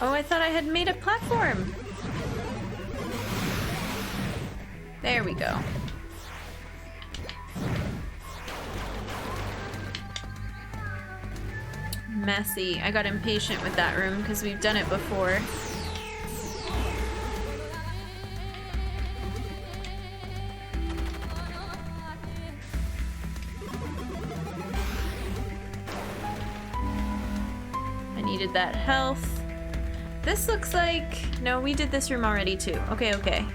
Oh, I thought I had made a platform. There we go. Messy. I got impatient with that room because we've done it before. I needed that health. This looks like... No, we did this room already too. Okay, okay.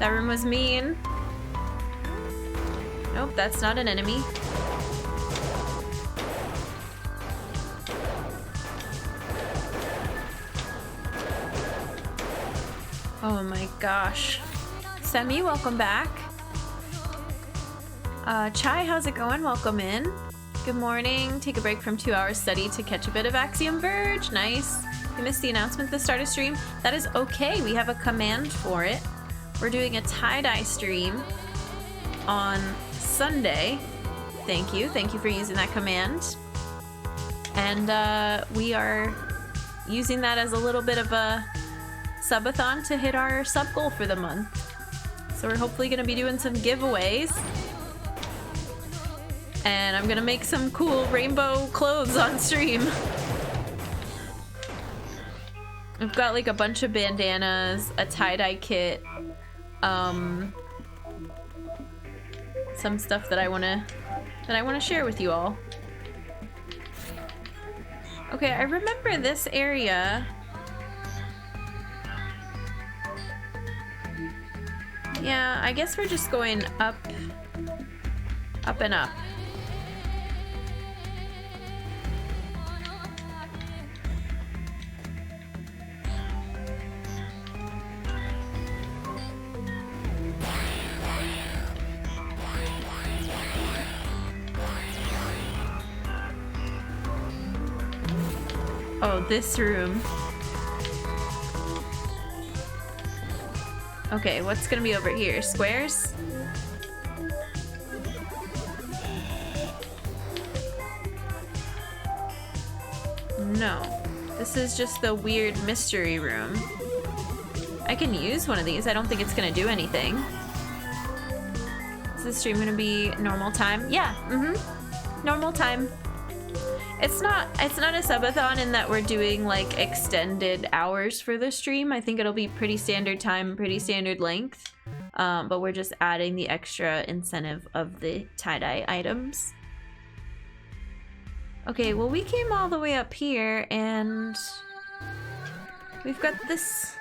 That room was mean. Nope, that's not an enemy. Oh my gosh. Semi, welcome back. Chai, how's it going? Welcome in. Good morning. Take a break from 2 hours study to catch a bit of Axiom Verge. Nice. You missed the announcement at the start of stream. That is okay. We have a command for it. We're doing a tie-dye stream on Sunday. Thank you. Thank you for using that command. And we are using that as a little bit of a subathon to hit our sub goal for the month. So we're hopefully going to be doing some giveaways. And I'm going to make some cool rainbow clothes on stream. I've got like a bunch of bandanas, a tie-dye kit, some stuff that I wanna share with you all. Okay, I remember this area. Yeah, I guess we're just going up and up. Oh, this room. Okay, what's gonna be over here? Squares? No. This is just the weird mystery room. I can use one of these. I don't think it's gonna do anything. Is the stream gonna be normal time? Yeah, normal time. It's not a subathon in that we're doing like extended hours for the stream. I think it'll be pretty standard time, pretty standard length. But we're just adding the extra incentive of the tie-dye items. Okay, well we came all the way up here and we've got this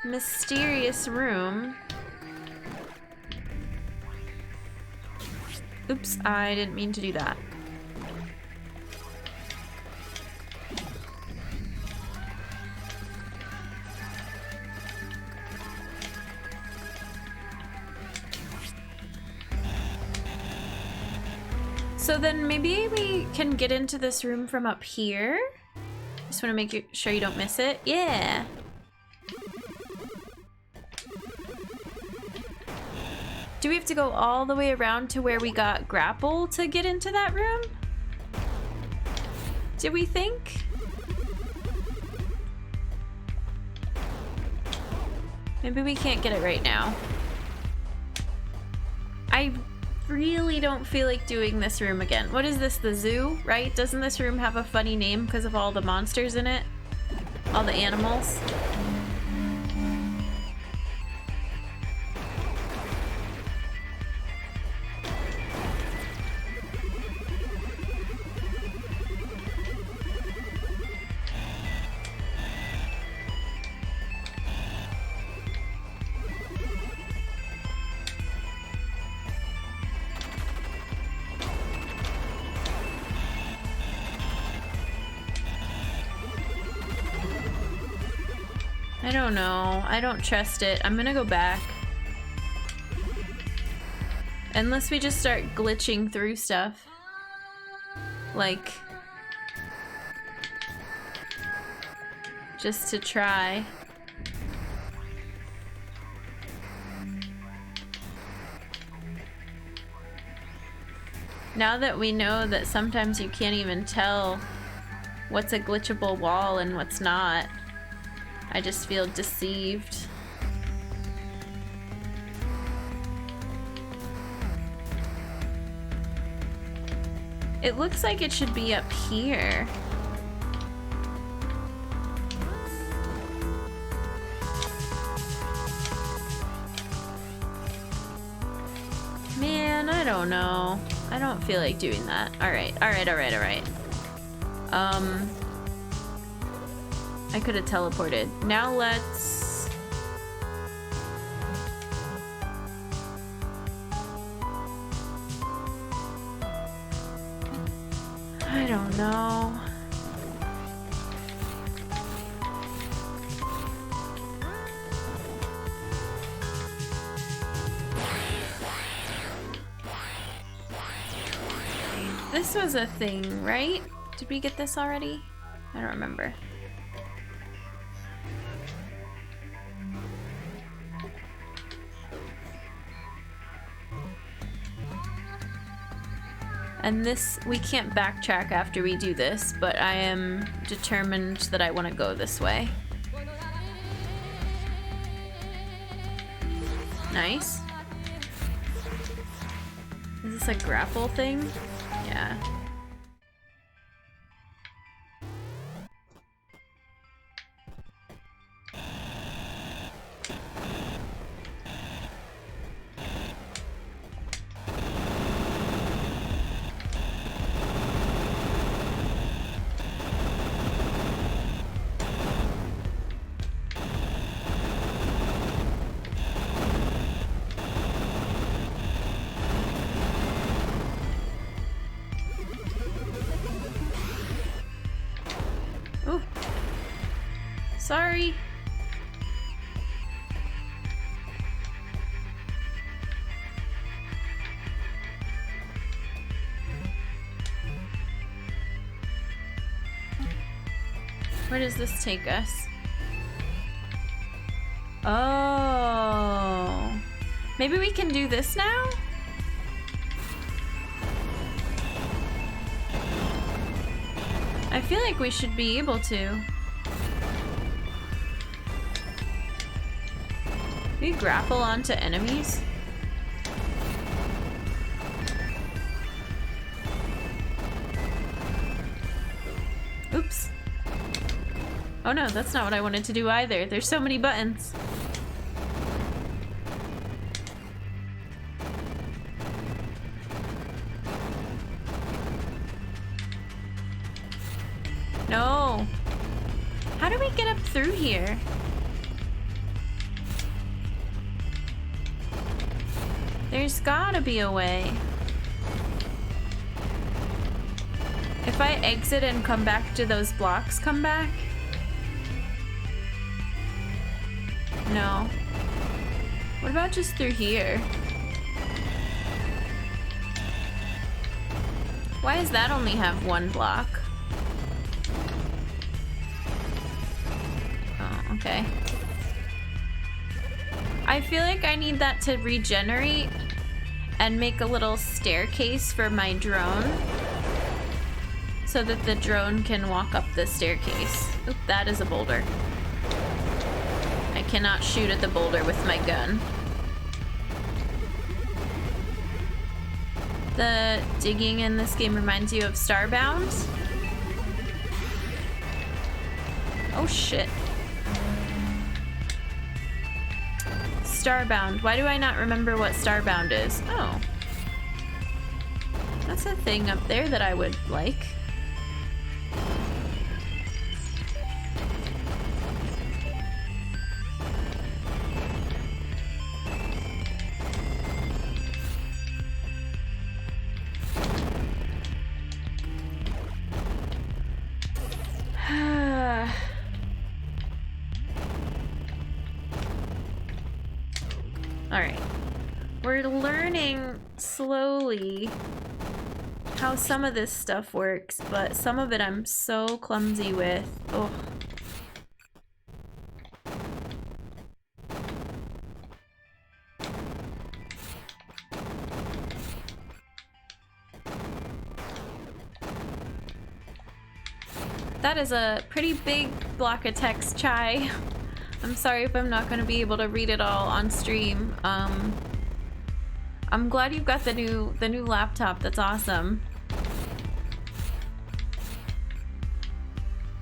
mysterious room. Oops, I didn't mean to do that. So then maybe we can get into this room from up here. Just want to make sure you don't miss it. Yeah. Do we have to go all the way around to where we got grapple to get into that room? Do we think? Maybe we can't get it right now. I really don't feel like doing this room again. What is this, the zoo, right? Doesn't this room have a funny name because of all the monsters in it? All the animals? I don't know. I don't trust it. I'm gonna go back. Unless we just start glitching through stuff. Like... just to try. Now that we know that sometimes you can't even tell what's a glitchable wall and what's not, I just feel deceived. It looks like it should be up here. Man, I don't know. I don't feel like doing that. Alright. I could have teleported. Now let's... I don't know. This was a thing, right? Did we get this already? I don't remember. And this, we can't backtrack after we do this, but I am determined that I want to go this way. Nice. Is this a grapple thing? Yeah. Sorry. Where does this take us? Oh. Maybe we can do this now? I feel like we should be able to. We grapple onto enemies? Oops. Oh no, that's not what I wanted to do either. There's so many buttons. No. How do we get up through here? There's gotta be a way. If I exit and come back, do those blocks come back? No. What about just through here? Why does that only have one block? Oh, okay. I feel like I need that to regenerate and make a little staircase for my drone so that the drone can walk up the staircase. Oop, that is a boulder. I cannot shoot at the boulder with my gun. The digging in this game reminds you of Starbound. Oh shit. Starbound. Why do I not remember what Starbound is? Oh. That's a thing up there that I would like. Alright. We're learning slowly how some of this stuff works, but some of it I'm so clumsy with. Oh. That is a pretty big block of text, Chai. I'm sorry if I'm not going to be able to read it all on stream. I'm glad you've got the new laptop. That's awesome.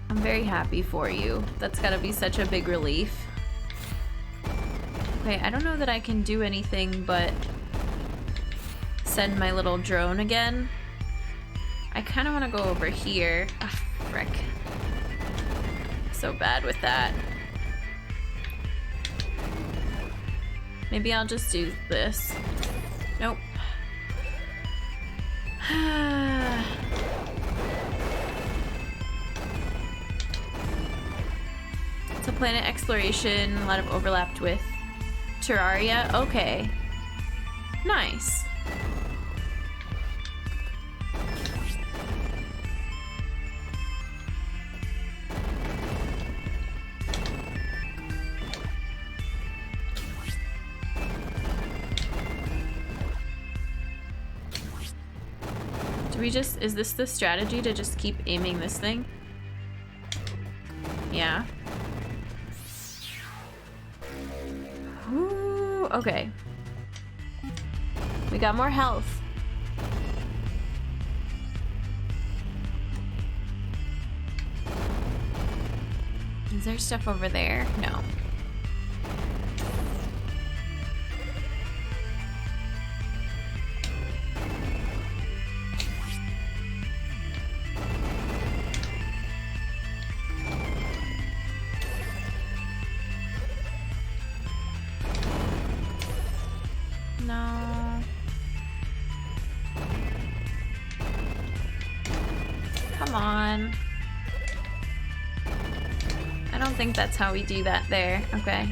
I'm very happy for you. That's got to be such a big relief. Okay, I don't know that I can do anything but send my little drone again. I kind of want to go over here. Ah, frick. So bad with that. Maybe I'll just do this. Nope. So planet exploration, a lot of overlapped with Terraria. Okay. Nice. Is this the strategy to just keep aiming this thing? Yeah. Ooh, okay. We got more health. Is there stuff over there? No. I think that's how we do that there. Okay.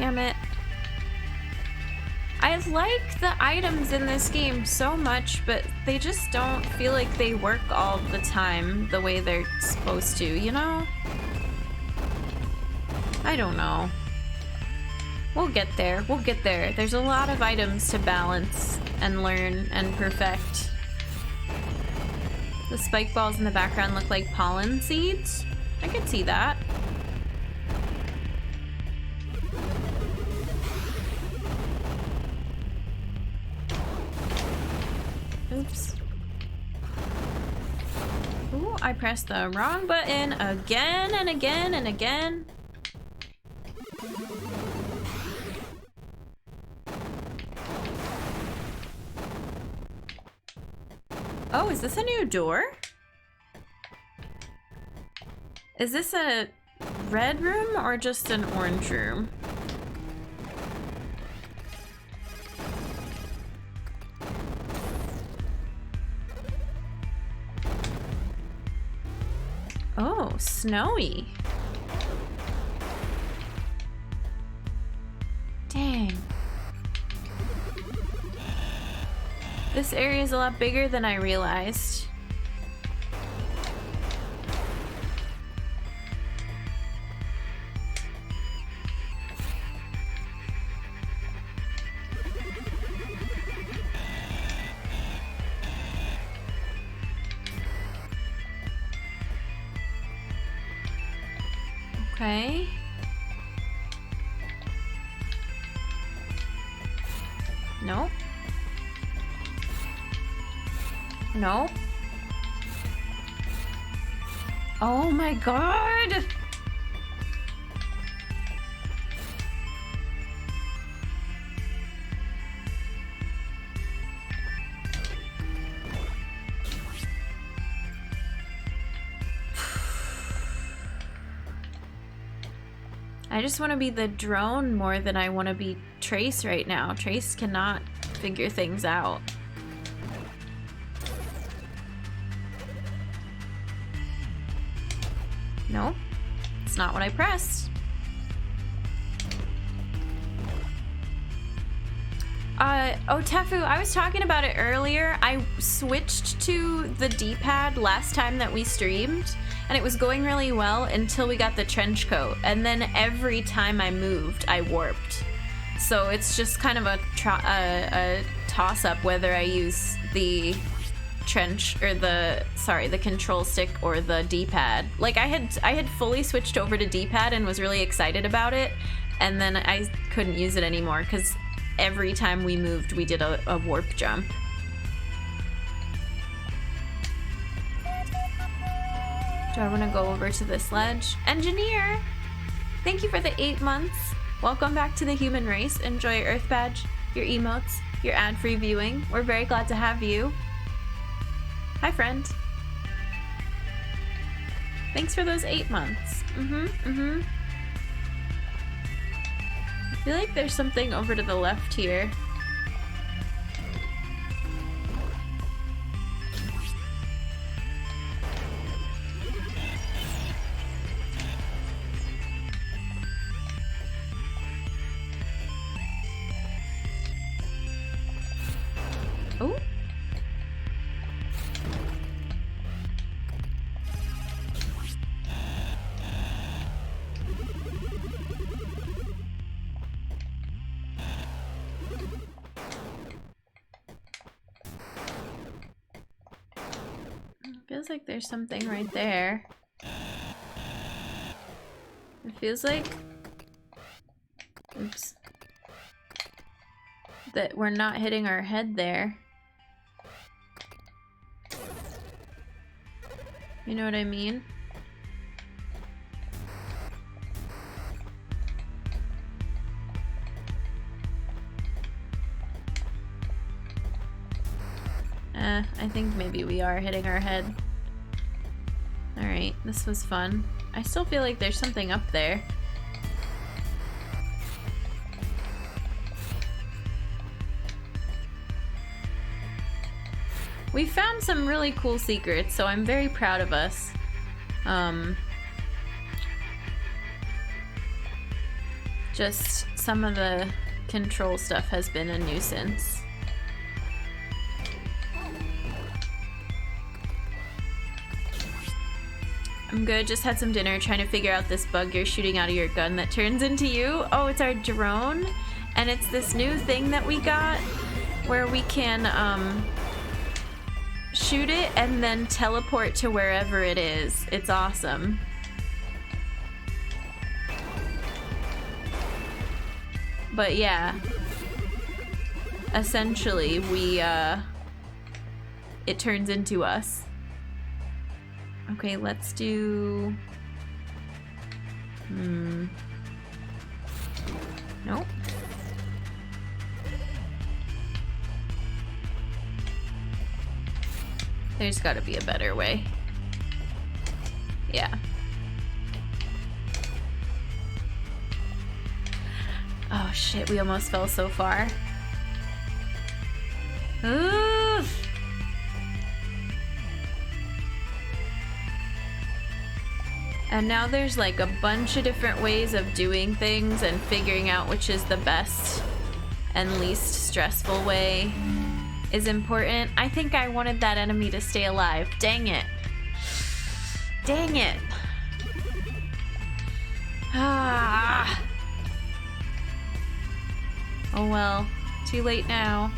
Damn it. I like the items in this game so much, but they just don't feel like they work all the time the way they're supposed to, you know? I don't know. We'll get there. We'll get there. There's a lot of items to balance and learn and perfect. The spike balls in the background look like pollen seeds. I could see that. Oops. Ooh, I pressed the wrong button again and again and again. Oh, is this a new door? Is this a red room or just an orange room? Oh, snowy. Dang. This area is a lot bigger than I realized. Okay. Nope. Nope. Oh my god! I just want to be the drone more than I want to be Trace right now. Trace cannot figure things out. Nope. It's not what I pressed. Oh, Tefu, I was talking about it earlier. I switched to the D-pad last time that we streamed, and it was going really well until we got the trench coat. And then every time I moved, I warped. So it's just kind of a toss-up whether I use the trench or the control stick or the D-pad. Like I had fully switched over to D-pad and was really excited about it, and then I couldn't use it anymore because every time we moved we did a warp jump. Do I want to go over to this ledge? Engineer! Thank you for the 8 months. Welcome back to the human race. Enjoy your Earth badge, your emotes, your ad-free viewing. We're very glad to have you. Hi, friend. Thanks for those 8 months. I feel like there's something over to the left here. Oh. Feels like there's something right there. It feels like... Oops. That we're not hitting our head there. You know what I mean? I think maybe we are hitting our head. Alright, this was fun. I still feel like there's something up there. We found some really cool secrets, so I'm very proud of us. Just some of the control stuff has been a nuisance. I'm good, just had some dinner trying to figure out this bug you're shooting out of your gun that turns into you. Oh, it's our drone, and it's this new thing that we got where we can shoot it and then teleport to wherever it is. It's awesome. But yeah, essentially we it turns into us. Okay, let's do nope. There's gotta be a better way. Yeah. Oh shit, we almost fell so far. Ooh. And now there's like a bunch of different ways of doing things and figuring out which is the best and least stressful way is important. I think I wanted that enemy to stay alive. Dang it. Dang it. Ah. Oh well, too late now.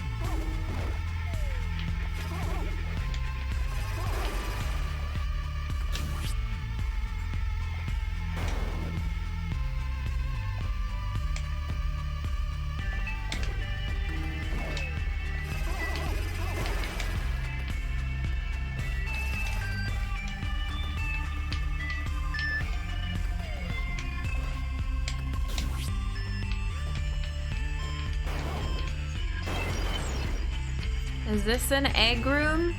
Is this an egg room?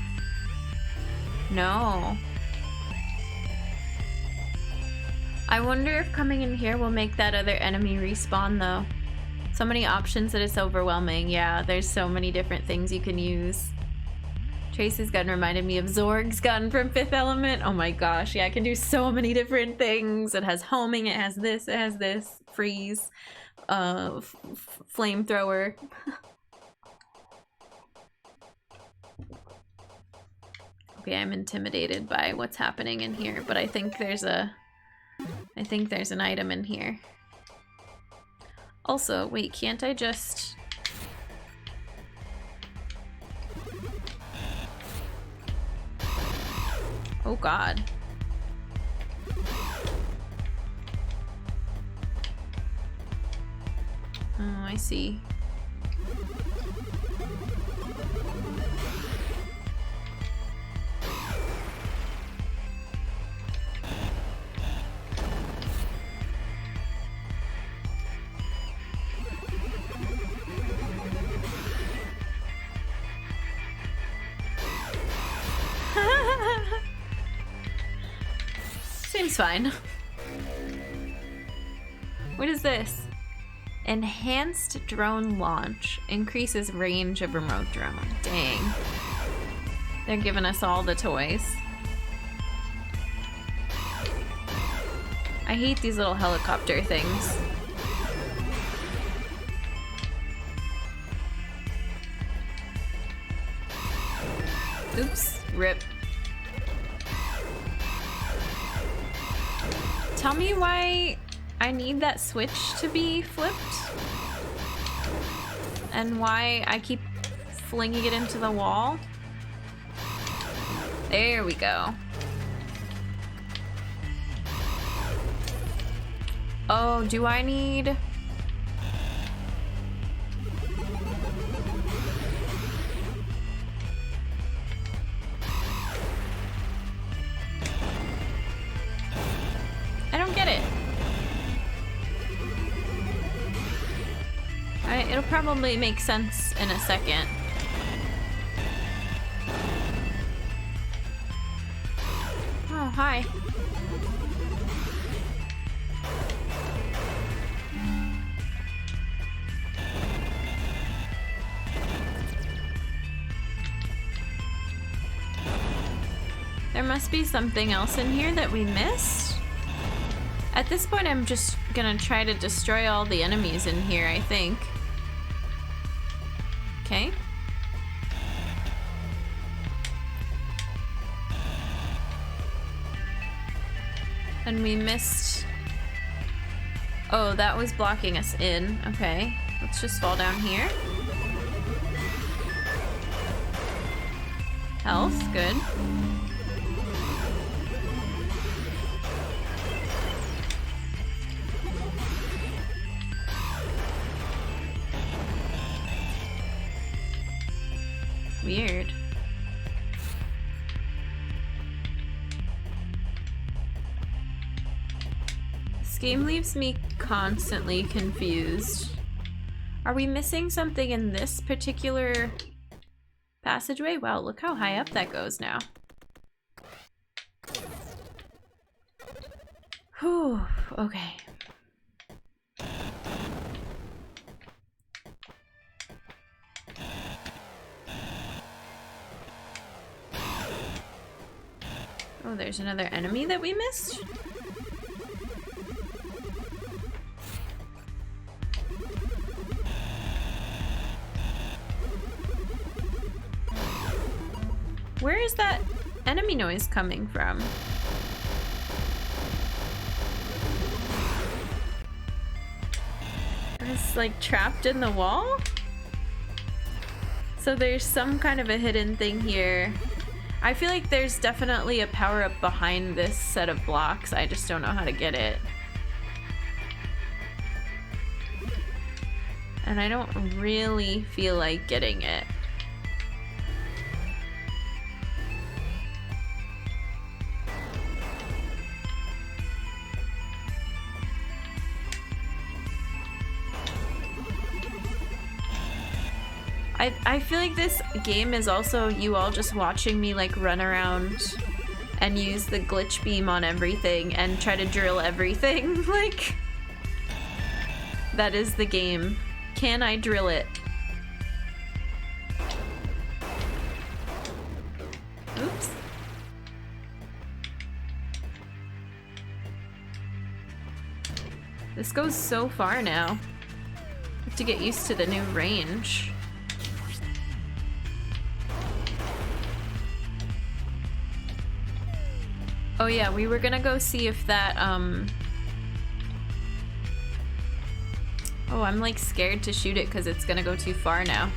No. I wonder if coming in here will make that other enemy respawn though. So many options that it's overwhelming. Yeah, there's so many different things you can use. Trace's gun reminded me of Zorg's gun from Fifth Element. Oh my gosh, yeah, I can do so many different things. It has homing, it has this, freeze, flamethrower. Okay, I'm intimidated by what's happening in here, but I think there's an item in here. Also, wait, can't I just... Oh god. Oh, I see. Seems fine. What is this? Enhanced drone launch. Increases range of remote drone. Dang. They're giving us all the toys. I hate these little helicopter things. Oops. Rip. Tell me why I need that switch to be flipped and why I keep flinging it into the wall. There we go. Oh, do I need... I don't get it. It'll probably make sense in a second. Oh, hi. There must be something else in here that we missed. At this point, I'm just gonna try to destroy all the enemies in here, I think. Okay. And we missed... Oh, that was blocking us in. Okay. Let's just fall down here. Health, good. Weird. This game leaves me constantly confused. Are we missing something in this particular passageway? Wow, look how high up that goes now. Whew, okay. Oh, there's another enemy that we missed? Where is that enemy noise coming from? It's like trapped in the wall? So there's some kind of a hidden thing here. I feel like there's definitely a power-up behind this set of blocks. I just don't know how to get it. And I don't really feel like getting it. I feel like this game is also you all just watching me like run around and use the glitch beam on everything and try to drill everything. Like, that is the game. Can I drill it? Oops. This goes so far now. I have to get used to the new range. Oh yeah, we were gonna go see if that, Oh, I'm like scared to shoot it because it's gonna go too far now.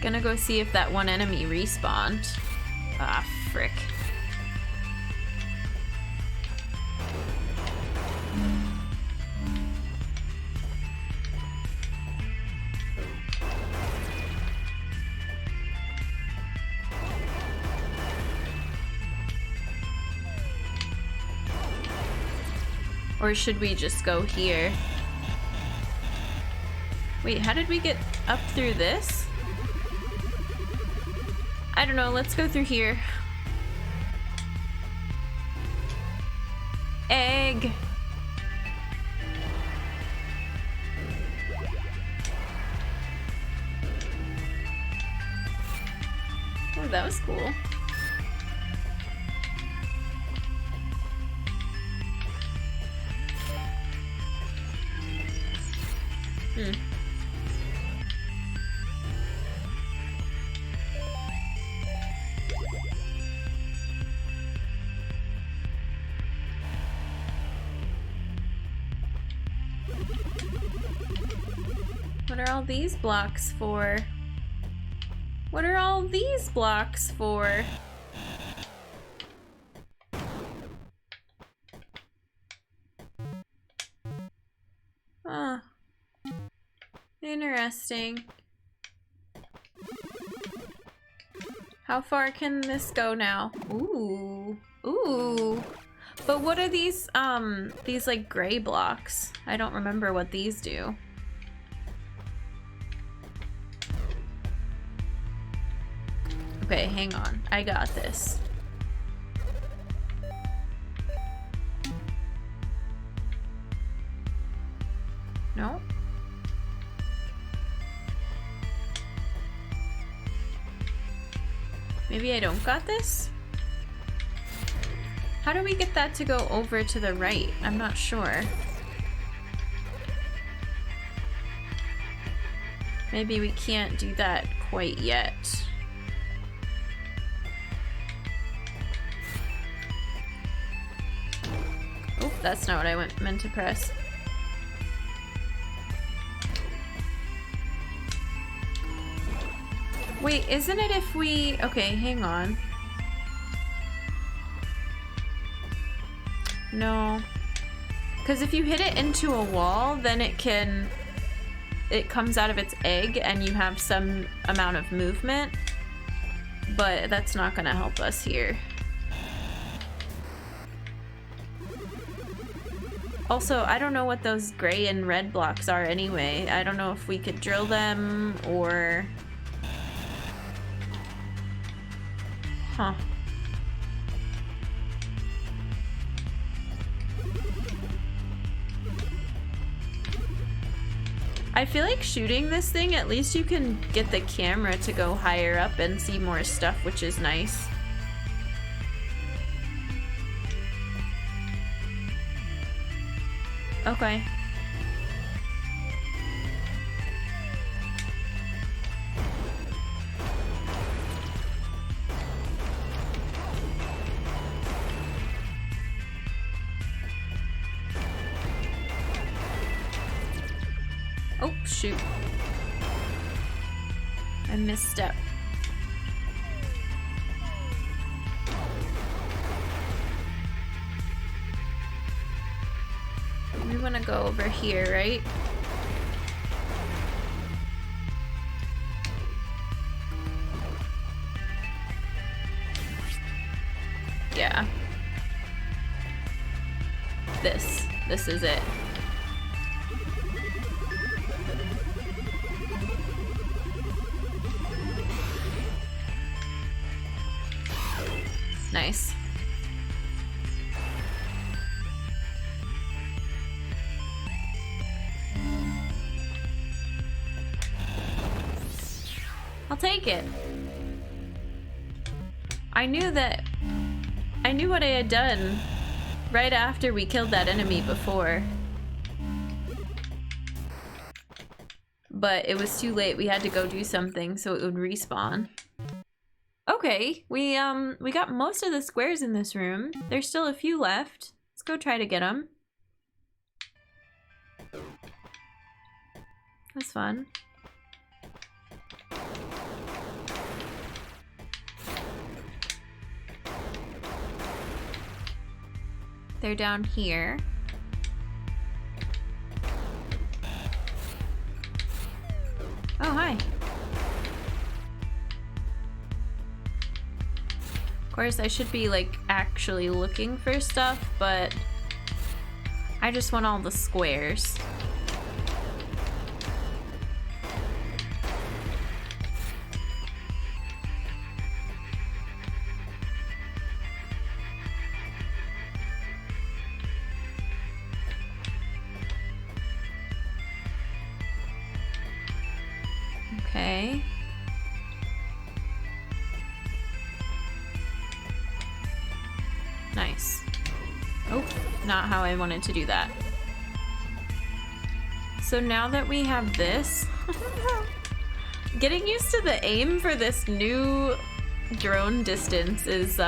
Gonna go see if that one enemy respawned. Ah, frick. Or should we just go here? Wait, how did we get up through this? I don't know, let's go through here. Egg! Oh, that was cool. What are all these blocks for? What are all these blocks for? Huh. Interesting. How far can this go now? Ooh. Ooh. But what are these like gray blocks? I don't remember what these do. Okay, hang on. I got this. No? Maybe I don't got this? How do we get that to go over to the right? I'm not sure. Maybe we can't do that quite yet. Oh, that's not what I meant to press. Wait, isn't it if we... Okay, hang on. No. Because if you hit it into a wall, then it can... It comes out of its egg and you have some amount of movement. But that's not going to help us here. Also, I don't know what those gray and red blocks are anyway. I don't know if we could drill them or... Huh. I feel like shooting this thing, at least you can get the camera to go higher up and see more stuff, which is nice. Okay. Oh, shoot. I misstep. We want to go over here, right? Yeah. This is it. Nice. I'll take it. I knew what I had done right after we killed that enemy before. But it was too late. We had to go do something so it would respawn. Okay, we got most of the squares in this room. There's still a few left. Let's go try to get them. That's fun. They're down here. Oh, hi. Of course, I should be, like, actually looking for stuff, but I just want all the squares. Okay. Nice. Oh, not how I wanted to do that. So now that we have this, getting used to the aim for this new drone distance is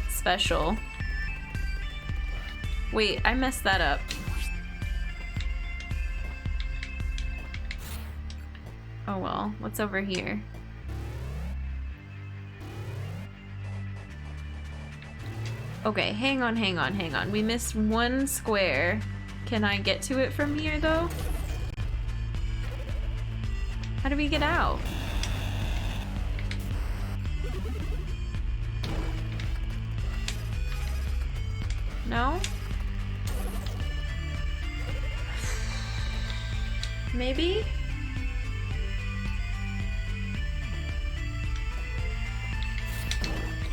special. Wait, I messed that up. Oh well, what's over here? Okay, hang on. We missed one square. Can I get to it from here though? How do we get out? No? Maybe?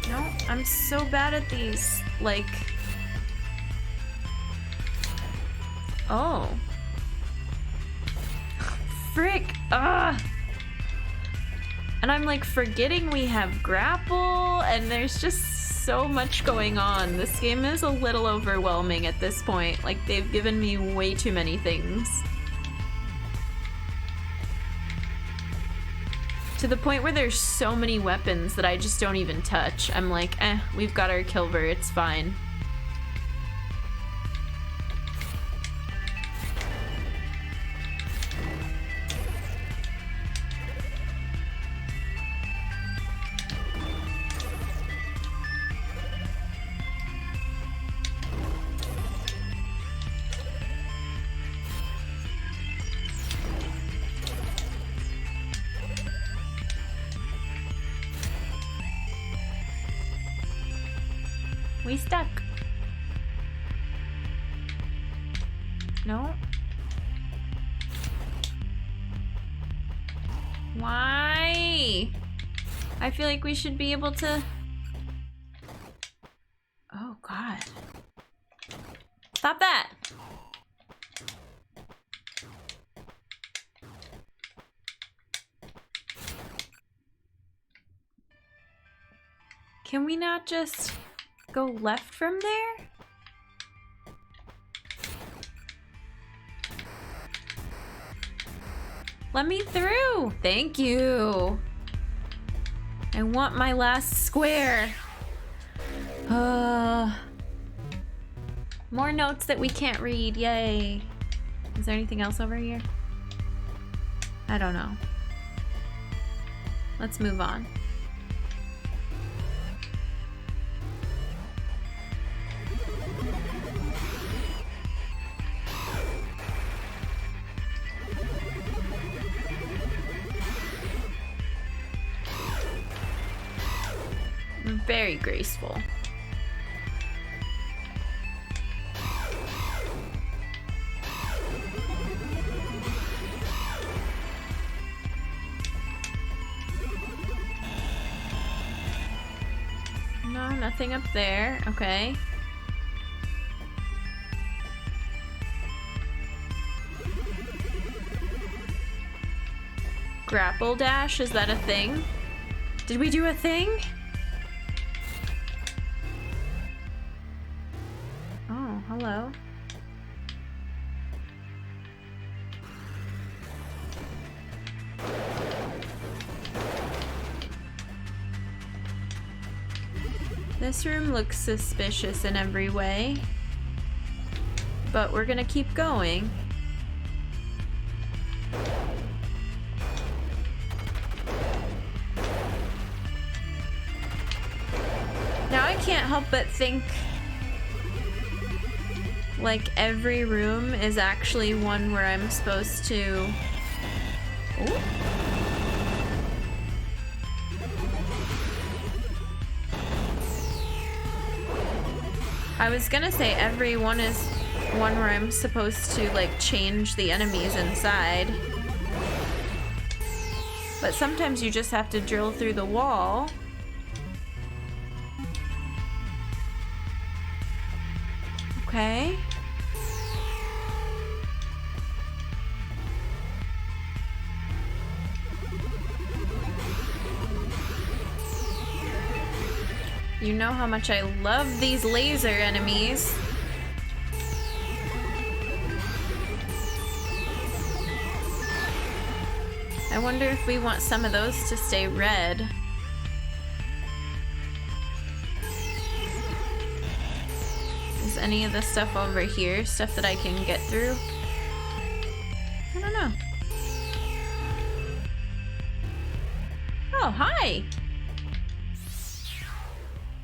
No, I'm so bad at these, like... Oh. Frick! Ugh! And And I'm like forgetting we have grapple, and there's just so much going on. This game is a little overwhelming at this point. Like, they've given me way too many things. To the point where there's so many weapons that I just don't even touch. I'm like, we've got our Kilver, it's fine. We stuck. No? Why? I feel like we should be able to... Oh, God. Stop that! Can we not just... go left from there? Let me through! Thank you! I want my last square! More notes that we can't read, yay! Is there anything else over here? I don't know. Let's move on. Very graceful. No, nothing up there. Okay. Grapple dash, is that a thing? Did we do a thing? Hello. This room looks suspicious in every way, but we're gonna keep going. Now I can't help but think like every room is actually one where I'm supposed to... Ooh. I was gonna say every one is one where I'm supposed to like change the enemies inside. But sometimes you just have to drill through the wall. Okay. You know how much I love these laser enemies. I wonder if we want some of those to stay red. Is any of the stuff over here stuff that I can get through? I don't know. Oh, hi!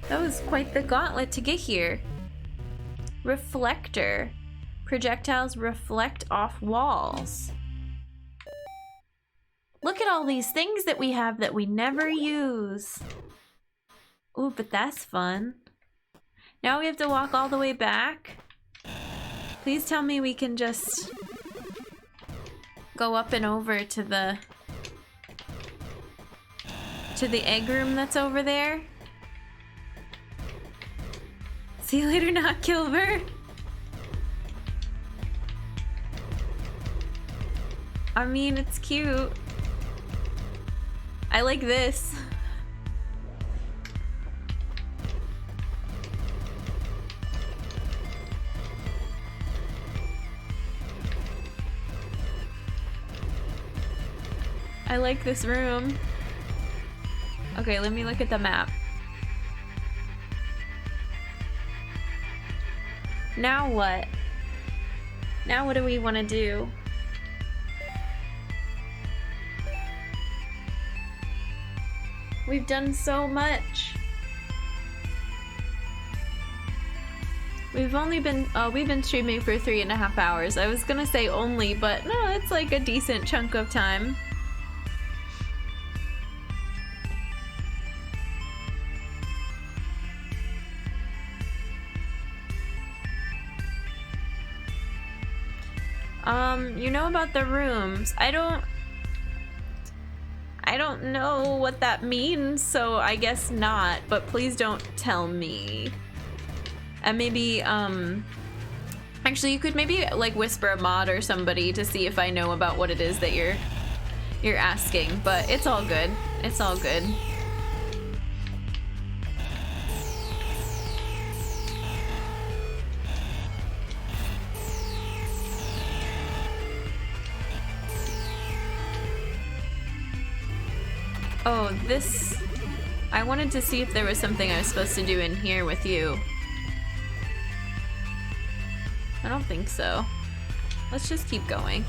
That was quite the gauntlet to get here. Reflector. Projectiles reflect off walls. Look at all these things that we have that we never use. Ooh, but that's fun. Now we have to walk all the way back. Please tell me we can just go up and over to the egg room that's over there. See you later, not Kilver. I mean, it's cute. I like this. I like this room. Okay, let me look at the map. Now what? Now what do we want to do? We've done so much. We've been streaming for 3.5 hours. I was gonna say only, but no, it's like a decent chunk of time. You know about the rooms. I don't know what that means, so I guess not, but please don't tell me. And maybe, actually you could maybe like whisper a mod or somebody to see if I know about what it is that you're asking, but it's all good. It's all good. Oh, this... I wanted to see if there was something I was supposed to do in here with you. I don't think so. Let's just keep going.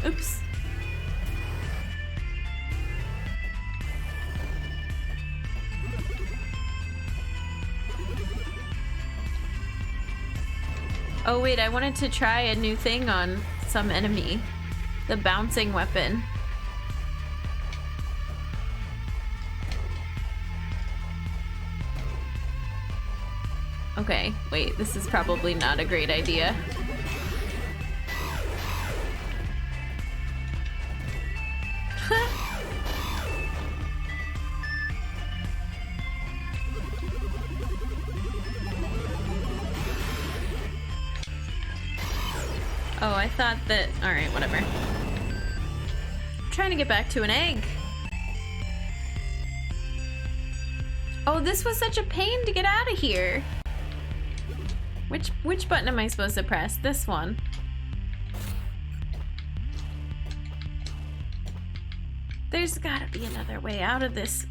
Oops. Oh wait, I wanted to try a new thing on some enemy. The bouncing weapon. Okay, wait, this is probably not a great idea. Oh, I thought that... Alright, whatever. I'm trying to get back to an egg. Oh, this was such a pain to get out of here. Which button am I supposed to press? This one. There's gotta be another way out of this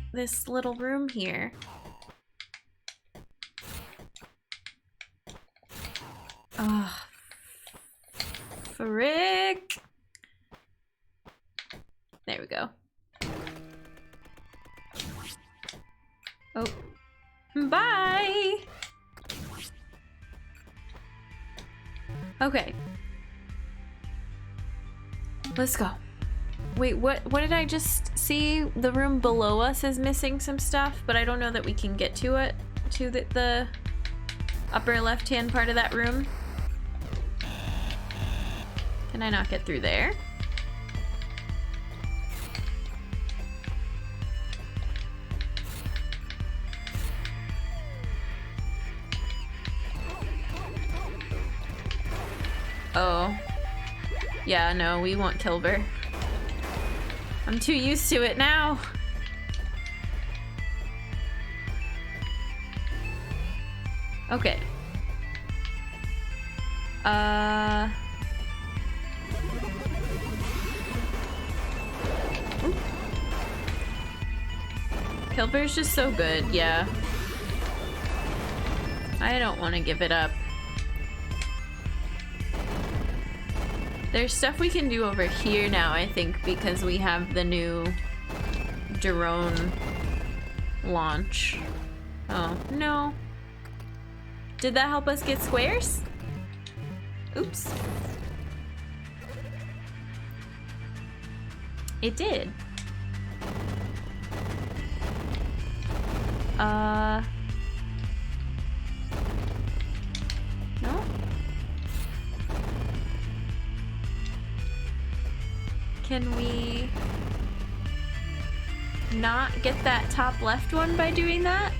little room here. Oh. Frick. There we go. Oh. Bye! Okay. Let's go. Wait, what did I just see? The room below us is missing some stuff, but I don't know that we can get to it, to the upper left-hand part of that room. Can I not get through there? Oh. Yeah, no, we want Kilber. I'm too used to it now. Okay. Kilber's just so good, yeah. I don't want to give it up. There's stuff we can do over here now, I think, because we have the new drone launch. Oh, no. Did that help us get squares? Oops. It did. No? Can we not get that top left one by doing that?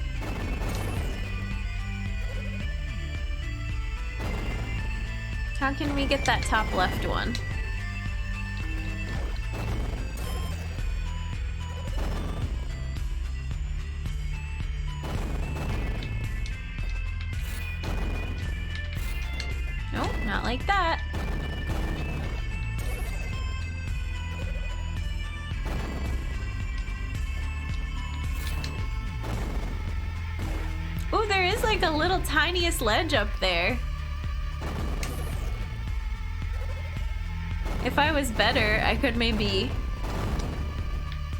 How can we get that top left one? Not like that. Oh, there is like a little tiniest ledge up there. If I was better, I could maybe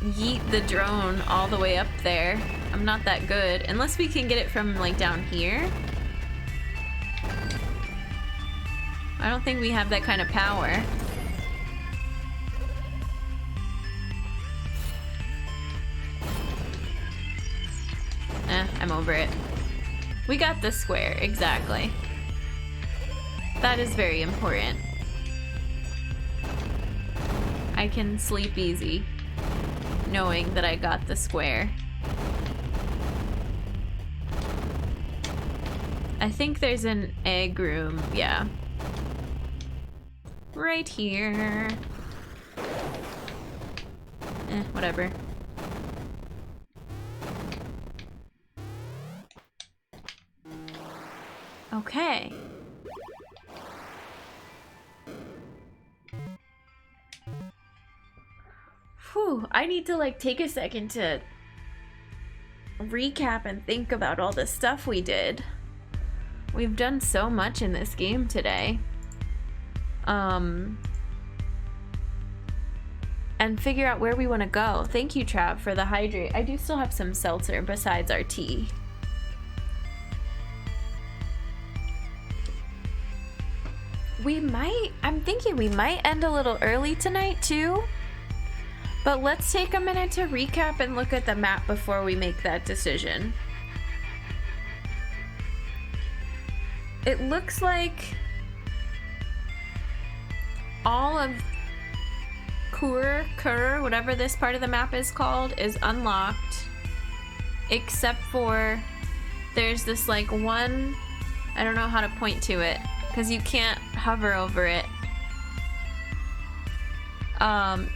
yeet the drone all the way up there. I'm not that good. Unless we can get it from like down here. I don't think we have that kind of power. I'm over it. We got the square, exactly. That is very important. I can sleep easy, knowing that I got the square. I think there's an egg room, yeah. Right here. Whatever. Okay. Whew, I need to like take a second to recap and think about all the stuff we did. We've done so much in this game today. And figure out where we want to go. Thank you, Trav, for the hydrate. I do still have some seltzer besides our tea. I'm thinking we might end a little early tonight too. But let's take a minute to recap and look at the map before we make that decision. It looks like all of Kur, whatever this part of the map is called, is unlocked. Except for there's this like one, I don't know how to point to it, because you can't hover over it.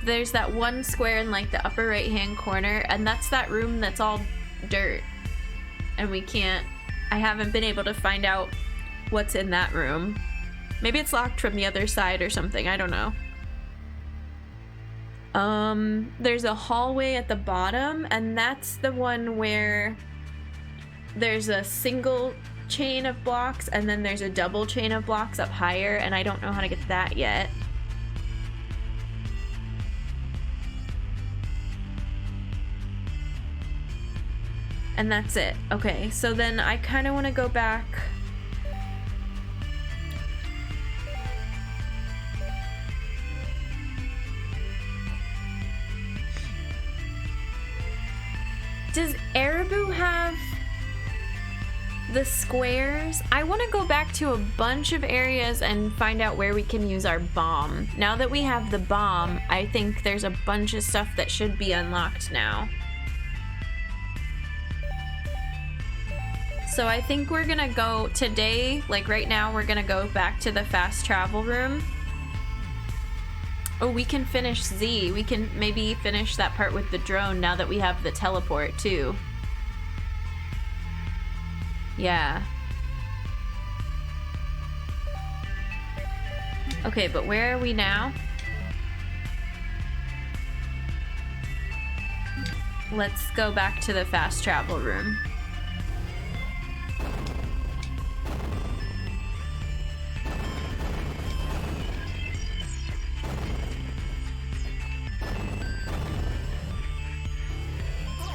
There's that one square in like the upper right hand corner, and that's that room that's all dirt. And I haven't been able to find out what's in that room. Maybe it's locked from the other side or something, I don't know. There's a hallway at the bottom, and that's the one where there's a single chain of blocks and then there's a double chain of blocks up higher, and I don't know how to get that yet. And that's it. Okay, so then I kind of want to go back. Does Erebu have the squares? I want to go back to a bunch of areas and find out where we can use our bomb. Now that we have the bomb, I think there's a bunch of stuff that should be unlocked now. So I think we're gonna go today, like right now, we're gonna go back to the fast travel room. Oh, we can finish Z. We can maybe finish that part with the drone now that we have the teleport too. Yeah. Okay, but where are we now? Let's go back to the fast travel room.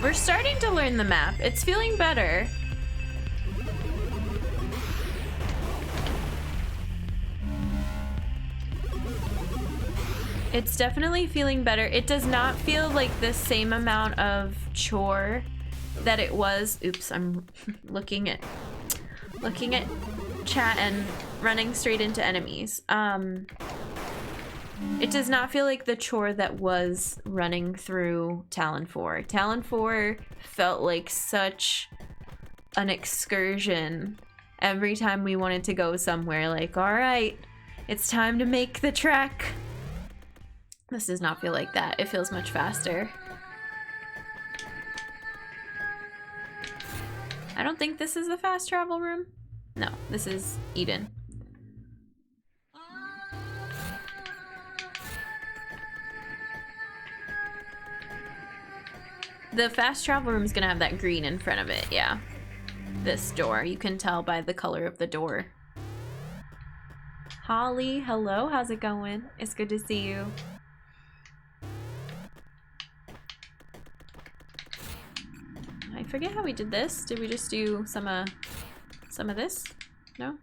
We're starting to learn the map. It's feeling better. It's definitely feeling better. It does not feel like the same amount of chore that it was. Oops, I'm looking at chat and running straight into enemies. It does not feel like the chore that was running through Talon 4. Talon 4 felt like such an excursion. Every time we wanted to go somewhere, like, all right, it's time to make the trek. This does not feel like that. It feels much faster. I don't think this is the fast travel room. No, this is Eden. The fast travel room is gonna have that green in front of it, yeah. This door, you can tell by the color of the door. Holly, hello, how's it going? It's good to see you. I forget how we did this. Did we just do some of this? No?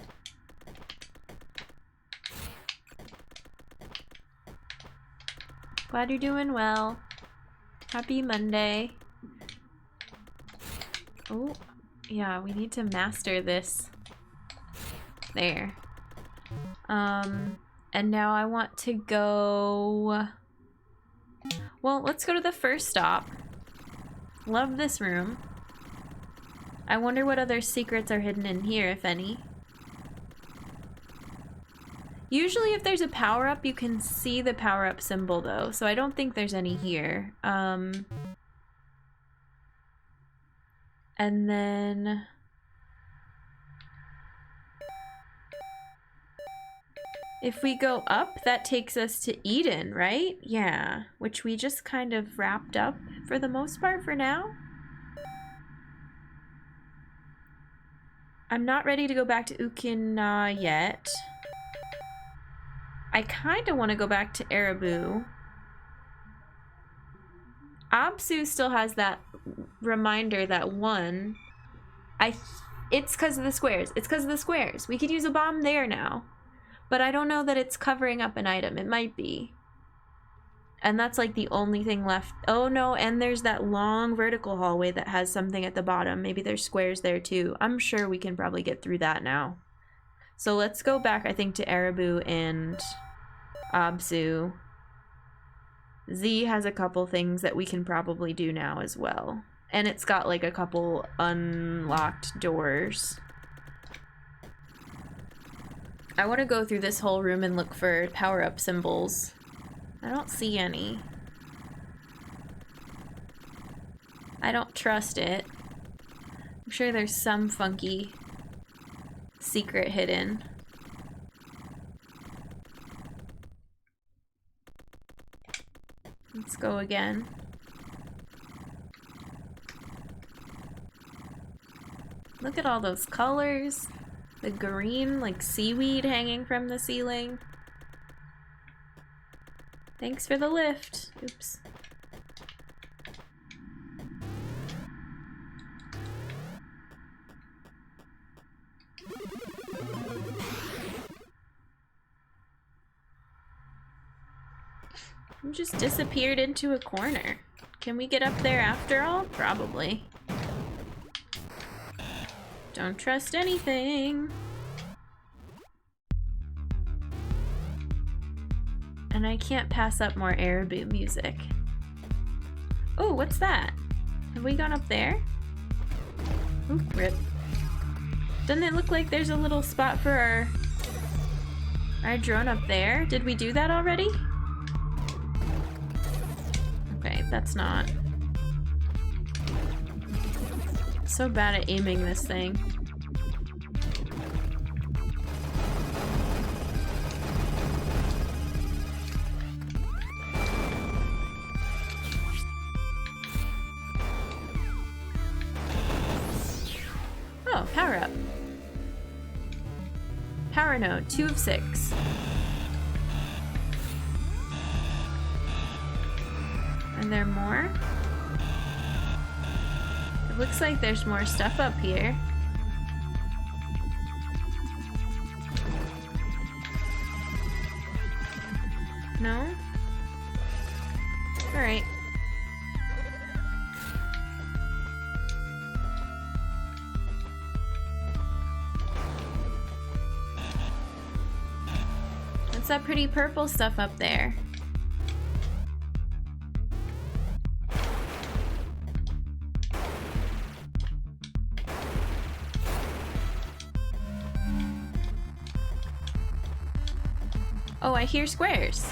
Glad you're doing well. Happy Monday. Oh, yeah, we need to master this. There. And now I want to go... Well, let's go to the first stop. Love this room. I wonder what other secrets are hidden in here, if any. Usually if there's a power-up, you can see the power-up symbol, though, so I don't think there's any here. And then... If we go up, that takes us to Eden, right? Yeah, which we just kind of wrapped up for the most part for now. I'm not ready to go back to Ukhu yet. I kind of want to go back to Erebu. Absu still has that reminder that one. It's because of the squares. It's because of the squares. We could use a bomb there now. But I don't know that it's covering up an item. It might be. And that's like the only thing left. Oh no, and there's that long vertical hallway that has something at the bottom. Maybe there's squares there too. I'm sure we can probably get through that now. So let's go back, I think, to Erebu and Absu. Z has a couple things that we can probably do now as well. And it's got like a couple unlocked doors. I want to go through this whole room and look for power-up symbols. I don't see any. I don't trust it. I'm sure there's some funky secret hidden. Let's go again. Look at all those colors. The green, like seaweed hanging from the ceiling. Thanks for the lift. Oops. You just disappeared into a corner. Can we get up there after all? Probably. Don't trust anything. And I can't pass up more Erebu music. Oh, what's that? Have we gone up there? Ooh, rip. Doesn't it look like there's a little spot for our drone up there? Did we do that already? Okay, that's not. So bad at aiming this thing. Oh, power up. Power node, 2 of 6. Are there more? It looks like there's more stuff up here. No? Alright. What's that pretty purple stuff up there? Oh, I hear squares.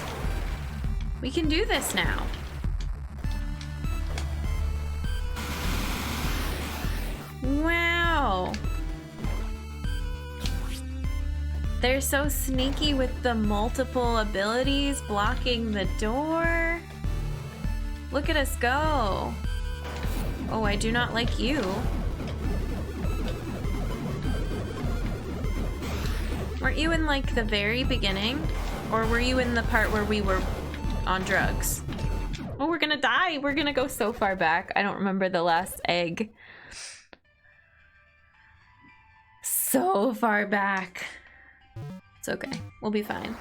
We can do this now. Wow. They're so sneaky with the multiple abilities blocking the door. Look at us go. Oh, I do not like you. Weren't you in like the very beginning? Or were you in the part where we were on drugs? Oh, we're gonna die. We're gonna go so far back. I don't remember the last egg. So far back. It's okay. We'll be fine.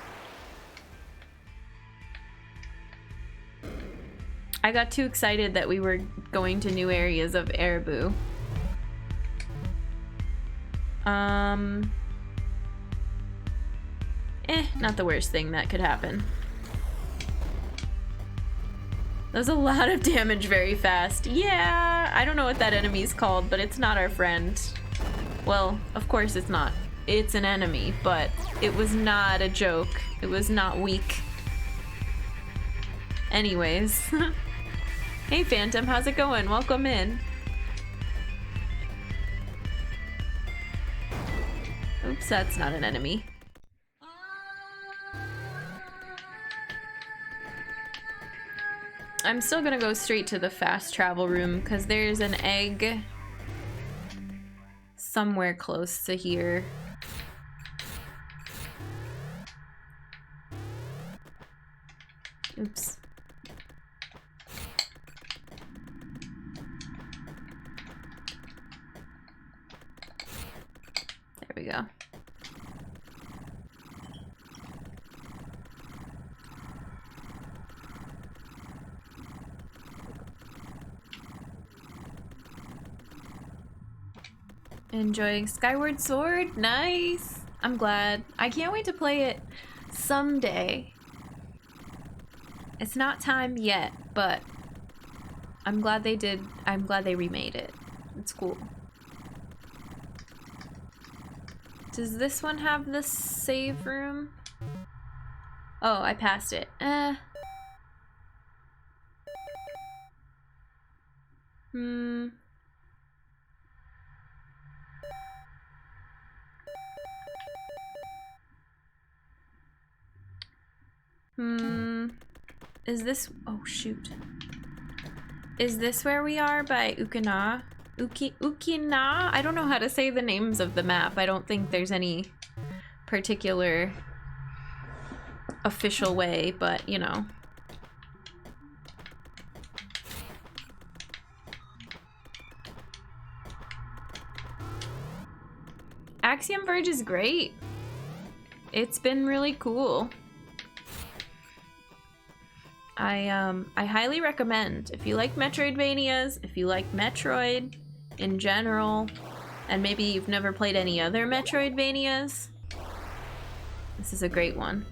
I got too excited that we were going to new areas of Ereboo. Not the worst thing that could happen. That was a lot of damage very fast. Yeah, I don't know what that enemy's called, but it's not our friend. Well, of course it's not. It's an enemy, but it was not a joke. It was not weak. Anyways. Hey Phantom, how's it going? Welcome in. Oops, that's not an enemy. I'm still gonna go straight to the fast travel room because there's an egg somewhere close to here. Oops. There we go. Enjoying Skyward Sword? Nice! I'm glad. I can't wait to play it someday. It's not time yet, but I'm glad they did. I'm glad they remade it. It's cool. Does this one have the save room? Oh, I passed it. Is this... Oh, shoot. Is this where we are by Ukina? Ukina? I don't know how to say the names of the map. I don't think there's any particular official way, but, you know. Axiom Verge is great. It's been really cool. I highly recommend, if you like Metroidvanias, if you like Metroid in general, and maybe you've never played any other Metroidvanias, this is a great one.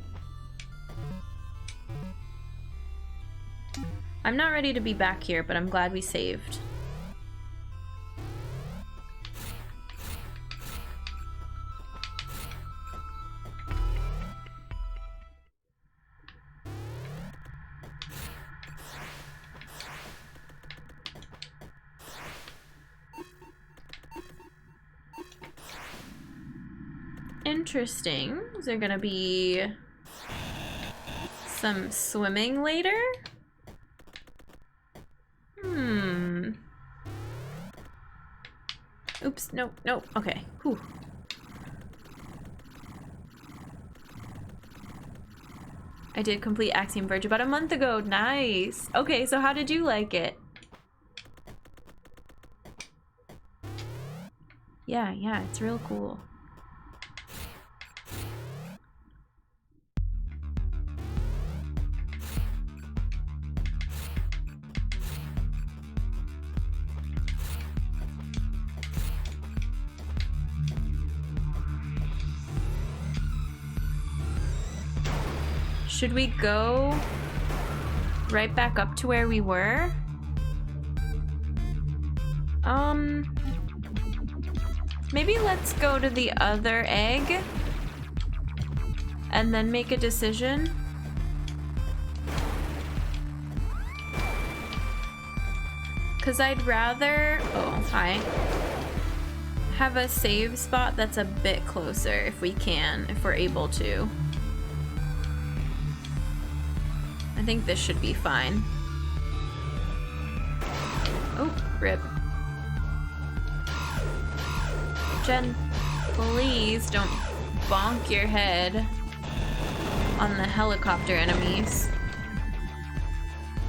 I'm not ready to be back here, but I'm glad we saved. Interesting. Is there gonna be some swimming later? Oops, no, no, okay. Whew. I did complete Axiom Verge about a month ago. Nice. Okay, so how did you like it? Yeah, it's real cool. Should we go right back up to where we were? Maybe let's go to the other egg and then make a decision. Cause I'd rather, have a save spot that's a bit closer if we can, if we're able to. I think this should be fine. Oh, Rip. Jen, please don't bonk your head on the helicopter enemies.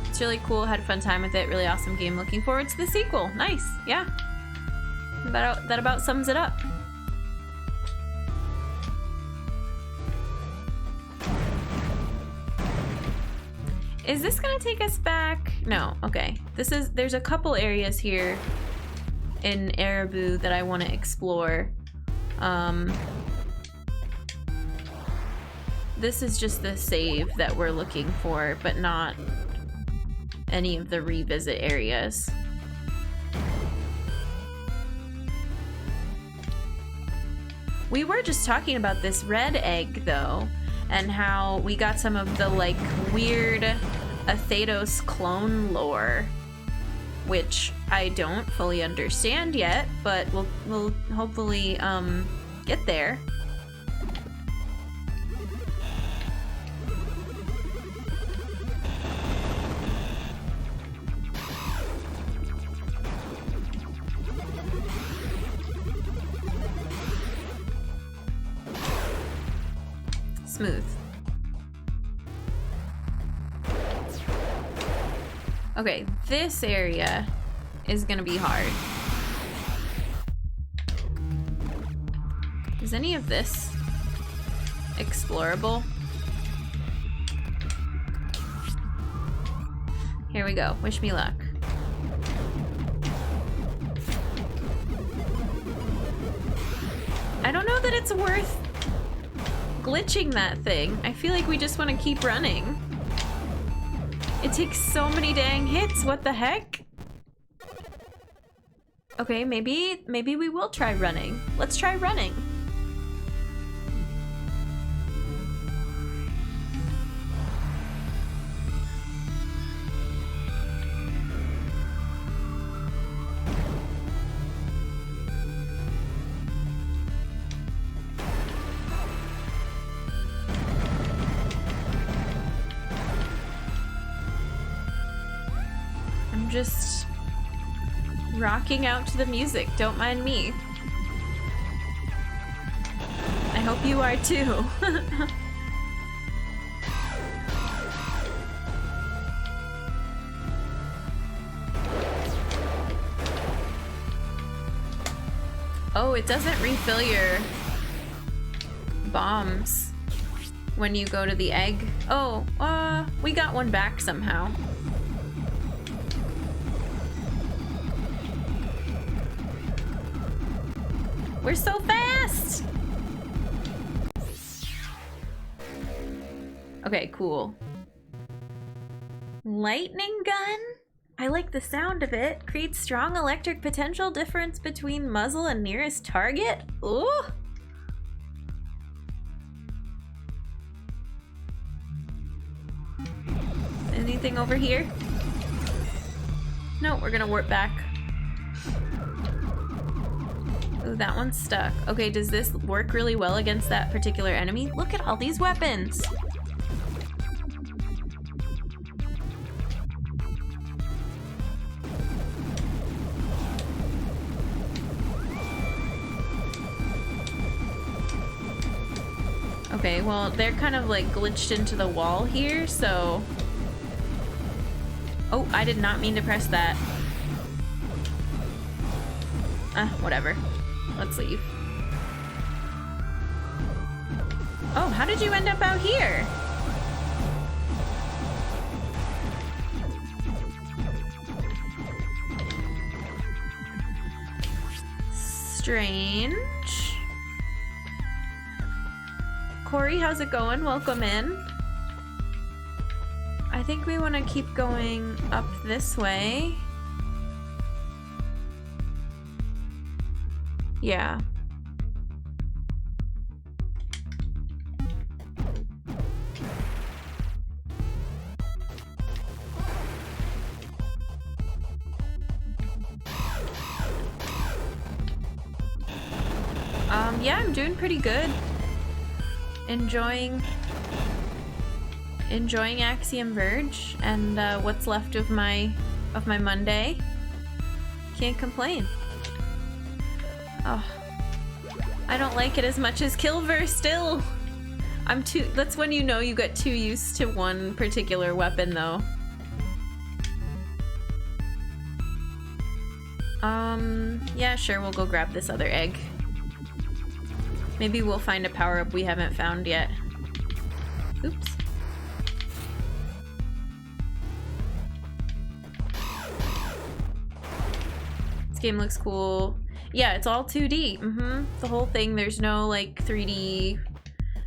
It's really cool, had a fun time with it, really awesome game. Looking forward to the sequel. Nice, yeah. That about sums it up. Is this gonna take us back? No, okay. There's a couple areas here in Ereboo that I want to explore. This is just the save that we're looking for, but not any of the revisit areas. We were just talking about this red egg though, and how we got some of the like weird Athedos clone lore, which I don't fully understand yet, but we'll hopefully get there. Smooth. Okay, this area is gonna be hard. Is any of this explorable? Here we go. Wish me luck. I don't know that it's worth glitching that thing. I feel like we just want to keep running. It takes so many dang hits. What the heck? Okay, maybe we will try running. Let's try running. Just rocking out to the music. Don't mind me. I hope you are too. Oh, it doesn't refill your bombs when you go to the egg. Oh, we got one back somehow. We're so fast! Okay, cool. Lightning gun? I like the sound of it. Creates strong electric potential difference between muzzle and nearest target? Ooh! Anything over here? No, we're gonna warp back. Ooh, that one's stuck. Okay, does this work really well against that particular enemy? Look at all these weapons! Okay, well, they're kind of like glitched into the wall here, so... Oh, I did not mean to press that. Whatever. Let's leave. Oh, how did you end up out here? Strange. Corey, how's it going? Welcome in. I think we want to keep going up this way. Yeah. Yeah, I'm doing pretty good. Enjoying Axiom Verge and what's left of my Monday. Can't complain. Oh, I don't like it as much as Kilver still. That's when you know you get too used to one particular weapon though. Yeah, sure, we'll go grab this other egg. Maybe we'll find a power-up we haven't found yet. Oops. This game looks cool. Yeah, it's all 2D. The whole thing, there's no like 3D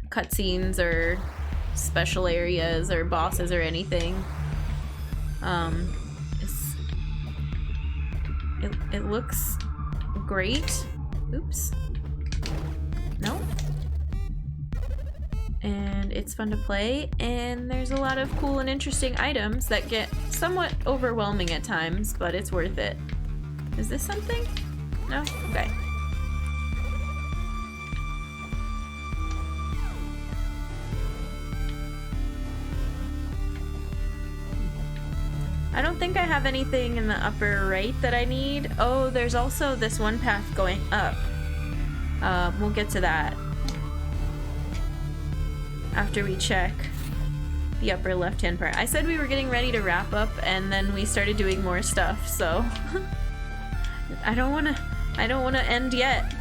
cutscenes or special areas or bosses or anything. It looks great. Oops. No. And it's fun to play, and there's a lot of cool and interesting items that get somewhat overwhelming at times, but it's worth it. Is this something? No? Okay. I don't think I have anything in the upper right that I need. Oh, there's also this one path going up. We'll get to that after we check the upper left-hand part. I said we were getting ready to wrap up, and then we started doing more stuff, so I don't wanna end yet.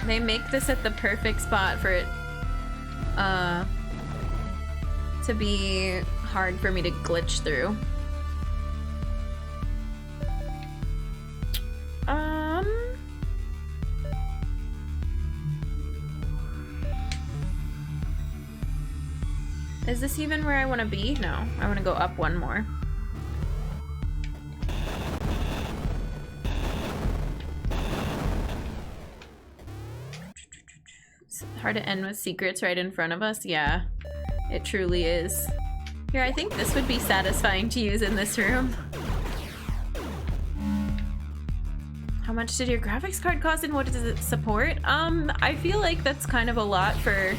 They make this at the perfect spot for it to be hard for me to glitch through. Is this even where I want to be? No, I want to go up one more. It's hard to end with secrets right in front of us. Yeah, it truly is. Here, I think this would be satisfying to use in this room. How much did your graphics card cost and what does it support? I feel like that's kind of a lot for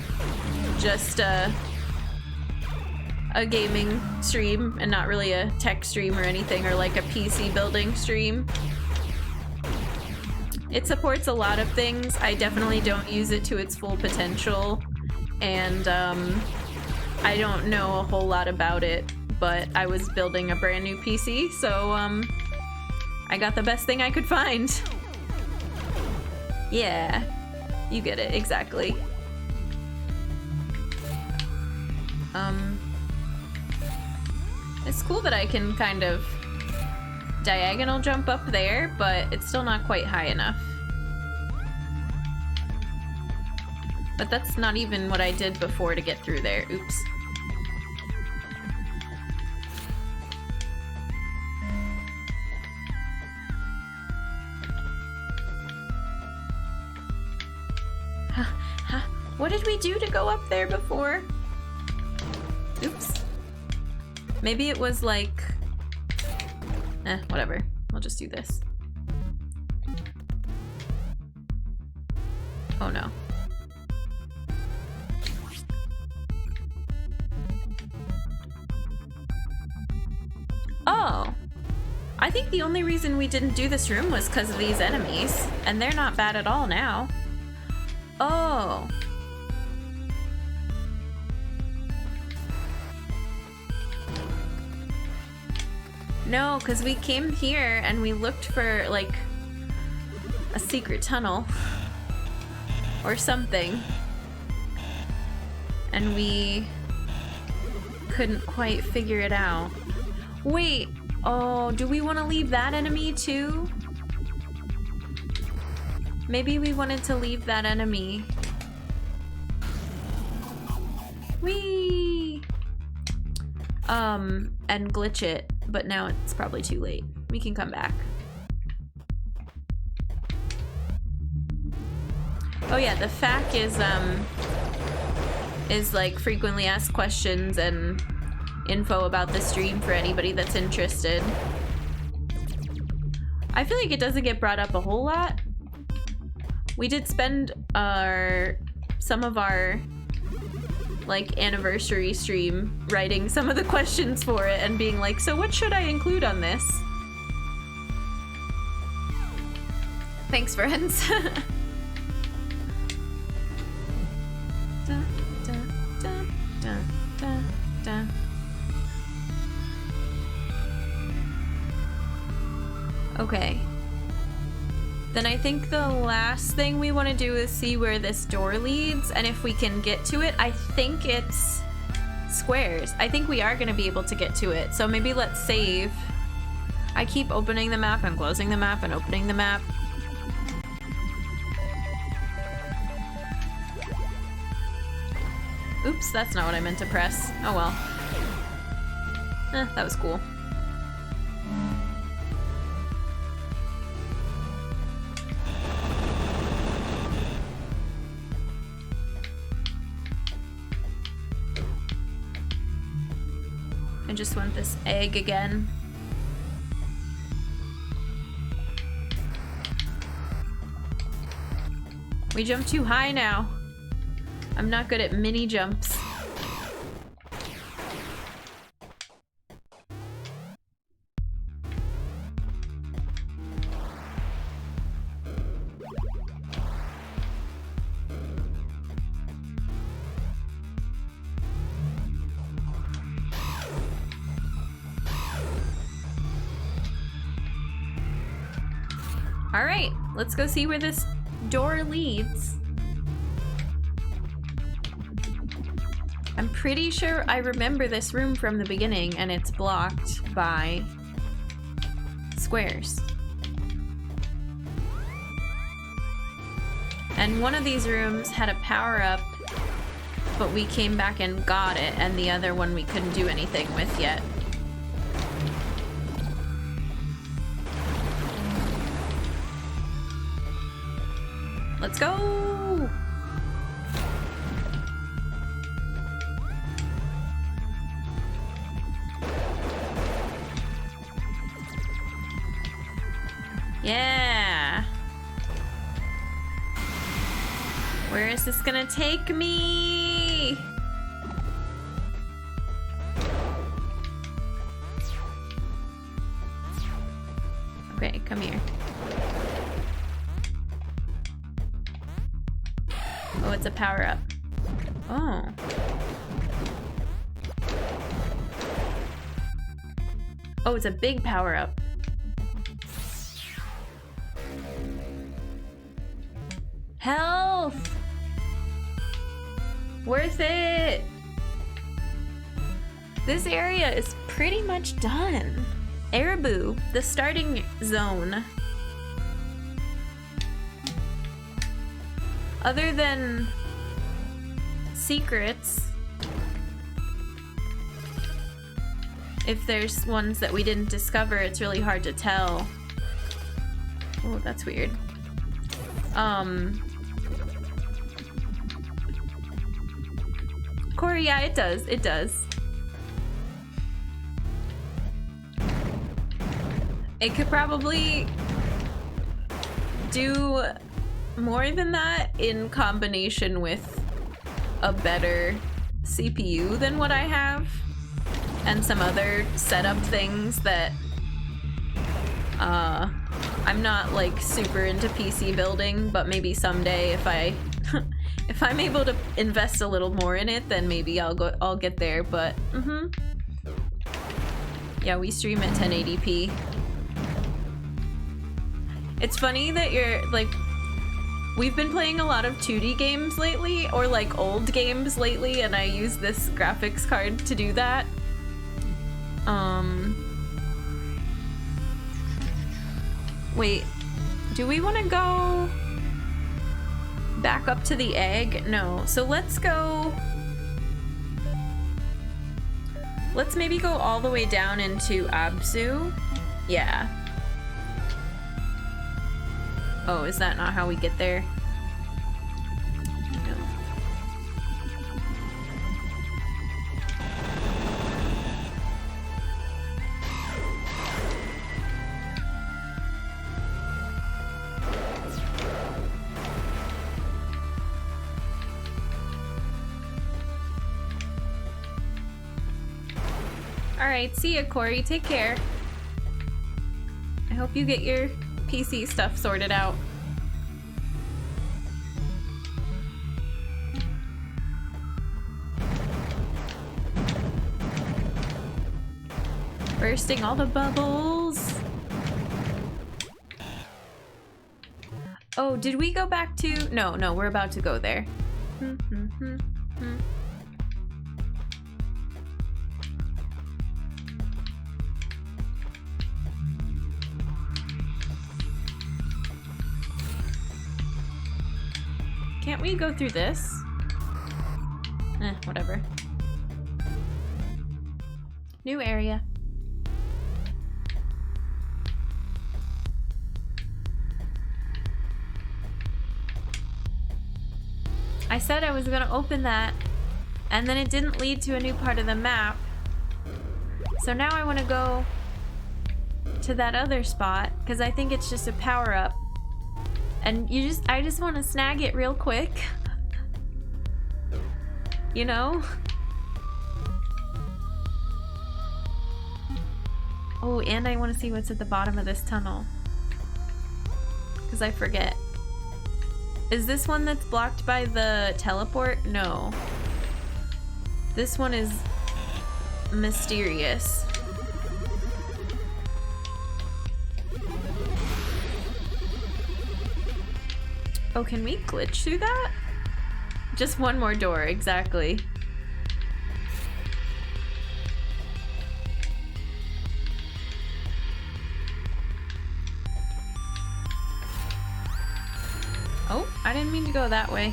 just a gaming stream and not really a tech stream or anything, or like a PC building stream. It supports a lot of things. I definitely don't use it to its full potential, and I don't know a whole lot about it, but I was building a brand new PC, so I got the best thing I could find. Yeah, you get it, exactly. It's cool that I can kind of diagonal jump up there, but it's still not quite high enough. But that's not even what I did before to get through there. Oops. What did we do to go up there before? Oops. Maybe it was like... whatever. I'll just do this. Oh no. Oh! I think the only reason we didn't do this room was because of these enemies, and they're not bad at all now. Oh! No, because we came here and we looked for, like, a secret tunnel or something, and we couldn't quite figure it out. Wait, oh, do we want to leave that enemy too? Maybe we wanted to leave that enemy. Whee! And glitch it. But now it's probably too late. We can come back. Oh yeah, the FAQ is like frequently asked questions and info about the stream for anybody that's interested. I feel like it doesn't get brought up a whole lot, We did spend some of our like anniversary stream writing some of the questions for it and being like, so what should I include on this? Thanks, friends. Da, da, da, da, da, da. Okay. Then I think the last thing we want to do is see where this door leads, and if we can get to it. I think it's squares. I think we are going to be able to get to it, so maybe let's save. I keep opening the map and closing the map and opening the map. Oops, that's not what I meant to press. Oh well. That was cool. I just want this egg again. We jump too high now. I'm not good at mini jumps. All right, let's go see where this door leads. I'm pretty sure I remember this room from the beginning, and it's blocked by squares. And one of these rooms had a power-up, but we came back and got it, and the other one we couldn't do anything with yet. Let's go! Yeah! Where is this gonna take me? Okay, come here. Oh, it's a power-up. Oh. Oh, it's a big power-up. Health! Worth it! This area is pretty much done. Erebu, the starting zone. Other than secrets, if there's ones that we didn't discover, it's really hard to tell. Oh, that's weird. Corey, yeah, it does. It does. It could probably do more than that in combination with a better CPU than what I have, and some other setup things that I'm not like super into PC building, but maybe someday if if I'm able to invest a little more in it, then maybe I'll get there. But yeah, we stream at 1080p. It's funny that you're like, we've been playing a lot of 2D games lately, or like old games lately, and I use this graphics card to do that. Wait, do we want to go back up to the egg? No, so let's go, let's maybe go all the way down into Abzu. Yeah. Oh, is that not how we get there? No. Alright, see ya, Corey. Take care. I hope you get your PC stuff sorted out. Bursting all the bubbles. Oh, did we go back to... No, we're about to go there. Can't we go through this? Whatever. New area. I said I was gonna open that, and then it didn't lead to a new part of the map. So now I want to go to that other spot, because I think it's just a power-up. And I just want to snag it real quick. You know? Oh, and I want to see what's at the bottom of this tunnel. Because I forget. Is this one that's blocked by the teleport? No. This one is mysterious. Oh, can we glitch through that? Just one more door, exactly. Oh, I didn't mean to go that way.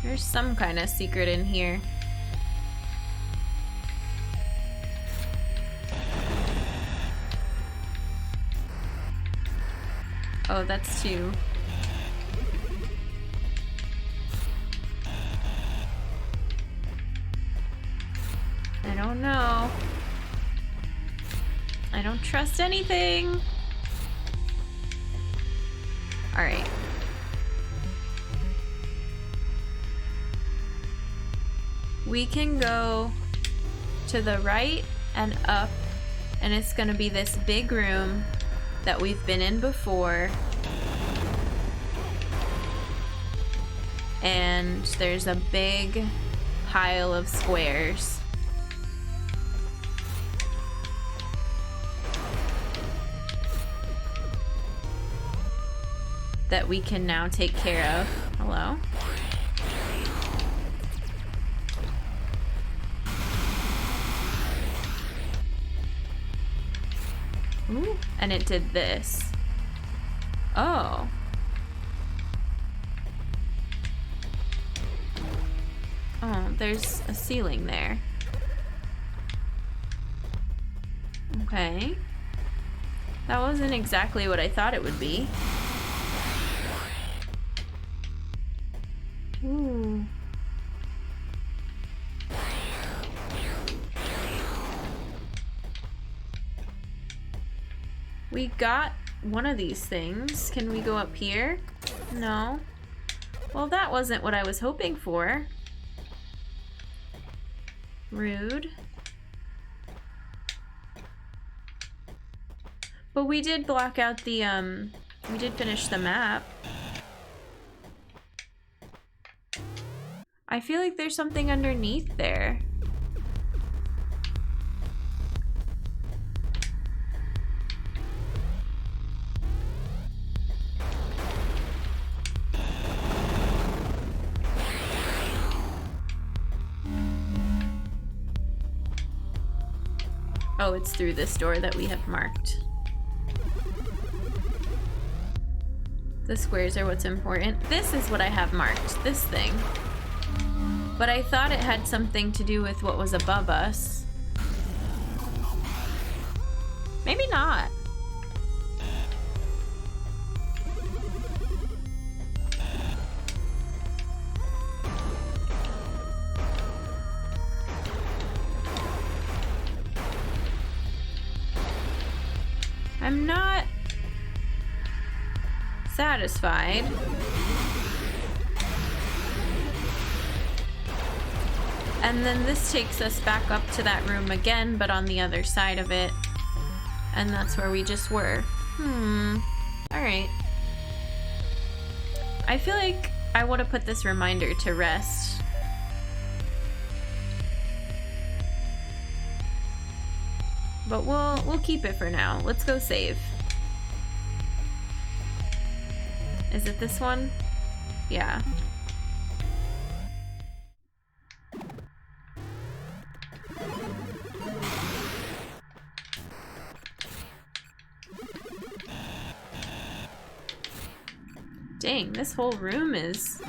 There's some kind of secret in here. Oh, that's two. I don't know. I don't trust anything. All right. We can go to the right and up, and it's gonna be this big room that we've been in before. And there's a big pile of squares. That we can now take care of. Hello? Ooh, and it did this. Oh. Oh, there's a ceiling there. Okay. That wasn't exactly what I thought it would be. Ooh. We got one of these things. Can we go up here? No. Well, that wasn't what I was hoping for. Rude. But we did block out the, we did finish the map. I feel like there's something underneath there. Oh, it's through this door that we have marked. The squares are what's important. This is what I have marked, this thing. But I thought it had something to do with what was above us. Maybe not. I'm not satisfied. And then this takes us back up to that room again, but on the other side of it. And that's where we just were. Alright. I feel like I want to put this reminder to rest. But we'll keep it for now. Let's go save. Is it this one? Yeah. Dang, this whole room is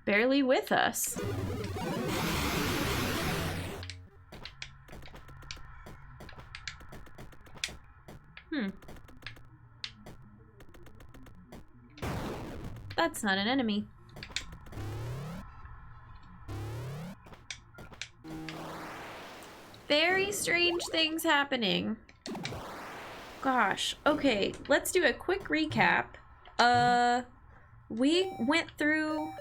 barely with us. That's not an enemy. Very strange things happening. Gosh. Okay, let's do a quick recap. We went through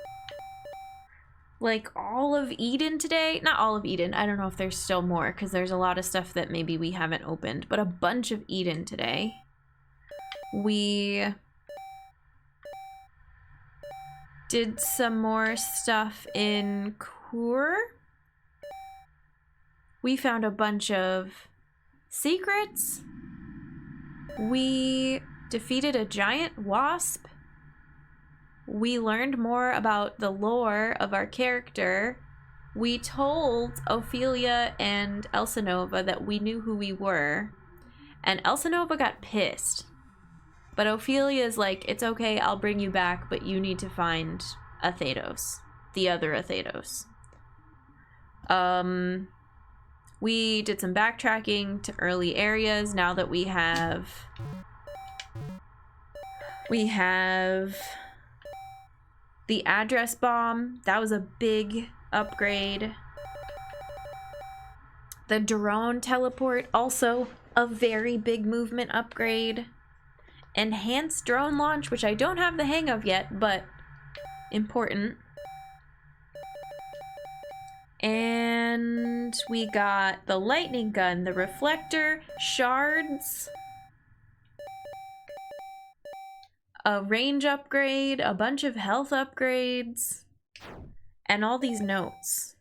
like all of Eden today. Not all of Eden. I don't know if there's still more because there's a lot of stuff that maybe we haven't opened, but a bunch of Eden today. We did some more stuff in Kur. We found a bunch of secrets. We defeated a giant wasp. We learned more about the lore of our character. We told Ophelia and Elsenova that we knew who we were. And Elsenova got pissed. But Ophelia's like, it's okay, I'll bring you back, but you need to find Athedos. The other Athedos. We did some backtracking to early areas now that we have the address bomb. That was a big upgrade. The drone teleport, also a very big movement upgrade. Enhanced drone launch, which I don't have the hang of yet, but important. And we got the lightning gun, the reflector, shards, a range upgrade, a bunch of health upgrades, and all these notes.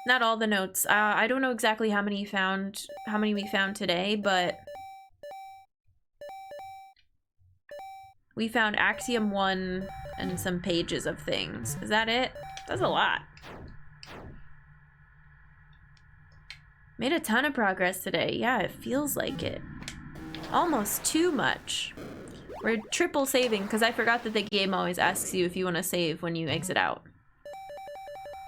Not all the notes. I don't know exactly how many we found today, but we found Axiom 1 and some pages of things. Is that it? That's a lot. Made a ton of progress today. Yeah, it feels like it. Almost too much. We're triple saving because I forgot that the game always asks you if you want to save when you exit out.